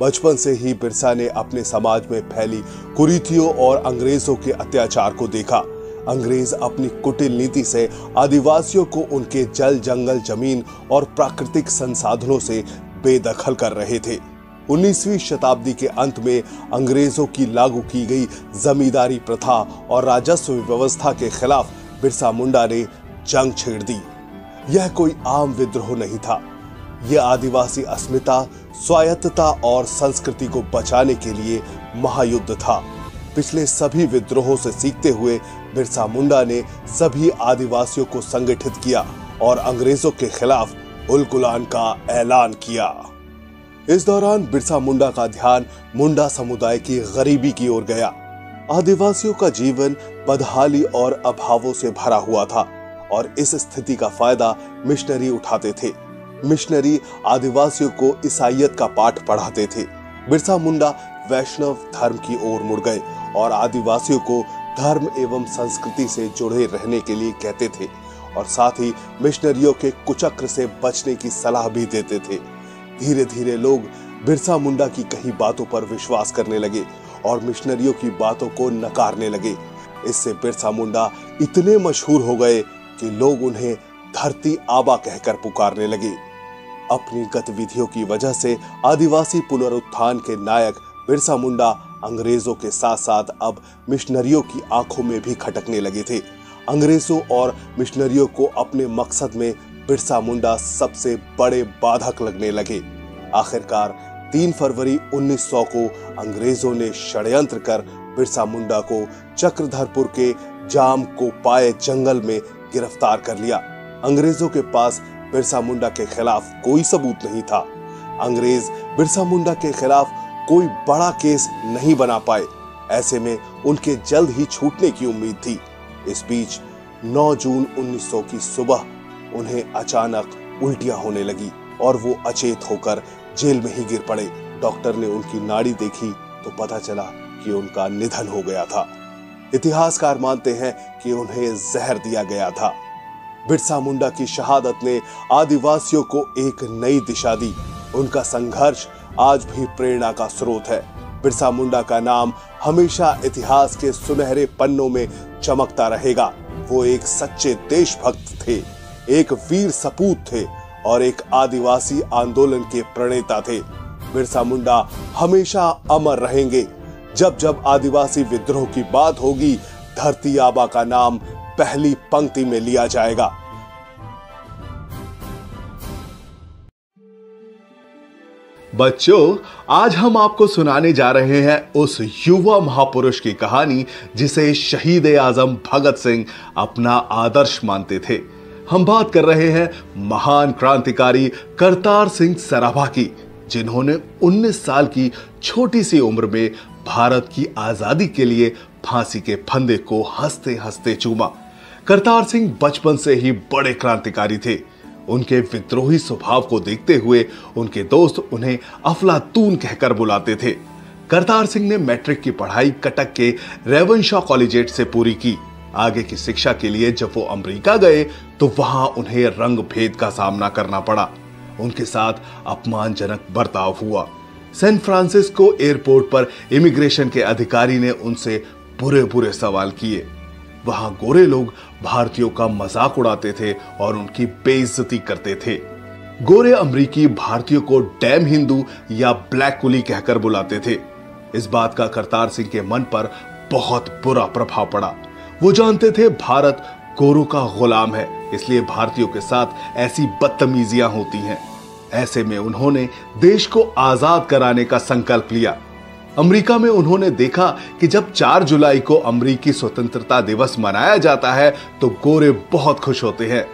बचपन से ही बिरसा ने अपने समाज में फैली कुरीतियों और अंग्रेजों के अत्याचार को देखा। अंग्रेज अपनी कुटिल नीति से आदिवासियों को उनके जल, जंगल, जमीन और प्राकृतिक संसाधनों से बेदखल कर रहे थे। 19वीं शताब्दी के अंत में अंग्रेजों की लागू की गई जमींदारी प्रथा और राजस्व व्यवस्था के खिलाफ बिरसा मुंडा ने जंग छेड़ दी। यह कोई आम विद्रोह नहीं था। यह आदिवासी अस्मिता, स्वायत्तता और संस्कृति को बचाने के लिए महायुद्ध था। पिछले सभी विद्रोहों से सीखते हुए बिरसा मुंडा ने सभी आदिवासियों को संगठित किया और अंग्रेजों के खिलाफ उल गुलान का ऐलान किया। इस दौरान बिरसा मुंडा का ध्यान मुंडा समुदाय की गरीबी की ओर गया। आदिवासियों का जीवन बदहाली और अभावों से भरा हुआ था और इस स्थिति का फायदा मिशनरी उठाते थे। मिशनरी आदिवासियों को ईसाईयत का पाठ पढ़ाते थे। बिरसा मुंडा वैष्णव धर्म की ओर मुड़ गए और आदिवासियों को धर्म एवं संस्कृति से जुड़े रहने के लिए कहते थे और साथ ही मिशनरियों के कुचक्र से बचने की सलाह भी देते थे। धीरे धीरे लोग बिरसा मुंडा की कही बातों पर विश्वास करने लगे और मिशनरियों की बातों को नकारने लगे। इससे बिरसा मुंडा इतने मशहूर हो गए कि लोग उन्हें धरती आबा कहकर पुकारने लगे। अपनी गतिविधियों की वजह से आदिवासी पुनरुत्थान के नायक बिरसा मुंडा अंग्रेजों के साथ साथ अब मिशनरियों की आंखों में भी खटकने लगे थे। अंग्रेजों और मिशनरियों को अपने मकसद में बिरसा मुंडा सबसे बड़े बाधक लगने लगे। आखिरकार 3 फरवरी 1900 को अंग्रेजों ने षड्यंत्र कर बिरसा मुंडा को चक्रधरपुर के जाम को पाए जंगल में गिरफ्तार कर लिया। अंग्रेजों के पास बिरसा मुंडा के खिलाफ कोई सबूत नहीं था। अंग्रेज बिरसा मुंडा के खिलाफ कोई बड़ा केस नहीं बना पाए। ऐसे में उनके जल्द ही छूटने की उम्मीद थी। इस बीच 9 जून 1900 की सुबह उन्हें अचानक उल्टियां होने लगी और वो अचेत होकर जेल में ही गिर पड़े। डॉक्टर ने उनकी नाड़ी देखी तो पता चला कि उनका निधन हो गया था। इतिहासकार मानते हैं कि उन्हें जहर दिया गया था। बिरसा मुंडा की शहादत ने आदिवासियों को एक नई दिशा दी। उनका संघर्ष आज भी प्रेरणा का स्रोत है। बिरसा मुंडा का नाम हमेशा इतिहास के सुनहरे पन्नों में चमकता रहेगा। वो एक सच्चे देशभक्त थे, एक वीर सपूत थे और एक आदिवासी आंदोलन के प्रणेता थे। बिरसा मुंडा हमेशा अमर रहेंगे। जब जब आदिवासी विद्रोह की बात होगी, धरती आबा का नाम पहली पंक्ति में लिया जाएगा। बच्चों, आज हम आपको सुनाने जा रहे हैं उस युवा महापुरुष की कहानी जिसे शहीद आजम भगत सिंह अपना आदर्श मानते थे। हम बात कर रहे हैं महान क्रांतिकारी करतार सिंह सराभा की, जिन्होंने 19 साल की छोटी सी उम्र में भारत की आजादी के लिए फांसी के फंदे को हंसते हंसते चूमा। करतार सिंह बचपन से ही बड़े क्रांतिकारी थे। उनके विद्रोही स्वभाव को देखते हुए उनके दोस्त उन्हें अफलातून कहकर बुलाते थे। करतार सिंह ने मैट्रिक की पढ़ाई कटक के रेवनशॉ कॉलेजिएट से पूरी की। आगे की शिक्षा के लिए जब वो अमेरिका गए तो वहां उन्हें रंग भेद का सामना करना पड़ा। उनके साथ अपमानजनक बर्ताव हुआ। सैन फ्रांसिस्को एयरपोर्ट पर इमिग्रेशन के अधिकारी ने उनसे बुरे बुरे सवाल किए। वहां गोरे लोग भारतीयों का मजाक उड़ाते थे और उनकी बेइज्जती करते थे। गोरे अमरीकी भारतीयों को डैम हिंदू या ब्लैक कुली कहकर बुलाते थे। इस बात का करतार सिंह के मन पर बहुत बुरा प्रभाव पड़ा। वो जानते थे भारत गोरों का गुलाम है, इसलिए भारतीयों के साथ ऐसी बदतमीजियां होती हैं। ऐसे में उन्होंने देश को आजाद कराने का संकल्प लिया। अमेरिका में उन्होंने देखा कि जब 4 जुलाई को अमेरिकी स्वतंत्रता दिवस मनाया जाता है तो गोरे बहुत खुश होते हैं।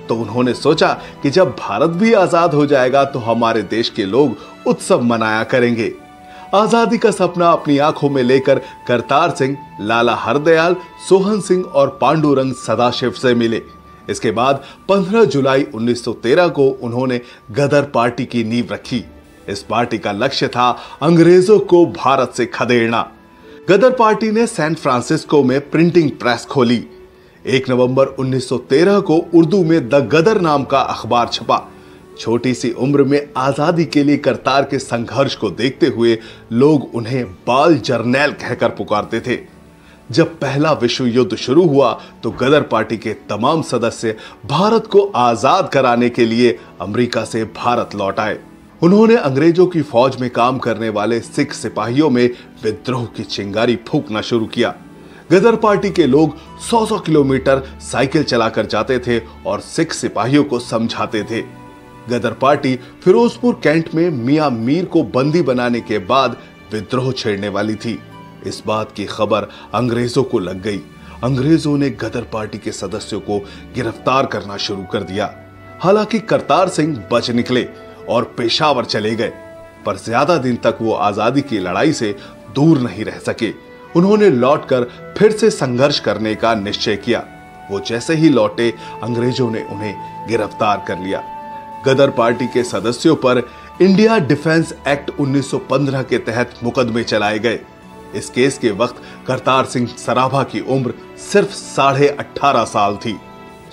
तो उन्होंने सोचा कि जब भारत भी आजाद हो जाएगा तो हमारे देश के लोग उत्सव मनाया करेंगे। आजादी का सपना अपनी आंखों में लेकर करतार सिंह लाला हरदयाल, सोहन सिंह और पांडुरंग सदाशिव से मिले। इसके बाद 15 जुलाई 1913 को उन्होंने गदर पार्टी की नींव रखी। इस पार्टी का लक्ष्य था अंग्रेजों को भारत से खदेड़ना। गदर पार्टी ने सैन फ्रांसिस्को में प्रिंटिंग प्रेस खोली। 1 नवंबर 1913 को उर्दू में द गदर नाम का अखबार छपा। छोटी सी उम्र में आजादी के लिए करतार के संघर्ष को देखते हुए लोग उन्हें बाल जर्नैल कहकर पुकारते थे। जब पहला विश्व युद्ध शुरू हुआ तो गदर पार्टी के तमाम सदस्य भारत को आजाद कराने के लिए अमेरिका से भारत लौट आए। उन्होंने अंग्रेजों की फौज में काम करने वाले सिख सिपाहियों में विद्रोह की चिंगारी फूंकना शुरू किया। गदर पार्टी के लोग 100 किलोमीटर साइकिल चलाकर जाते थे और सिख सिपाहियों को समझाते थे। गदर पार्टी फिरोजपुर कैंट में मियां मीर को बंदी बनाने के बाद विद्रोह छेड़ने वाली थी। इस बात की खबर अंग्रेजों को लग गई। अंग्रेजों ने गदर पार्टी के सदस्यों को गिरफ्तार करना शुरू कर दिया। हालांकि करतार सिंह बच निकले और पेशावर चले गए, पर ज्यादा दिन तक वो आजादी की लड़ाई से दूर नहीं रह सके। उन्होंने लौटकर फिर से संघर्ष करने का निश्चय किया। वो जैसे ही लौटे अंग्रेजों ने उन्हें गिरफ्तार कर लिया। गदर पार्टी के सदस्यों पर इंडिया डिफेंस एक्ट 1915 के तहत मुकदमे चलाए गए। इस केस के वक्त करतार सिंह सराभा की उम्र सिर्फ 18.5 साल थी।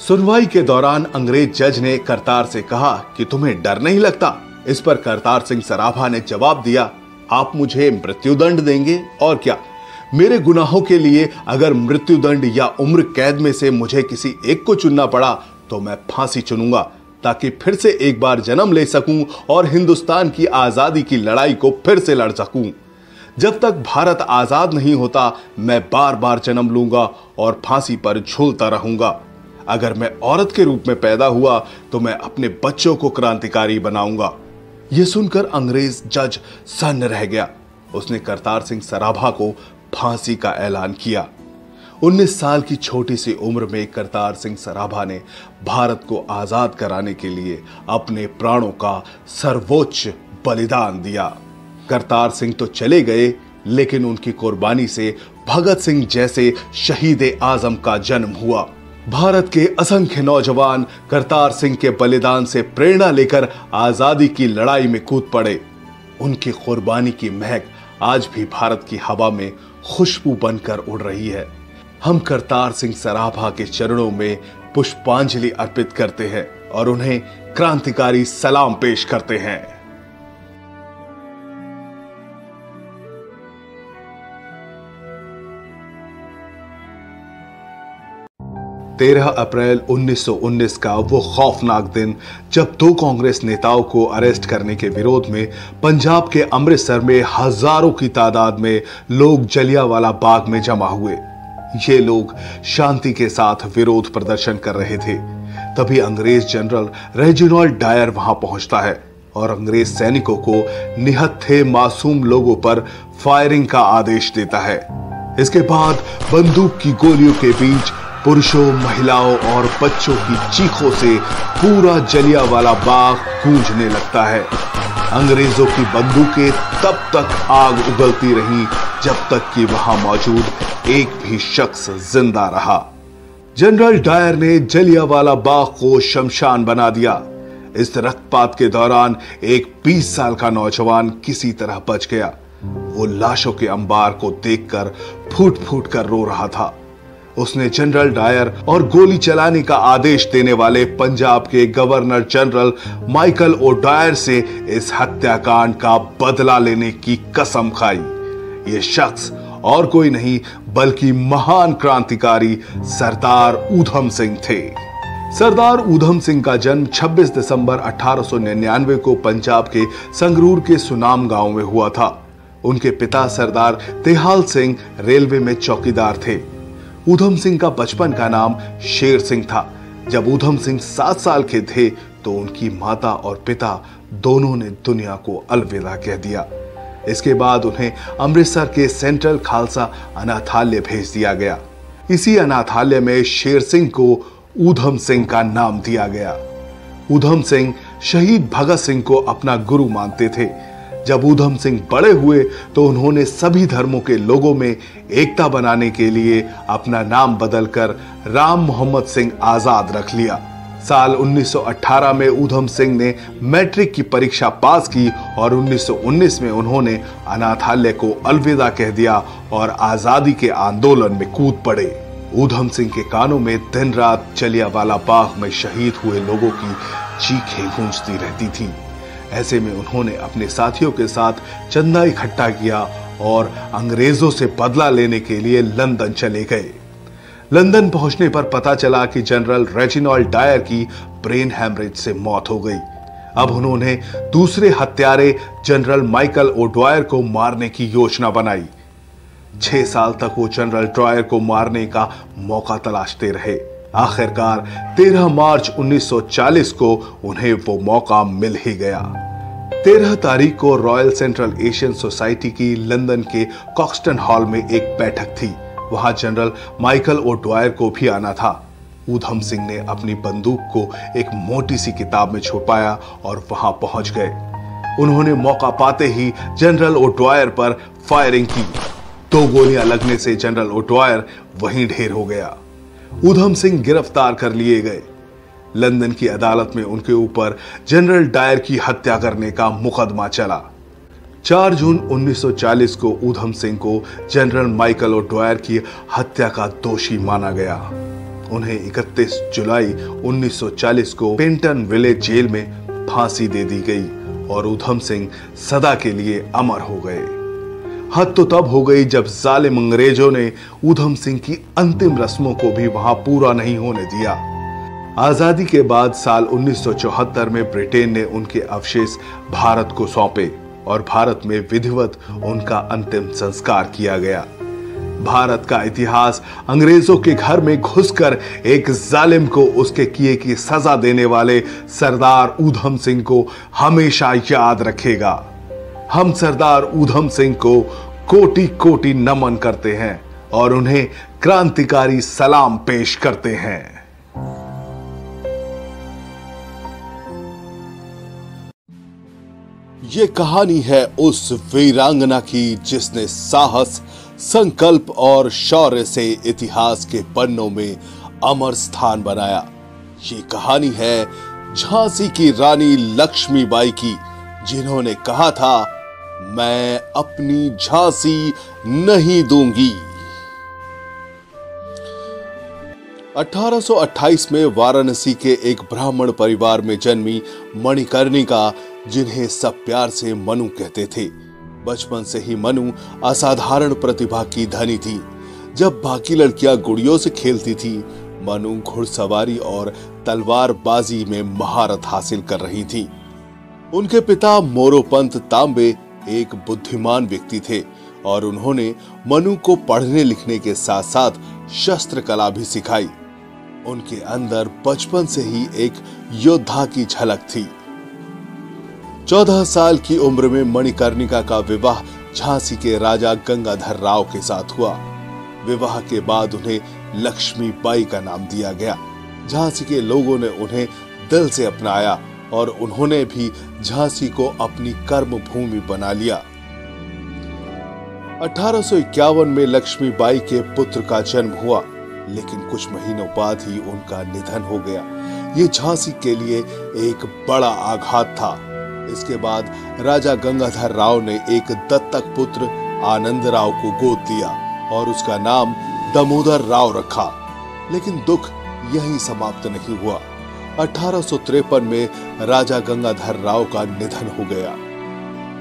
सुनवाई के दौरान अंग्रेज जज ने करतार से कहा कि तुम्हें डर नहीं लगता। इस पर करतार सिंह सराभा ने जवाब दिया, आप मुझे मृत्युदंड देंगे और क्या? मेरे गुनाहों के लिए अगर मृत्युदंड या उम्र कैद में से मुझे किसी एक को चुनना पड़ा तो मैं फांसी चुनूंगा, ताकि फिर से एक बार जन्म ले सकूं और हिंदुस्तान की आजादी की लड़ाई को फिर से लड़ सकूं। जब तक भारत आजाद नहीं होता मैं बार बार जन्म लूंगा और फांसी पर झूलता रहूंगा। अगर मैं औरत के रूप में पैदा हुआ तो मैं अपने बच्चों को क्रांतिकारी बनाऊंगा। यह सुनकर अंग्रेज जज सन्न रह गया। उसने करतार सिंह सराभा को फांसी का ऐलान किया। 19 साल की छोटी सी उम्र में करतार सिंह सराभा ने भारत को आजाद कराने के लिए अपने प्राणों का सर्वोच्च बलिदान दिया। करतार सिंह तो चले गए, लेकिन उनकी कुर्बानी से भगत सिंह जैसे शहीद आजम का जन्म हुआ। भारत के असंख्य नौजवान करतार सिंह के बलिदान से प्रेरणा लेकर आजादी की लड़ाई में कूद पड़े। उनकी कुर्बानी की महक आज भी भारत की हवा में खुशबू बनकर उड़ रही है। हम करतार सिंह सराभा के चरणों में पुष्पांजलि अर्पित करते हैं और उन्हें क्रांतिकारी सलाम पेश करते हैं। 13 अप्रैल 1919 का वो खौफनाक दिन जब 2 कांग्रेस नेताओं को अरेस्ट करने के विरोध में पंजाब के अमृतसर में हजारों की तादाद में लोग जलियांवाला बाग में जमा हुए। ये लोग शांति के साथ विरोध प्रदर्शन कर रहे थे। तभी अंग्रेज जनरल रेजिनाल्ड डायर वहां पहुंचता है और अंग्रेज सैनिकों को निहत्थे मासूम लोगों पर फायरिंग का आदेश देता है। इसके बाद बंदूक की गोलियों के बीच पुरुषों, महिलाओं और बच्चों की चीखों से पूरा जलियांवाला बाग गूंजने लगता है। अंग्रेजों की बंदूकें तब तक आग उगलती रहीं जब तक कि वहां मौजूद एक भी शख्स जिंदा रहा। जनरल डायर ने जलियांवाला बाग को शमशान बना दिया। इस रक्तपात के दौरान एक 20 साल का नौजवान किसी तरह बच गया। वो लाशों के अंबार को देखकर फूट फूट कर रो रहा था। उसने जनरल डायर और गोली चलाने का आदेश देने वाले पंजाब के गवर्नर जनरल माइकल ओडायर से इस हत्याकांड का बदला लेने की कसम खाई। ये शख्स और कोई नहीं बल्कि महान क्रांतिकारी सरदार ऊधम सिंह थे। सरदार ऊधम सिंह का जन्म 26 दिसंबर 1899 को पंजाब के संगरूर के सुनाम गांव में हुआ था। उनके पिता सरदार तेहाल सिंह रेलवे में चौकीदार थे। ऊधम सिंह का बचपन का नाम शेर सिंह था। जब ऊधम सिंह 7 साल के थे तो उनकी माता और पिता दोनों ने दुनिया को अलविदा कह दिया। इसके बाद उन्हें अमृतसर के सेंट्रल खालसा अनाथालय भेज दिया गया। इसी अनाथालय में शेर सिंह को ऊधम सिंह का नाम दिया गया। ऊधम सिंह शहीद भगत सिंह को अपना गुरु मानते थे। जब ऊधम सिंह बड़े हुए तो उन्होंने सभी धर्मों के लोगों में एकता बनाने के लिए अपना नाम बदलकर राम मोहम्मद सिंह आजाद रख लिया। साल 1918 में ऊधम सिंह ने मैट्रिक की परीक्षा पास की और 1919 में उन्होंने अनाथालय को अलविदा कह दिया और आजादी के आंदोलन में कूद पड़े। ऊधम सिंह के कानों में दिन रात जलियांवाला बाग में शहीद हुए लोगों की चीखें गूंजती रहती थीं। ऐसे में उन्होंने अपने साथियों के साथ चंदा इकट्ठा किया और अंग्रेजों से बदला लेने के लिए लंदन चले गए। लंदन पहुंचने पर पता चला कि जनरल रेजिनाल्ड डायर की ब्रेन हैमरेज से मौत हो गई। अब उन्होंने दूसरे हत्यारे जनरल माइकल ओड्वायर को मारने की योजना बनाई। 6 साल तक वो जनरल ड्रायर को मारने का मौका तलाशते रहे। आखिरकार 13 मार्च 1940 को उन्हें वो मौका मिल ही गया। 13 तारीख को रॉयल सेंट्रल एशियन सोसाइटी की लंदन के कॉक्सटन हॉल में एक बैठक थी। वहां जनरल माइकल ओड्वायर को भी आना था। ऊधम सिंह ने अपनी बंदूक को एक मोटी सी किताब में छुपाया और वहां पहुंच गए। उन्होंने मौका पाते ही जनरल ओड्वायर पर फायरिंग की। 2 गोलियां लगने से जनरल ओड्वायर वहीं ढेर हो गया। ऊधम सिंह गिरफ्तार कर लिए गए। लंदन की अदालत में उनके ऊपर जनरल डायर की हत्या करने का मुकदमा चला। 4 जून 1940 को ऊधम सिंह को जनरल माइकल ओड्वायर की हत्या का दोषी माना गया। उन्हें 31 जुलाई 1940 को पेंटन विलेज जेल में फांसी दे दी गई और ऊधम सिंह सदा के लिए अमर हो गए। हद तो तब हो गई जब जालिम अंग्रेजों ने ऊधम सिंह की अंतिम रस्मों को भी वहां पूरा नहीं होने दिया। आजादी के बाद साल 1974 में ब्रिटेन ने उनके अवशेष भारत को सौंपे और भारत में विधिवत उनका अंतिम संस्कार किया गया। भारत का इतिहास अंग्रेजों के घर में घुसकर एक जालिम को उसके किए की सजा देने वाले सरदार ऊधम सिंह को हमेशा याद रखेगा। हम सरदार ऊधम सिंह को कोटि कोटि नमन करते हैं और उन्हें क्रांतिकारी सलाम पेश करते हैं। ये कहानी है उस वीरांगना की जिसने साहस, संकल्प और शौर्य से इतिहास के पन्नों में अमर स्थान बनाया। ये कहानी है झांसी की रानी लक्ष्मीबाई की, जिन्होंने कहा था, मैं अपनी झांसी नहीं दूंगी। 1828 में वाराणसी के एक ब्राह्मण परिवार में जन्मी मणिकर्णिका, जिन्हें सब प्यार से मनु कहते थे। बचपन से ही मनु असाधारण प्रतिभा की धनी थी। जब बाकी लड़कियां गुड़ियों से खेलती थी, मनु घुड़सवारी और तलवारबाजी में महारत हासिल कर रही थी। उनके पिता मोरोपंत तांबे एक बुद्धिमान व्यक्ति थे और उन्होंने मनु को पढ़ने लिखने के साथ साथ शस्त्र कला भी सिखाई। उनके अंदर बचपन से ही एक योद्धा की झलक थी। 14 साल की उम्र में मणिकर्णिका का विवाह झांसी के राजा गंगाधर राव के साथ हुआ। विवाह के बाद उन्हें लक्ष्मीबाई का नाम दिया गया। झांसी के लोगों ने उन्हें दिल से अपनाया और उन्होंने भी झांसी को अपनी कर्म भूमि बना लिया। 1851 में लक्ष्मीबाई के पुत्र का जन्म हुआ, लेकिन कुछ महीनों बाद ही उनका निधन हो गया। ये झांसी के लिए एक बड़ा आघात था। इसके बाद राजा गंगाधर राव ने एक दत्तक पुत्र आनंद राव को गोद लिया और उसका नाम दामोदर राव रखा। लेकिन दुख यहीं समाप्त नहीं हुआ। 1853 में राजा गंगाधर राव का निधन हो गया।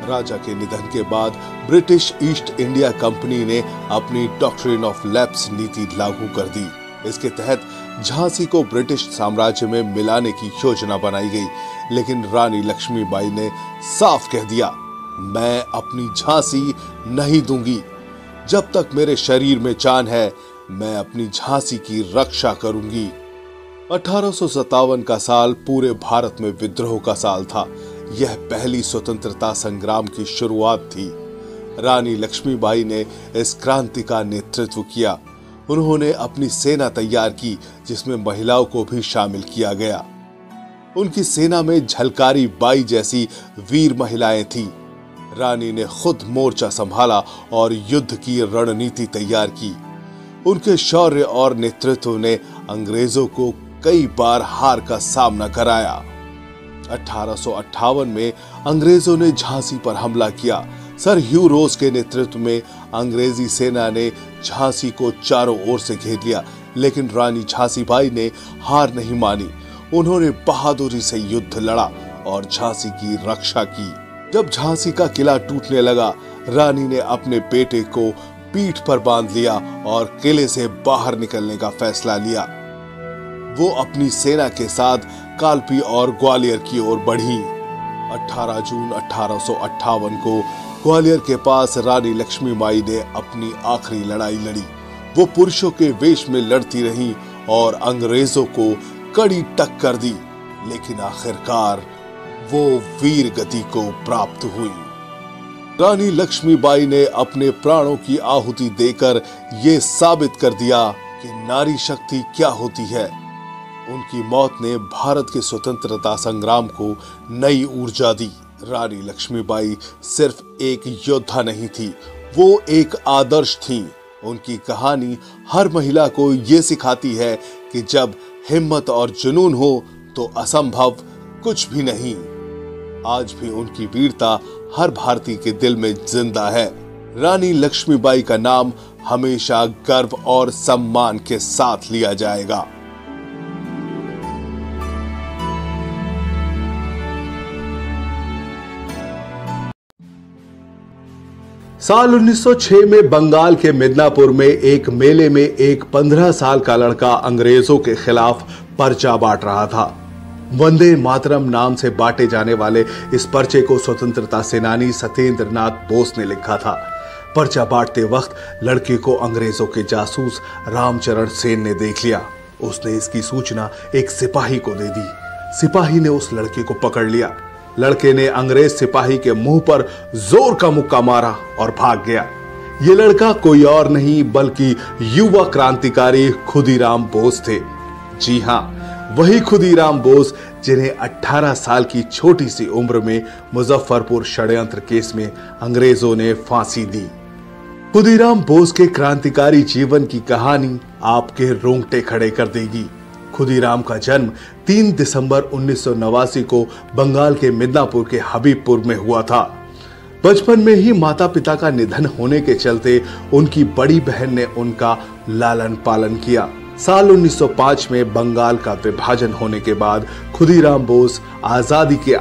राजा के निधन के बाद ब्रिटिश ईस्ट इंडिया कंपनी ने अपनी डॉक्ट्रिन ऑफ लैप्स नीति लागू कर दी। इसके तहत झांसी को ब्रिटिश साम्राज्य में मिलाने की योजना बनाई गई, लेकिन रानी लक्ष्मीबाई ने साफ कह दिया, मैं अपनी झांसी नहीं दूंगी। जब तक मेरे शरीर में जान है, मैं अपनी झांसी की रक्षा करूंगी। 1857 का साल पूरे भारत में विद्रोह का साल था। यह पहली स्वतंत्रता संग्राम की शुरुआत थी। रानी लक्ष्मीबाई ने इस क्रांति का नेतृत्व किया। उन्होंने अपनी सेना तैयार की, जिसमें महिलाओं को भी शामिल किया गया। उनकी सेना में झलकारी बाई जैसी वीर महिलाएं थीं। रानी ने खुद मोर्चा संभाला और युद्ध की रणनीति तैयार की। उनके शौर्य और नेतृत्व ने अंग्रेजों को कई बार हार का सामना कराया। 1858 में अंग्रेजों ने झांसी पर हमला किया। सर ह्यू रोज के नेतृत्व में अंग्रेजी सेना ने झांसी को चारों ओर से घेर लिया, लेकिन रानी झांसी बाई ने हार नहीं मानी। उन्होंने बहादुरी से युद्ध लड़ा और झांसी की रक्षा की। जब झांसी का किला टूटने लगा, रानी ने अपने बेटे को पीठ पर बांध लिया और किले से बाहर निकलने का फैसला लिया। वो अपनी सेना के साथ कालपी और ग्वालियर की ओर बढ़ी। 18 जून 1858 को ग्वालियर के पास रानी लक्ष्मीबाई ने अपनी आखिरी लड़ाई लड़ी। वो पुरुषों के वेश में लड़ती रही और अंग्रेजों को कड़ी टक्कर दी, लेकिन आखिरकार वो वीर गति को प्राप्त हुई। रानी लक्ष्मीबाई ने अपने प्राणों की आहुति देकर ये साबित कर दिया कि नारी शक्ति क्या होती है। उनकी मौत ने भारत के स्वतंत्रता संग्राम को नई ऊर्जा दी। रानी लक्ष्मीबाई सिर्फ एक योद्धा नहीं थी, वो एक आदर्श थी। उनकी कहानी हर महिला को ये सिखाती है कि जब हिम्मत और जुनून हो तो असंभव कुछ भी नहीं। आज भी उनकी वीरता हर भारतीय के दिल में जिंदा है। रानी लक्ष्मीबाई का नाम हमेशा गर्व और सम्मान के साथ लिया जाएगा। साल 1906 में बंगाल के मिदनापुर में एक मेले में एक 15 साल का लड़का अंग्रेजों के खिलाफ पर्चा बांट रहा था। वंदे मातरम नाम से बांटे जाने वाले इस पर्चे को स्वतंत्रता सेनानी सत्येंद्र नाथ बोस ने लिखा था। पर्चा बांटते वक्त लड़के को अंग्रेजों के जासूस रामचरण सेन ने देख लिया। उसने इसकी सूचना एक सिपाही को दे दी। सिपाही ने उस लड़के को पकड़ लिया। लड़के ने अंग्रेज सिपाही के मुंह पर जोर का मुक्का मारा और भाग गया। ये लड़का कोई और नहीं बल्कि युवा क्रांतिकारी खुदीराम बोस थे। जी हां, वही खुदीराम बोस जिन्हें 18 साल की छोटी सी उम्र में मुजफ्फरपुर षड्यंत्र केस में अंग्रेजों ने फांसी दी। खुदीराम बोस के क्रांतिकारी जीवन की कहानी आपके रोंगटे खड़े कर देगी। खुदीराम का जन्म 3 दिसंबर 1989 को बंगाल के मिदनापुर के हबीबपुर में हुआ था। बचपन में ही माता पिता का निधन होने के चलते उनकी बड़ी बहन ने उनका लालन पालन किया। साल 1905 में बंगाल का विभाजन होने के बाद खुदीराम बोस आजादी के